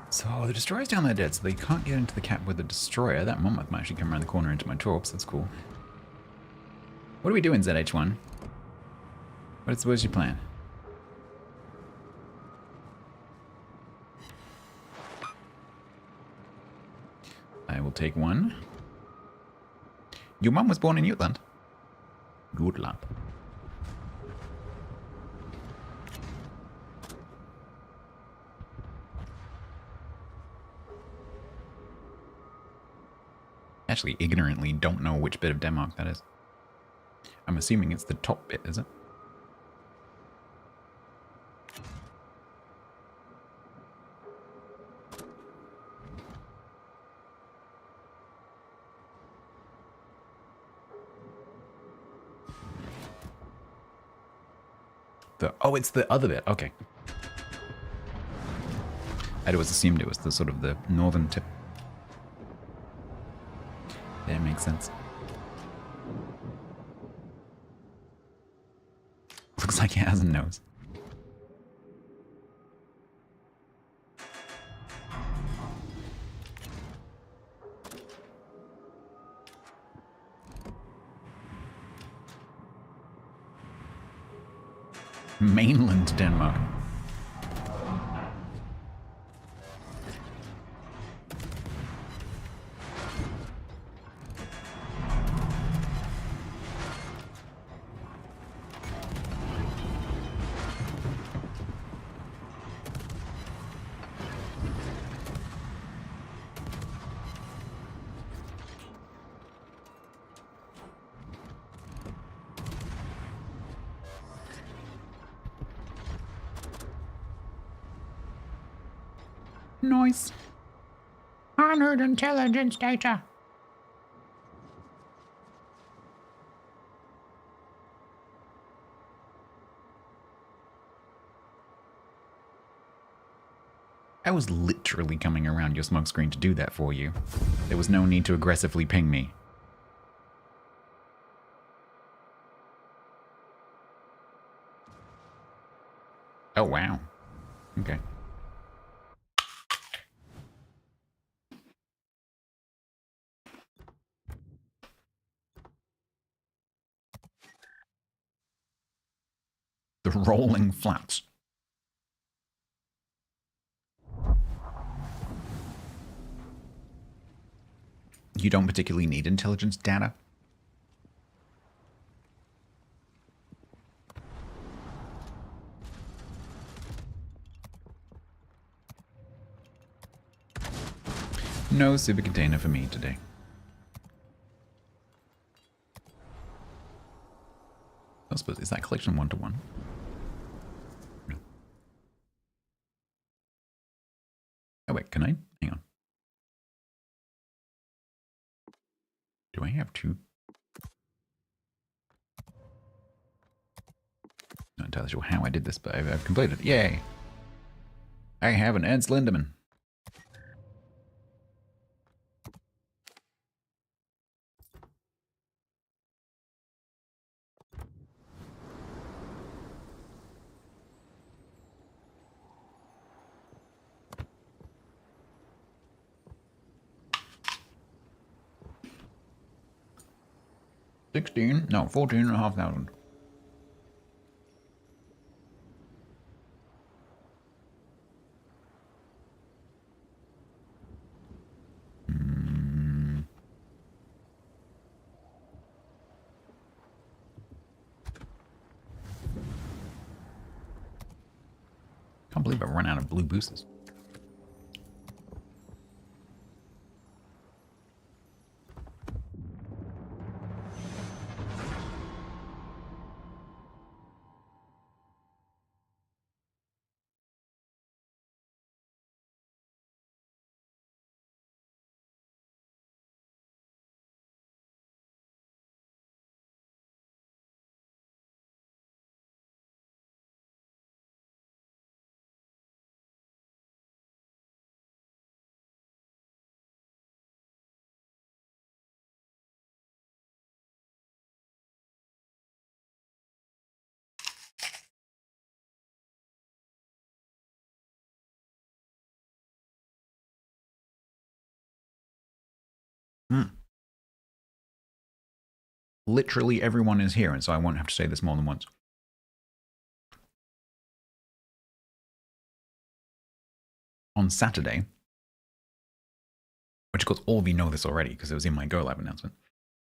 So the destroyer's down there dead, so they can't get into the cap with the destroyer. That Monmouth might actually come around the corner into my torps. That's cool. What are we doing, ZH1? What's your plan? I will take one. Your mum was born in Jutland. Jutland. Actually ignorantly don't know which bit of Denmark that is. I'm assuming it's the top bit, is it? Oh, it's the other bit. Okay. I'd always assumed it was the sort of the northern tip. Yeah, makes sense. Looks like it has a nose. Mainland Denmark. Nice. 100 intelligence data. I was literally coming around your smoke screen to do that for you. There was no need to aggressively ping me. Oh, wow. Okay. The rolling flats. You don't particularly need intelligence data? No super container for me today. I suppose, is that collection 1-to-1? No. Oh wait, can I? Hang on. Do I have two? Not entirely sure how I did this, but I've completed it. Yay! I have an Ernst Lindemann. No, 14,500. Can't believe I've run out of blue boosters. Literally everyone is here, and so I won't have to say this more than once. On Saturday, which of course all of you know this already because it was in my Go Live announcement,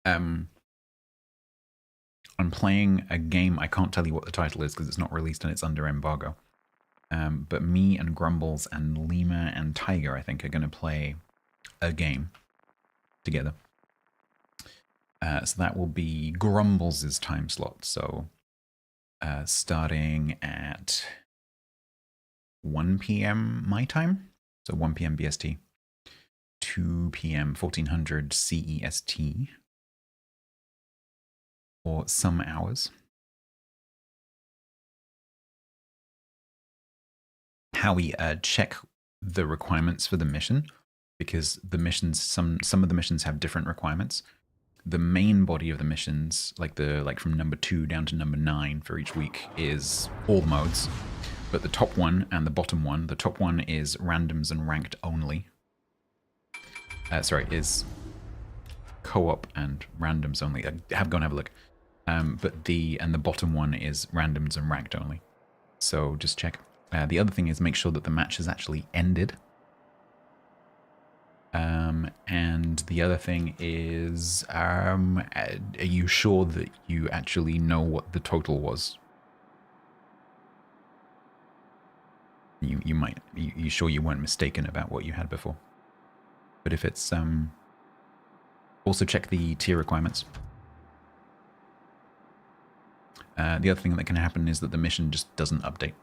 I'm playing a game. I can't tell you what the title is because it's not released and it's under embargo. But me and Grumbles and Lima and Tiger, I think, are going to play a game together. So that will be Grumbles' time slot. So starting at 1 p.m. my time, so 1 p.m. BST, 2 p.m. 1400 CEST, for some hours. Howie, check the requirements for the mission, because the missions, some of the missions have different requirements. The main body of the missions, like from number 2 down to number 9 for each week, is all modes. But the top one and the bottom one, the top one is randoms and ranked only. Is co-op and randoms only. Go and have a look. But the bottom one is randoms and ranked only. So just check. The other thing is make sure that the match has actually ended. And the other thing is, are you sure that you actually know what the total was? You sure you weren't mistaken about what you had before? But if it's, also check the tier requirements. The other thing that can happen is that the mission just doesn't update.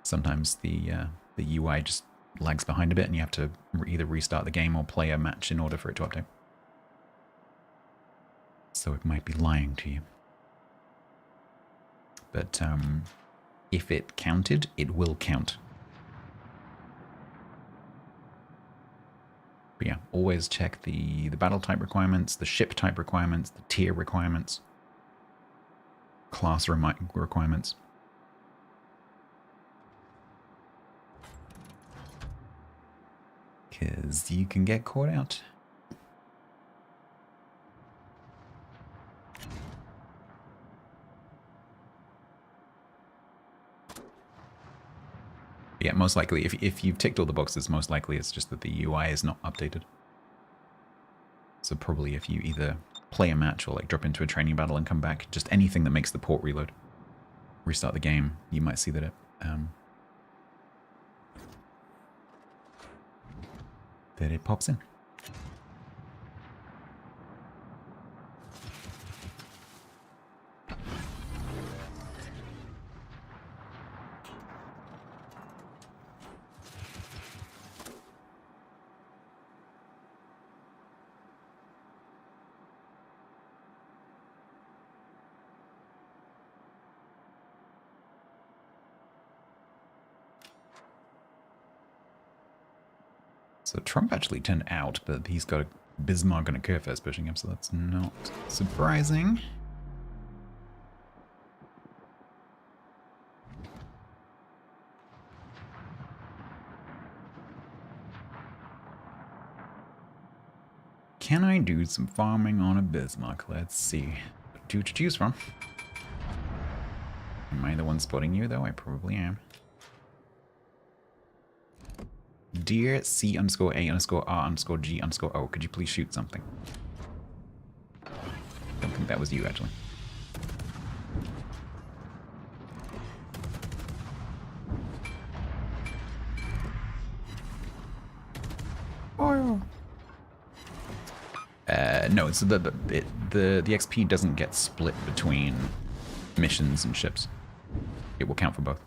Sometimes the UI just lags behind a bit and you have to either restart the game or play a match in order for it to update. So it might be lying to you. But if it counted, it will count. But yeah, always check the battle type requirements, the ship type requirements, the tier requirements, class requirements. Because you can get caught out. Yeah, most likely, if you've ticked all the boxes, most likely it's just that the UI is not updated. So probably if you either play a match or like drop into a training battle and come back, just anything that makes the port reload, restart the game, you might see that it pops in. So Trump actually turned out, but he's got a Bismarck and a Kurfürst pushing him, so that's not surprising. Can I do some farming on a Bismarck? Let's see. Two to choose from. Am I the one spotting you, though? I probably am. Dear C_A_R_G_O, could you please shoot something? Don't think that was you, actually. Oh. No, it's the XP doesn't get split between missions and ships. It will count for both.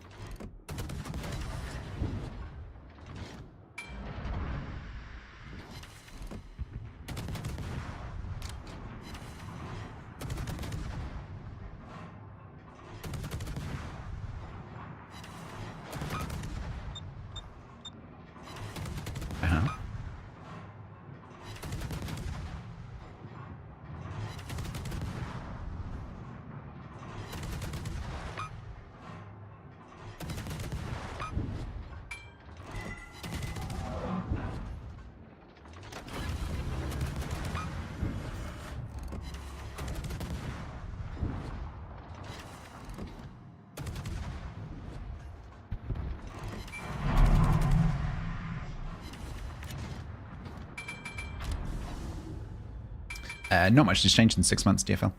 Not much has changed in 6 months, DFL.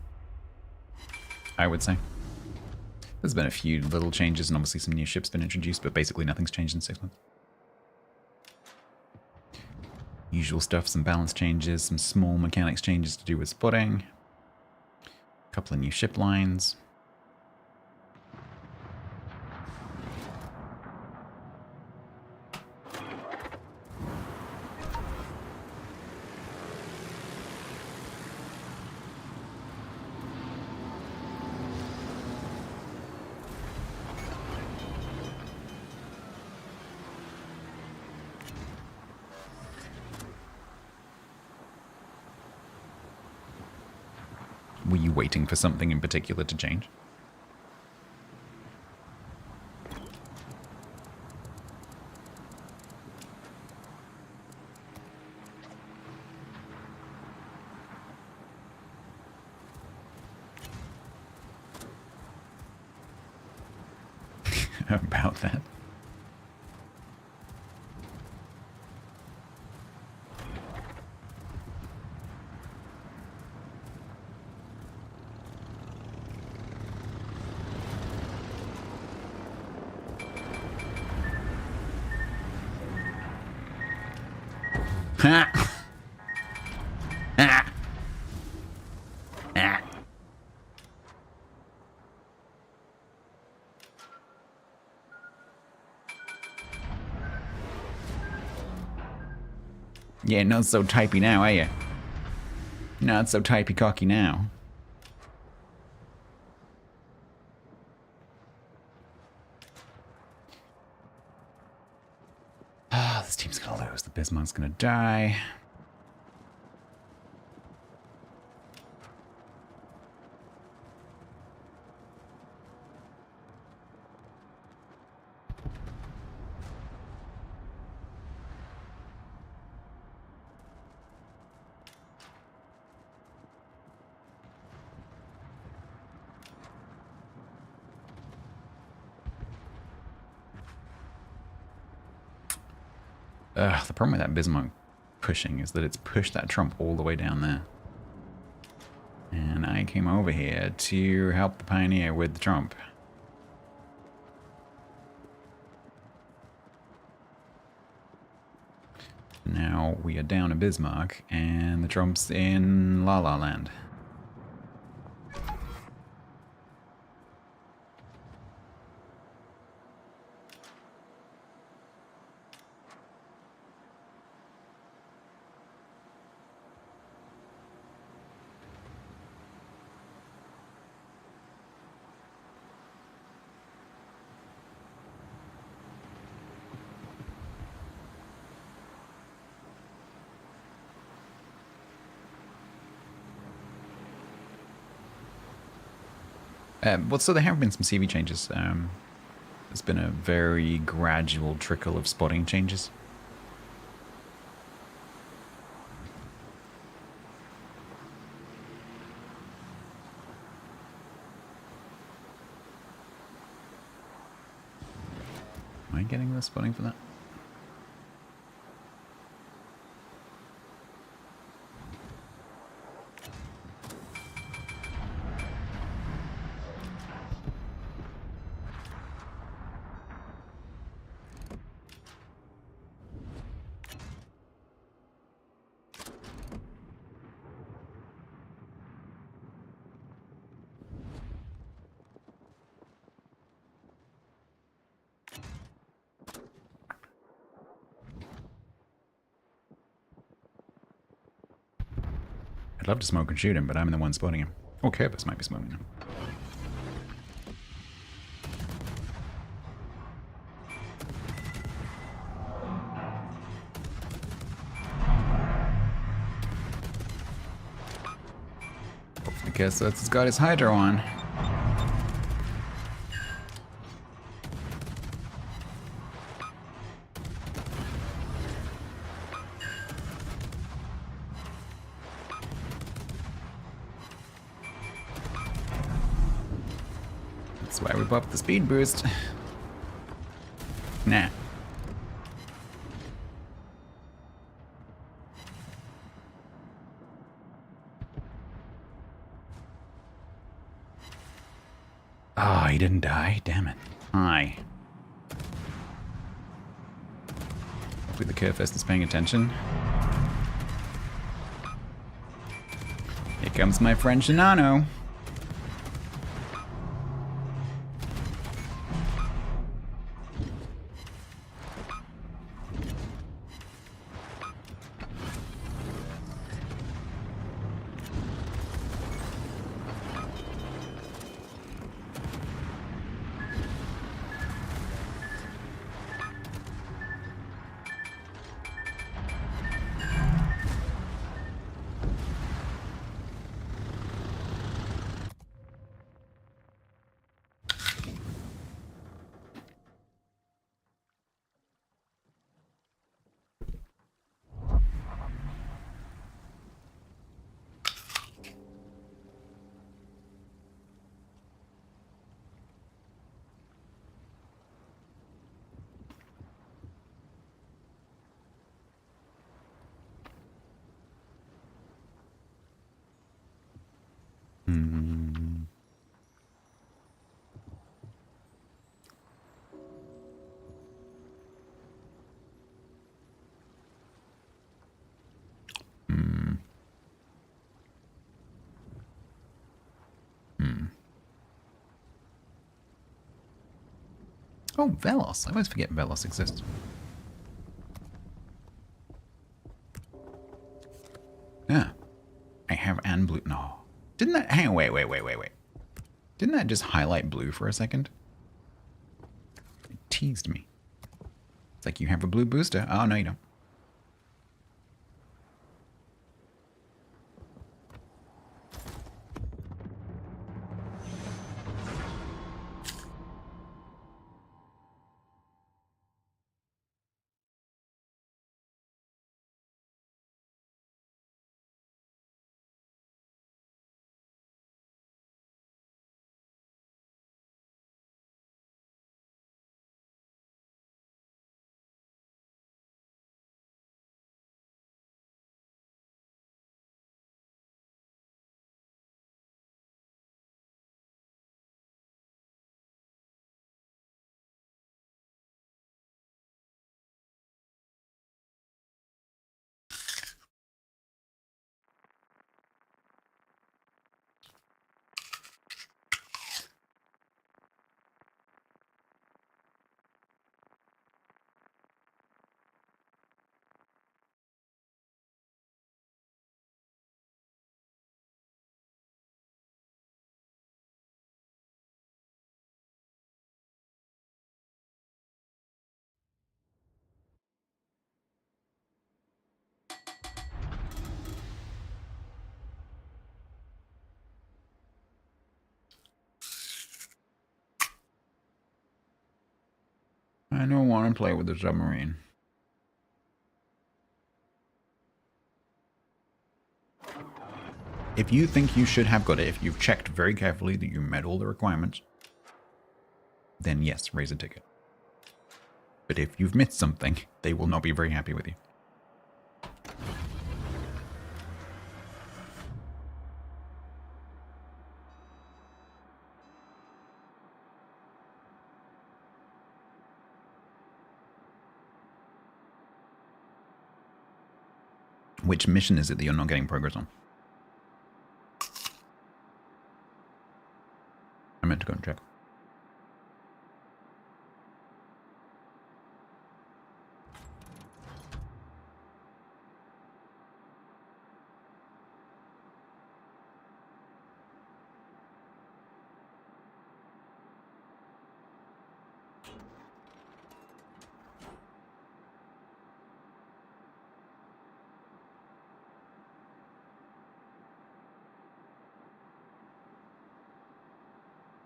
I would say. There's been a few little changes and obviously some new ships been introduced, but basically nothing's changed in 6 months. Usual stuff, some balance changes, some small mechanics changes to do with spotting. A couple of new ship lines. Were you waiting for something in particular to change? About that. Ha! Ah! Ah! Yeah, not so typey now, are you? Not so typey cocky now. Ah, this team's gonna lose. The Bismarck's gonna die. The problem with that Bismarck pushing is that it's pushed that Trump all the way down there. And I came over here to help the Pioneer with the Trump. Now we are down a Bismarck, and the Trump's in La La Land. Well, so there have been some CV changes. There's been a very gradual trickle of spotting changes. Am I getting the spotting for that? I'd love to smoke and shoot him, but I'm the one spotting him. Or Kerberos might be smoking him. Hopefully Kerberos has got his Hydro on. That's why we popped the speed boost. Nah. Oh, he didn't die. Damn it. Hi. Hopefully the Kerfest is paying attention. Here comes my friend Shinano. Oh, Velos. I always forget Velos exists. Ah. I have and blue. No. Didn't that... Hang on, wait. Didn't that just highlight blue for a second? It teased me. It's like, you have a blue booster. Oh, no, you don't. I don't want to play with the submarine. If you think you should have got it, if you've checked very carefully that you met all the requirements, then yes, raise a ticket. But if you've missed something, they will not be very happy with you. Which mission is it that you're not getting progress on? I meant to go and check.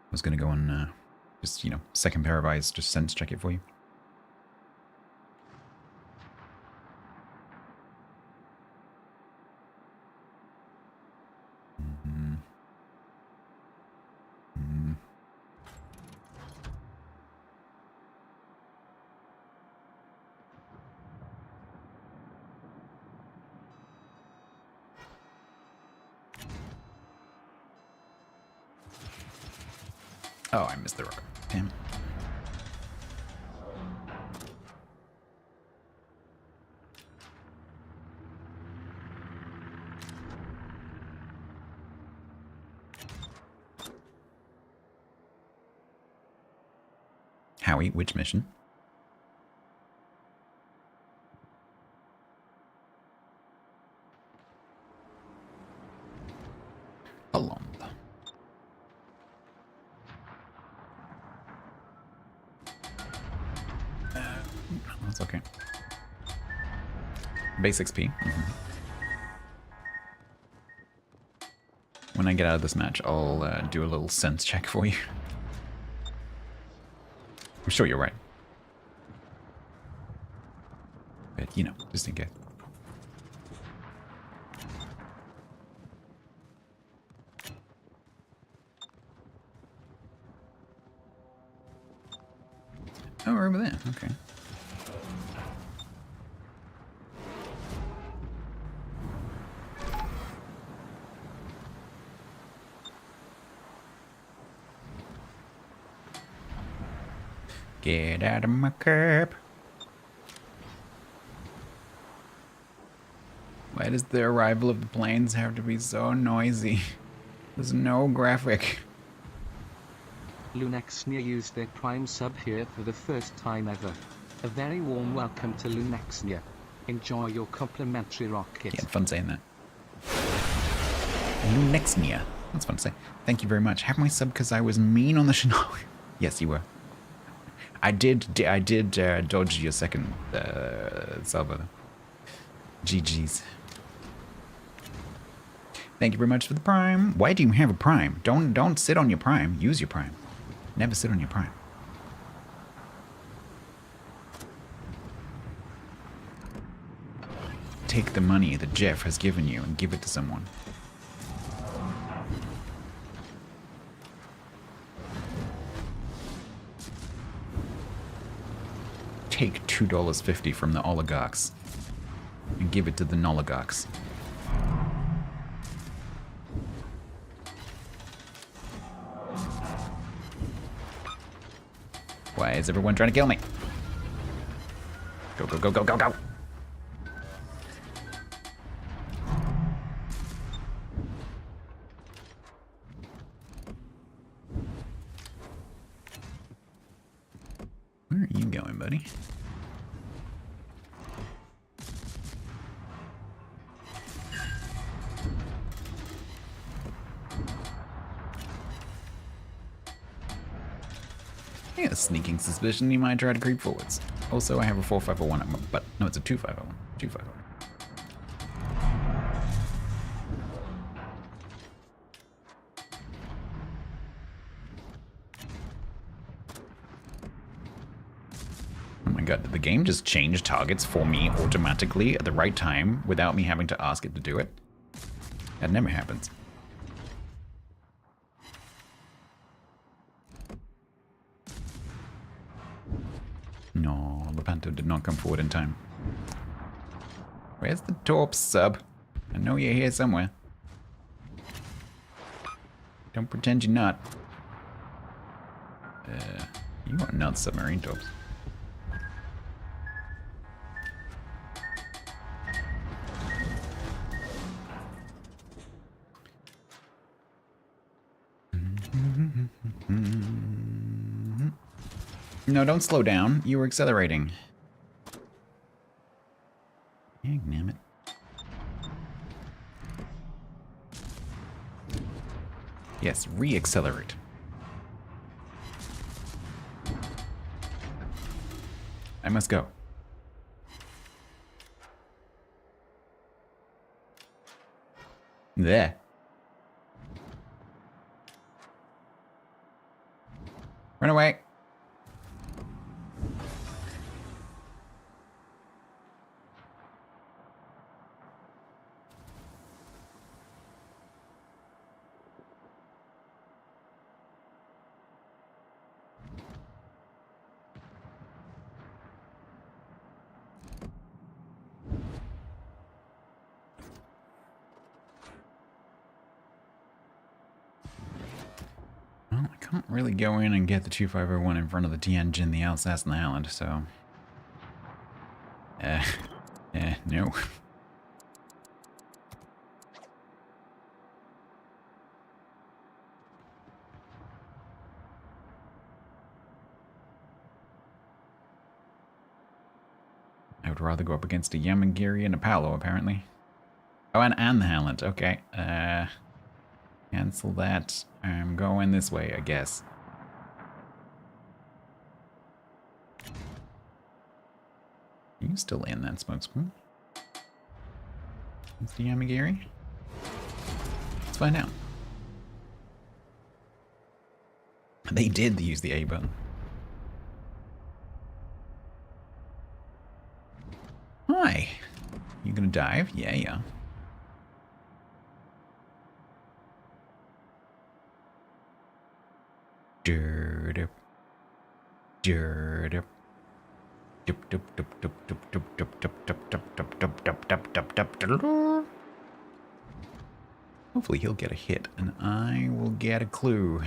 I was going to go on, just, you know, second pair of eyes, just sense check it for you. Oh, I missed the rock. Damn. Howie, which mission? Along. That's okay. Base XP. When I get out of this match, I'll do a little sense check for you. I'm sure you're right. But, you know, just in case. Oh, we're over there. Okay. Get out of my curb. Why does the arrival of the planes have to be so noisy? There's no graphic. Lunexnia used their Prime sub here for the first time ever. A very warm welcome to Lunexnia. Enjoy your complimentary rocket. Yeah, fun saying that. Lunexnia. That's fun to say. Thank you very much. Have my sub because I was mean on the Shinobi. Yes, you were. I did dodge your second sub. GG's. Thank you very much for the Prime. Why do you have a Prime? Don't sit on your Prime. Use your Prime. Never sit on your Prime. Take the money that Jeff has given you and give it to someone. Take $2.50 from the oligarchs and give it to the noligarchs. Why is everyone trying to kill me? Go, go, go, go, go, go! Where are you going, buddy? I got a sneaking suspicion he might try to creep forwards. Also, I have a 4501, but no, it's a 2501. 2501. Oh my god, did the game just change targets for me automatically at the right time without me having to ask it to do it? That never happens. No, Lepanto did not come forward in time. Where's the Torp sub? I know you're here somewhere. Don't pretend you're not. You are not submarine Torps. No, don't slow down. You were accelerating. Damn it. Yes, re-accelerate. I must go. There. Run away. Well, I can't really go in and get the 2501 in front of the Tianjin, the Alsace, and the Howland, so... no. I would rather go up against a Yamagiri and a Paolo, apparently. Oh, and the Howland, okay. Cancel that. I'm going this way, I guess. Are you still in that smoke screen? Is the Yamagiri? Let's find out. They did use the A button. Hi. You gonna dive? Yeah, yeah. Hopefully he'll get a hit and I will get a clue.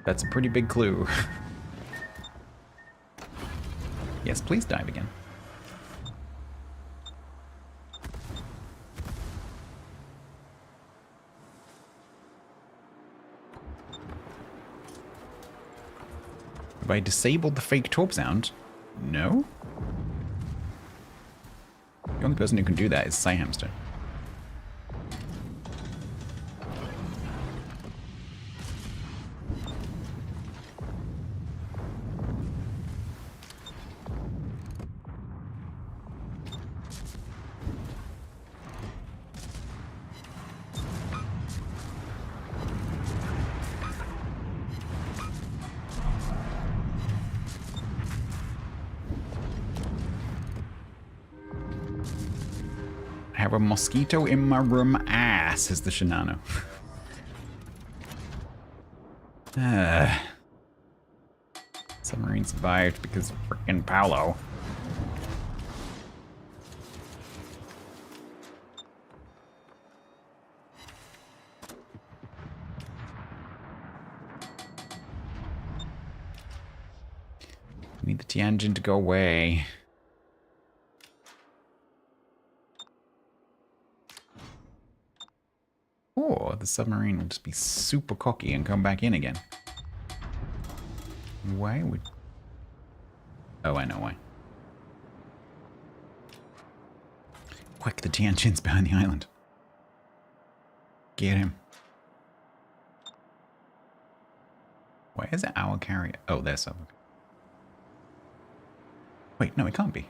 That's a pretty big clue. Yes, please dive again. Have I disabled the fake torp sound? No? The only person who can do that is Hamster. I have a mosquito in my room, says the Shinano. Submarine survived because of frickin' Paolo. Need the Tianjin to go away. Or the submarine will just be super cocky and come back in again. Why would... Oh, I know why. Quick, the Tianjin's behind the island. Get him. Why is it our carrier? Oh, there's some. Wait, no, it can't be.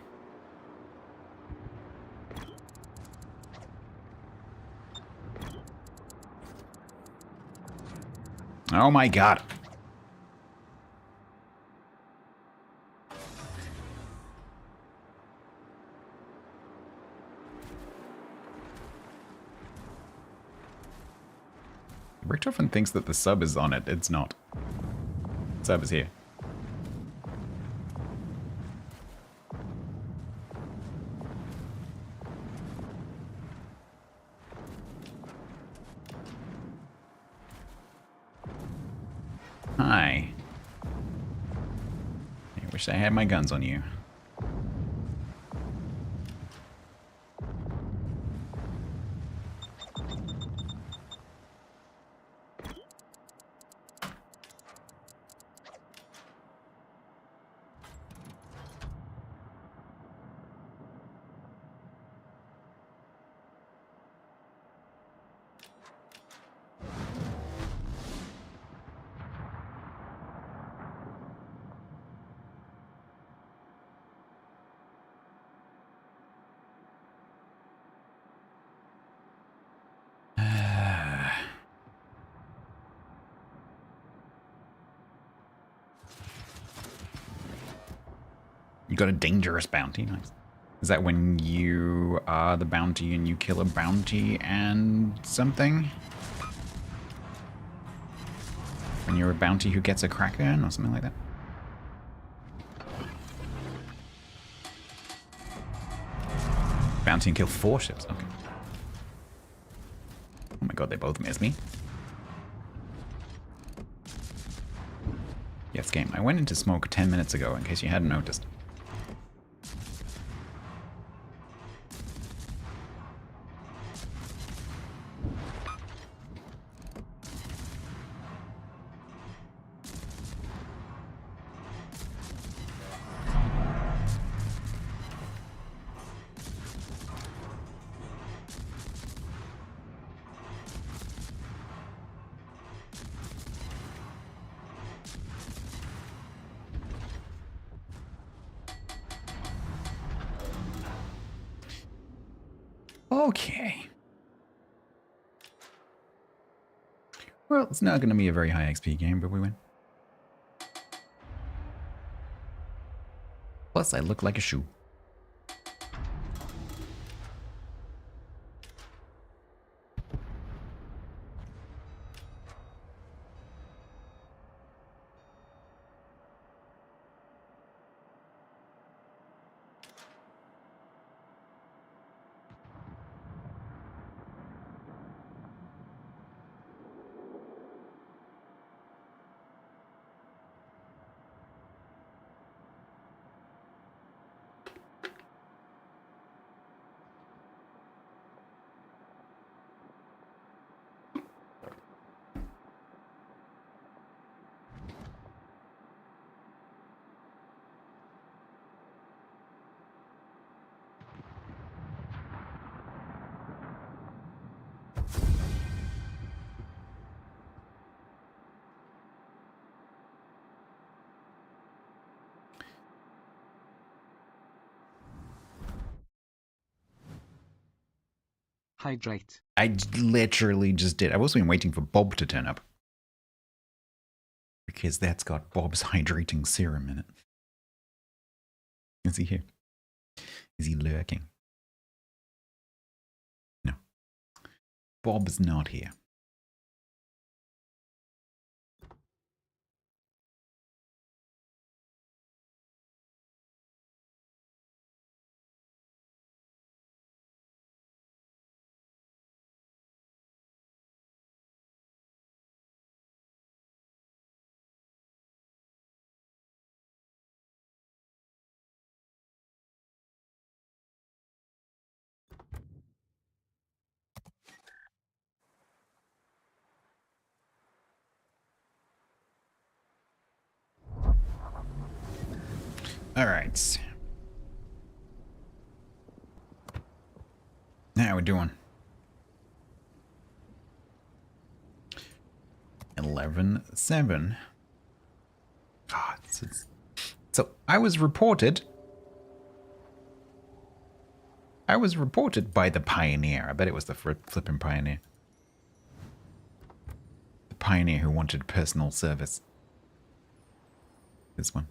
Oh my god. Richter often thinks that the sub is on it. It's not. The sub is here. Hi. I wish I had my guns on you. You got a dangerous bounty. Nice. Is that when you are the bounty and you kill a bounty and something? When you're a bounty who gets a Kraken or something like that? Bounty and kill 4 ships. Okay. Oh my god, they both missed me. Yes, game. I went into smoke 10 minutes ago, in case you hadn't noticed. Okay. Well, it's not going to be a very high XP game, but we win. Plus, I look like a shoe. Hydrate. I literally just did. I've also been waiting for Bob to turn up. Because that's got Bob's hydrating serum in it. Is he here? Is he lurking? No. Bob's not here. All right. How we doing? 11-7. God, so I was reported by the Pioneer. I bet it was the flipping Pioneer. The Pioneer who wanted personal service. This one.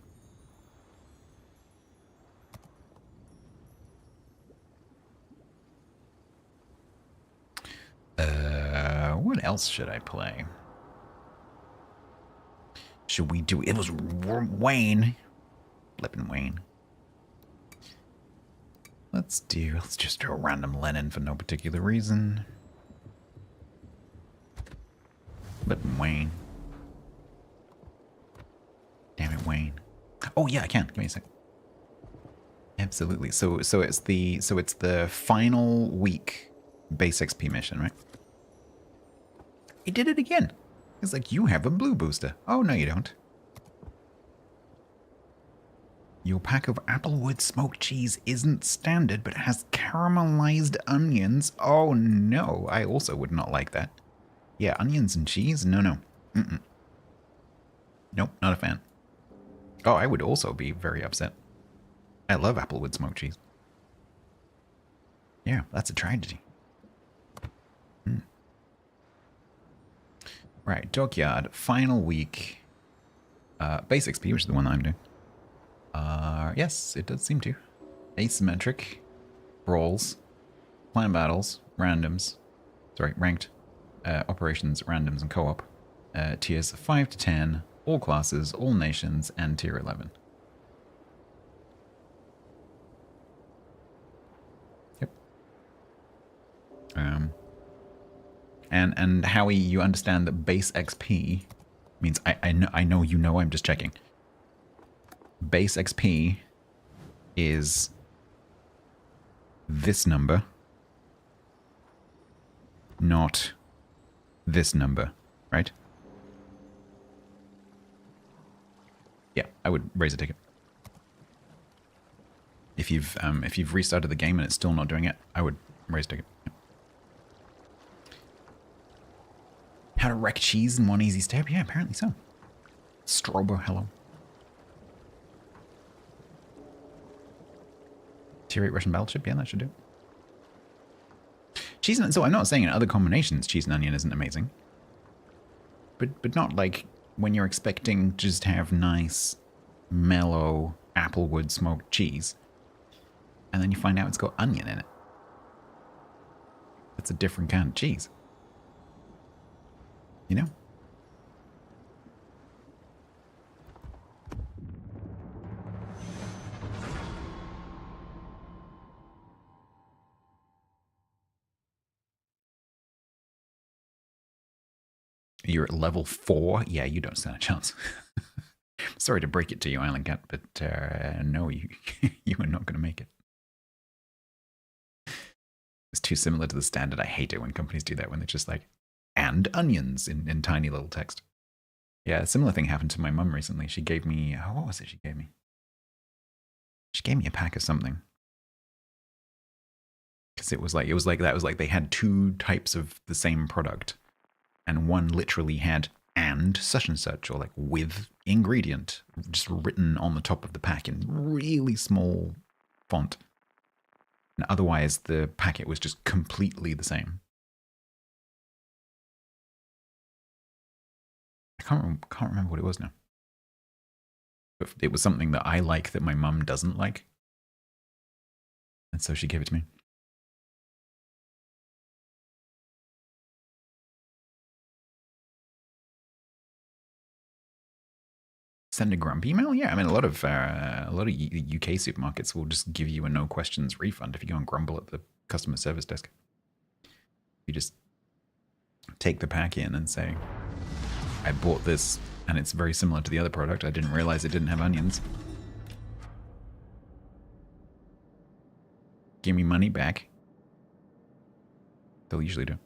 What else should I play? Should we do... It was Wayne. Flippin' Wayne. Let's just do a random Lennon for no particular reason. Flippin' Wayne. Damn it, Wayne. Oh yeah, I can. Give me a sec. Absolutely. So it's the final week base XP mission, right? He did it again. It's like, you have a blue booster. Oh, no, you don't. Your pack of applewood smoked cheese isn't standard, but has caramelized onions. Oh, no. I also would not like that. Yeah, onions and cheese? No, no. Mm-mm. Nope, not a fan. Oh, I would also be very upset. I love applewood smoked cheese. Yeah, that's a tragedy. Right, Dockyard, final week. Base XP, which is the one that I'm doing. Yes, it does seem to. Asymmetric, brawls, clan battles, randoms, sorry, ranked, operations, randoms, and co-op. Tiers 5 to 10, all classes, all nations, and tier 11. Yep. And Howie, you understand that base XP means I know you know, I'm just checking. Base XP is this number, not this number, right? Yeah, I would raise a ticket. If you've restarted the game and it's still not doing it, I would raise a ticket. Yep. How to wreck cheese in one easy step? Yeah, apparently so. Strobo, hello. Tier 8 Russian battleship? Yeah, that should do. Cheese and... So I'm not saying in other combinations cheese and onion isn't amazing. But not like when you're expecting to just have nice, mellow, applewood smoked cheese. And then you find out it's got onion in it. That's a different kind of cheese. You know? You're at level 4? Yeah, you don't stand a chance. Sorry to break it to you, Island Cat, but no, you are not going to make it. It's too similar to the standard. I hate it when companies do that, when they're just like, and onions in tiny little text. Yeah, a similar thing happened to my mum recently. She gave me, oh, what was it she gave me? She gave me a pack of something. Because it was like they had two types of the same product. And one literally had and such and such, or like with ingredient, just written on the top of the pack in really small font. And otherwise, the packet was just completely the same. I can't remember what it was now. But it was something that I like that my mum doesn't like. And so she gave it to me. Send a grump email? Yeah, I mean, a lot of UK supermarkets will just give you a no questions refund if you go and grumble at the customer service desk. You just take the pack in and say, I bought this and it's very similar to the other product. I didn't realize it didn't have onions. Give me money back. They'll usually do.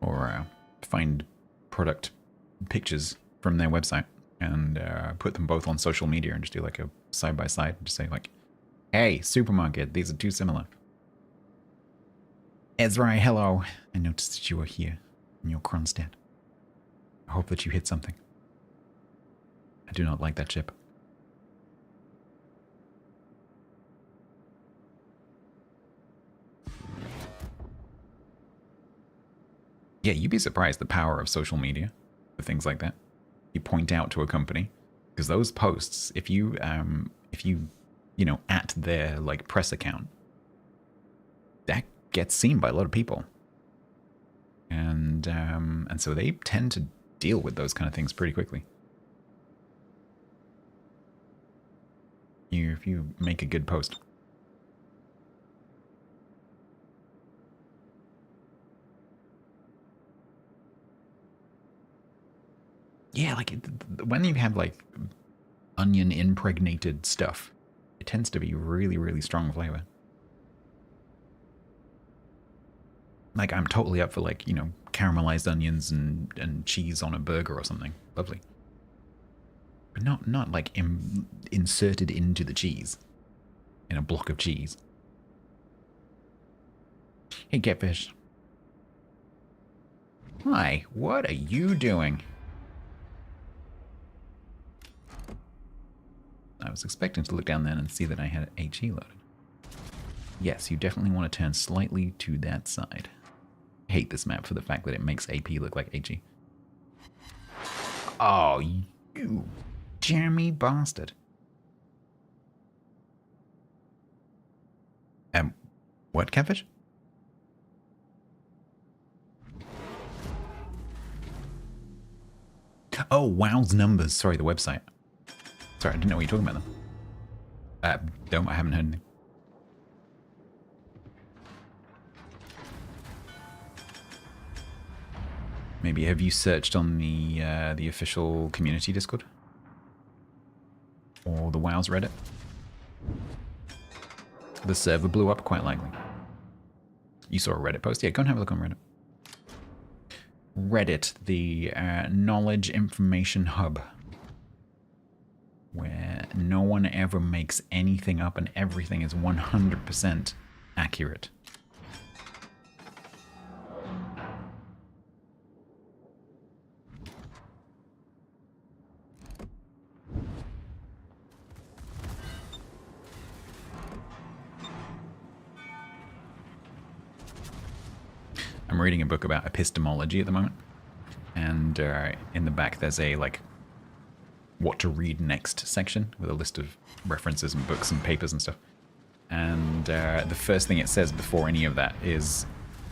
Or find product pictures from their website and put them both on social media and just do like a side by side. Just say like, hey, supermarket, these are too similar. Ezra, hello. I noticed that you are here in your Kronstadt. I hope that you hit something. I do not like that chip. Yeah, you'd be surprised the power of social media for things like that. You point out to a company, because those posts, if you at their like press account, that gets seen by a lot of people, and so they tend to deal with those kind of things pretty quickly. If you make a good post. Yeah, like when you have like onion impregnated stuff, it tends to be really, really strong flavor. Like I'm totally up for like, caramelized onions and cheese on a burger or something. Lovely. But not like inserted into the cheese in a block of cheese. Hey, Catfish. Hi, what are you doing? I was expecting to look down there and see that I had HE loaded. Yes, you definitely want to turn slightly to that side. I hate this map for the fact that it makes AP look like HE. Oh, you jammy bastard. What, Catfish? Oh, WoW's numbers. Sorry, the website. Sorry, I didn't know what you're talking about them. I haven't heard anything. Maybe have you searched on the official community Discord? Or the WoW's Reddit? The server blew up, quite likely. You saw a Reddit post? Yeah, go and have a look on Reddit. Reddit, the knowledge information hub, where no one ever makes anything up and everything is 100% accurate. I'm reading a book about epistemology at the moment, and in the back there's a like what to read next section with a list of references and books and papers and stuff. And the first thing it says before any of that is,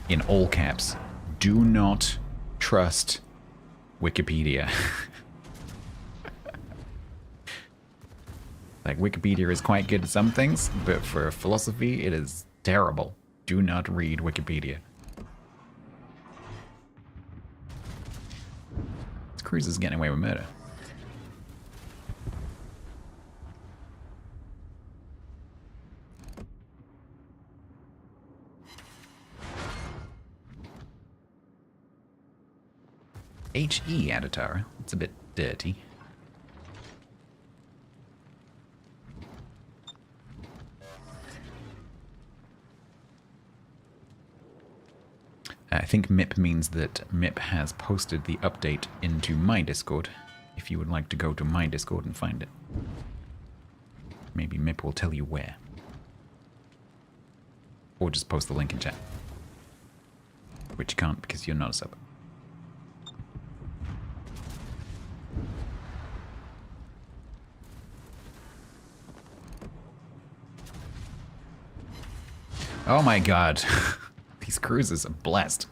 in all caps, do not trust Wikipedia. Like, Wikipedia is quite good at some things, but for philosophy, it is terrible. Do not read Wikipedia. This cruise is getting away with murder. HE Adatara. It's a bit dirty. I think MIP means that MIP has posted the update into my Discord. If you would like to go to my Discord and find it. Maybe MIP will tell you where. Or just post the link in chat. Which you can't because you're not a sub. Oh my god. These cruisers are blessed.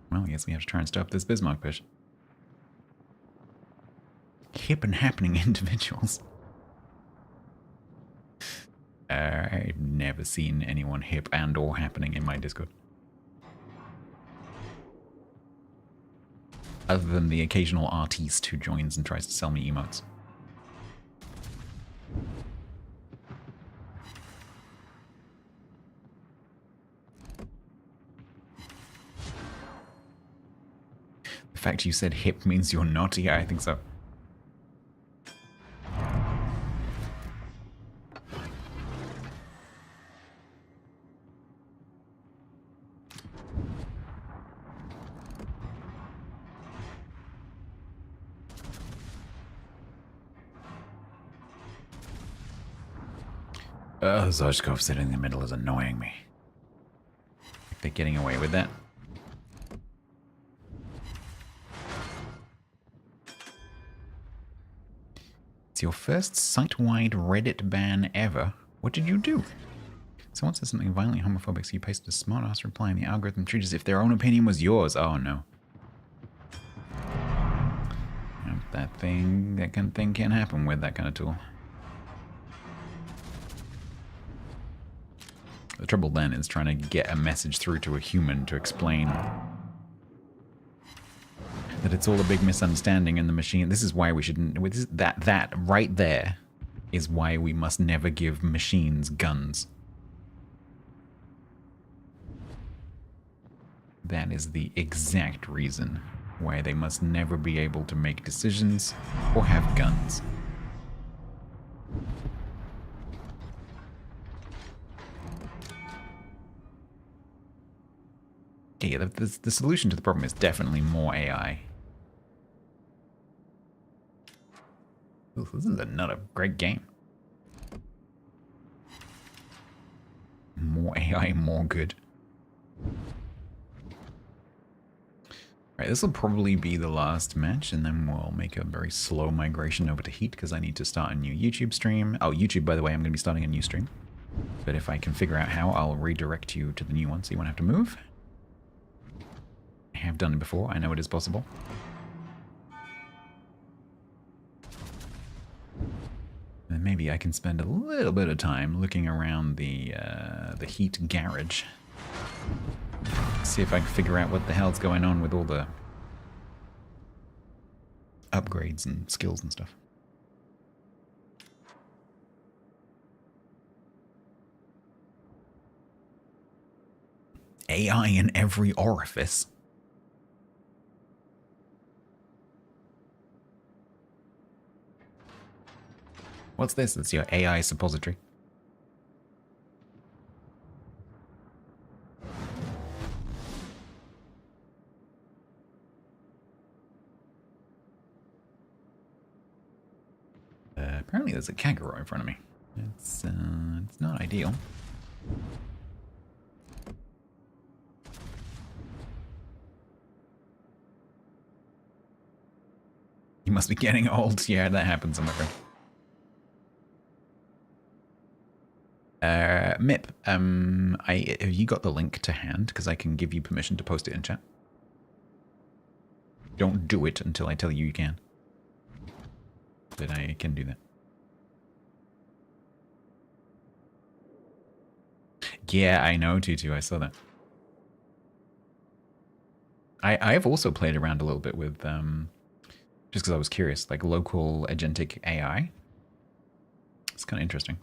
Well, I guess we have to try and stop this Bismarck push. Hip and happening individuals. I've never seen anyone hip and or happening in my Discord. Other than the occasional artiste who joins and tries to sell me emotes. The fact you said hip means you're not? Yeah, I think so. Zojkov sitting in the middle is annoying me. They're getting away with that. It's your first site-wide Reddit ban ever. What did you do? Someone said something violently homophobic, so you pasted a smart-ass reply, and the algorithm treated as if their own opinion was yours. Oh no. That kind of thing can't happen with that kind of tool. The trouble then is trying to get a message through to a human to explain that it's all a big misunderstanding in the machine. This is why we shouldn't... That right there is why we must never give machines guns. That is the exact reason why they must never be able to make decisions or have guns. Yeah, the solution to the problem is definitely more AI. Ooh, this is not a great game. More AI, more good. Right, this will probably be the last match, and then we'll make a very slow migration over to Heat, because I need to start a new YouTube stream. Oh, YouTube, by the way, I'm going to be starting a new stream. But if I can figure out how, I'll redirect you to the new one, so you won't have to move. I have done it before. I know it is possible. And maybe I can spend a little bit of time looking around the Heat garage. See if I can figure out what the hell's going on with all the upgrades and skills and stuff. AI in every orifice. What's this? It's your AI suppository. Apparently there's a Kagero in front of me. It's not ideal. You must be getting old. Yeah, that happens, I'm afraid. Mip, have you got the link to hand? Because I can give you permission to post it in chat. Don't do it until I tell you you can. But I can do that. Yeah, I know, Tutu, I saw that. I've also played around a little bit with, just because I was curious, like local agentic AI. It's kind of interesting.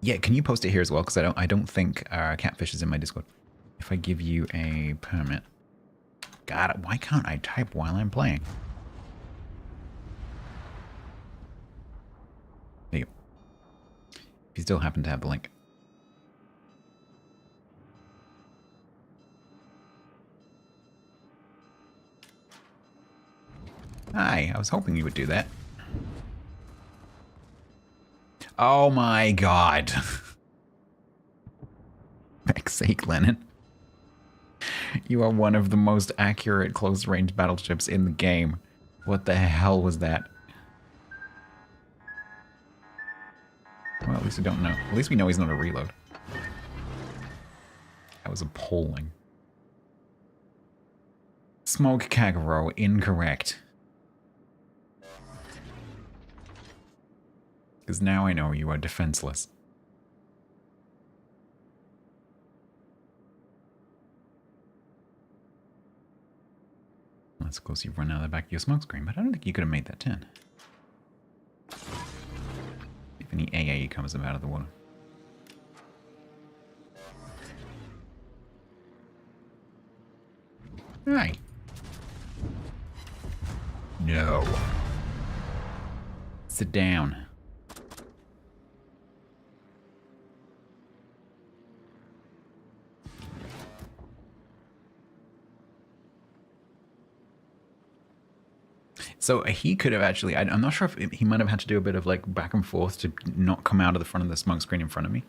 Yeah, can you post it here as well? Because I don't think Catfish is in my Discord. If I give you a permit. God, why can't I type while I'm playing? There you go. If you still happen to have the link. Hi, I was hoping you would do that. Oh my god. Heck's sake, Lennon. You are one of the most accurate close-range battleships in the game. What the hell was that? Well, at least we don't know. At least we know he's not a reload. That was appalling. Smoke Kagero, incorrect. Because now I know you are defenseless. Unless, of course, you've run out of the back of your smoke screen, but I don't think you could have made that 10. If any AA comes up out of the water. Hi. No. Sit down. So he could have actually, I'm not sure if he might have had to do a bit of like back and forth to not come out of the front of the smoke screen in front of me.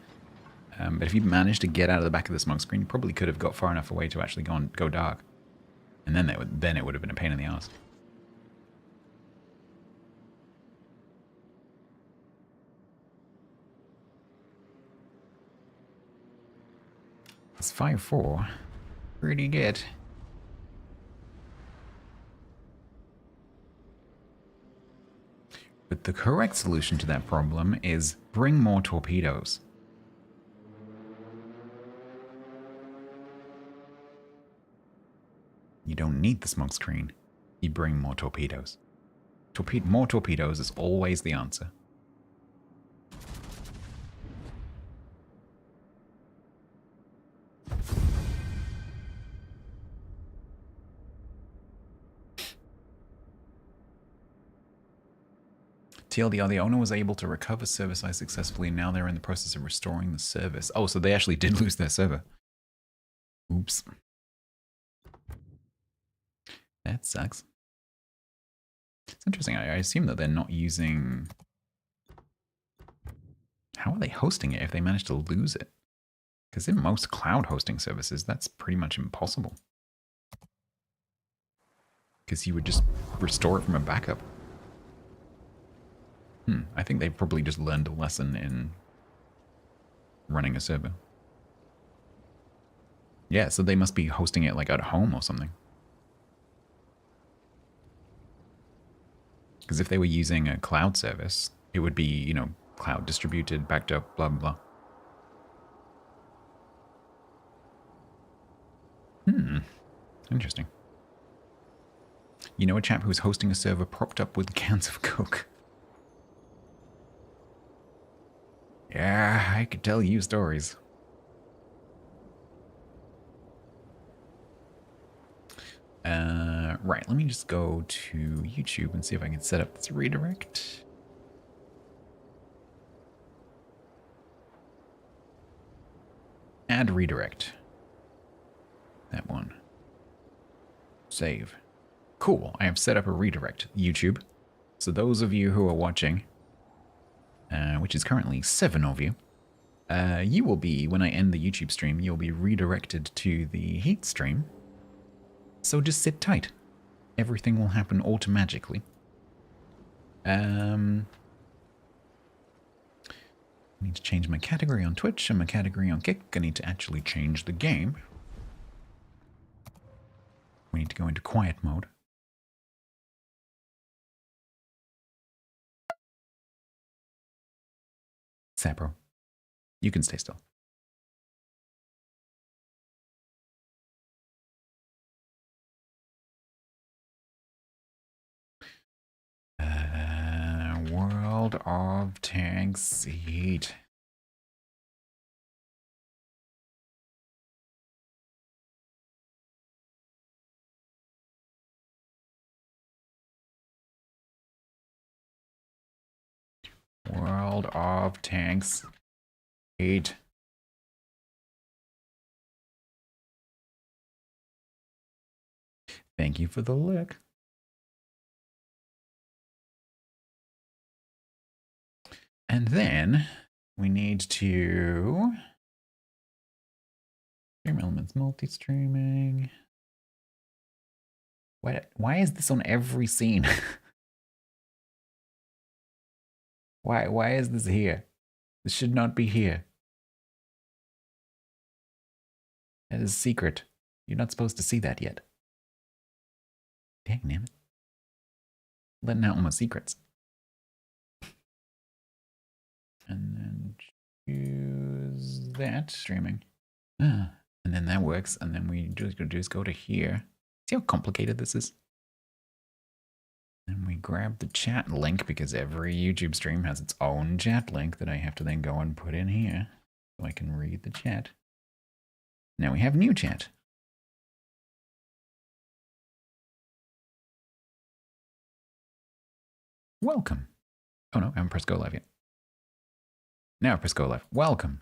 But if he managed to get out of the back of the smoke screen, he probably could have got far enough away to actually go dark. And then it would have been a pain in the ass. It's 5-4. Pretty good. But the correct solution to that problem is bring more torpedoes. You don't need the smoke screen. You bring more torpedoes. More torpedoes is always the answer. TLDR, the owner was able to recover server side successfully, and now they're in the process of restoring the service. Oh, so they actually did lose their server. Oops. That sucks. It's interesting. I assume that they're not using... How are they hosting it if they manage to lose it? Because in most cloud hosting services, that's pretty much impossible. Because you would just restore it from a backup. I think they probably just learned a lesson in running a server. Yeah, so they must be hosting it like at home or something. Because if they were using a cloud service, it would be, you know, cloud distributed, backed up, blah, blah, blah. Interesting. You know a chap who's hosting a server propped up with cans of Coke? Yeah, I could tell you stories. Right, let me just go to YouTube and see if I can set up this redirect. Add redirect. That one. Save. Cool, I have set up a redirect. YouTube. So those of you who are watching, which is currently 7 of you, you will be, when I end the YouTube stream, you'll be redirected to the Heat stream. So just sit tight. Everything will happen automatically. I need to change my category on Twitch and my category on Kick. I need to actually change the game. We need to go into quiet mode. Sapro, you can stay still. World of Tanks Heat. World of Tanks Eight. Thank you for the look. And then we need to stream elements, multi-streaming. Why is this on every scene? Why is this here? This should not be here. That is a secret. You're not supposed to see that yet. Dang, damn it. Letting out all my secrets. And then choose that, streaming. And then that works. And then we just go to here. See how complicated this is? And we grab the chat link because every YouTube stream has its own chat link that I have to then go and put in here so I can read the chat. Now we have new chat. Welcome. Oh no, I haven't pressed go live yet. Now press go live. Welcome.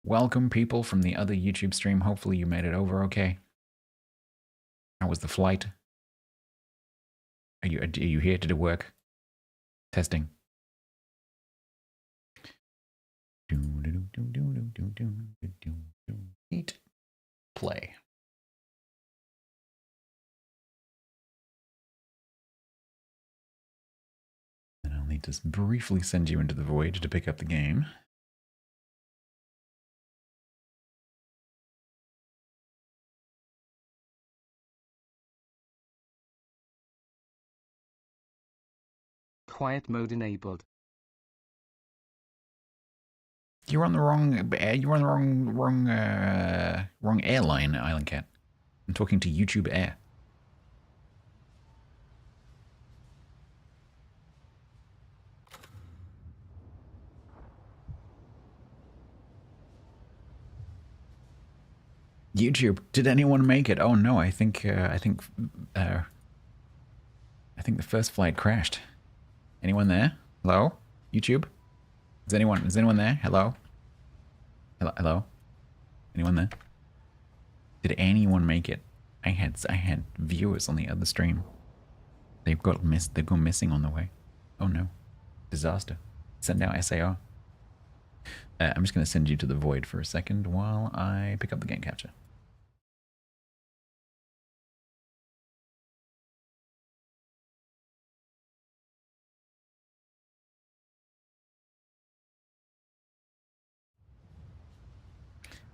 Welcome people from the other YouTube stream. Hopefully you made it over okay. How was the flight? Are you here to do work? Testing. Eat. Play. And I'll need to briefly send you into the void to pick up the game. Quiet mode enabled. You're on the wrong. You're on the wrong airline, Island Cat. I'm talking to YouTube Air. YouTube. Did anyone make it? Oh no, I think the first flight crashed. Anyone there? Hello? YouTube? Is anyone there? Hello? Hello? Anyone there? Did anyone make it? I had viewers on the other stream. They've gone missing on the way. Oh no. Disaster. Send out SAR. I'm just going to send you to the void for a second while I pick up the game capture.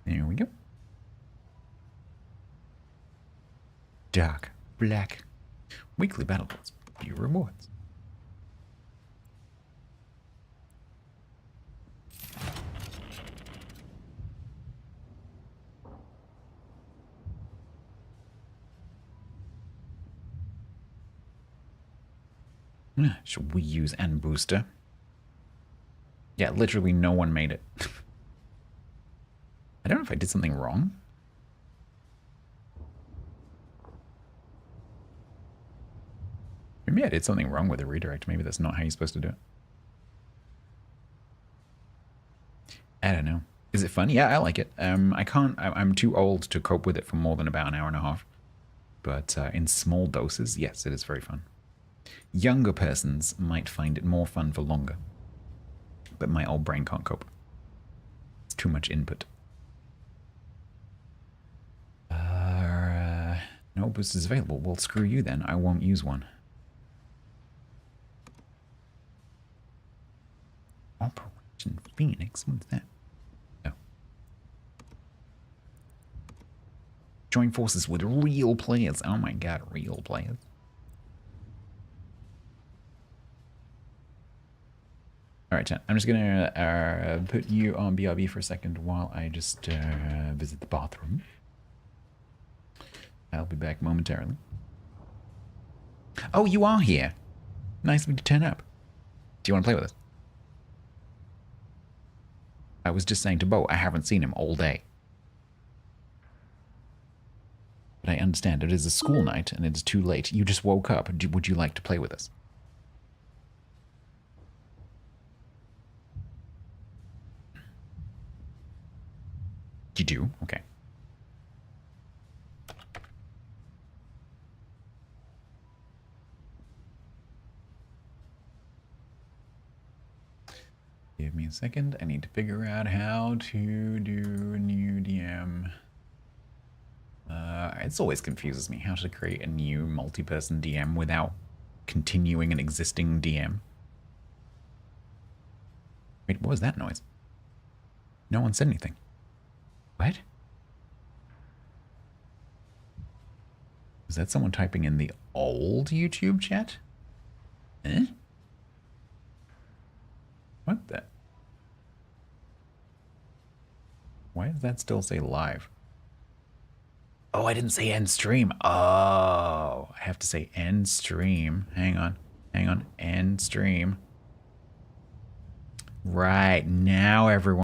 There we go. Dark, black, weekly battle bots, few rewards. Should we use N booster? Yeah, literally no one made it. I don't know if I did something wrong. Maybe I did something wrong with the redirect. Maybe that's not how you're supposed to do it. I don't know. Is it fun? Yeah, I like it. I'm too old to cope with it for more than about an hour and a half. But in small doses, yes, it is very fun. Younger persons might find it more fun for longer. But my old brain can't cope. It's too much input. No boost is available. Well, screw you then. I won't use one. Operation Phoenix? What's that? Oh. Join forces with real players. Oh my god, real players. Alright, chat. I'm just gonna put you on BRB for a second while I just visit the bathroom. I'll be back momentarily. Oh, you are here. Nice of you to turn up. Do you want to play with us? I was just saying to Bo, I haven't seen him all day. But I understand it is a school night and it is too late. You just woke up. Would you like to play with us? do. Okay. Give me a second. I need to figure out how to do a new DM. It always confuses me how to create a new multi-person DM without continuing an existing DM. Wait, what was that noise? No one said anything. What? Was that someone typing in the old YouTube chat? Eh? What the? Why does that still say live? Oh, I didn't say end stream. Oh, I have to say end stream. Hang on. Hang on. End stream. Right. Now everyone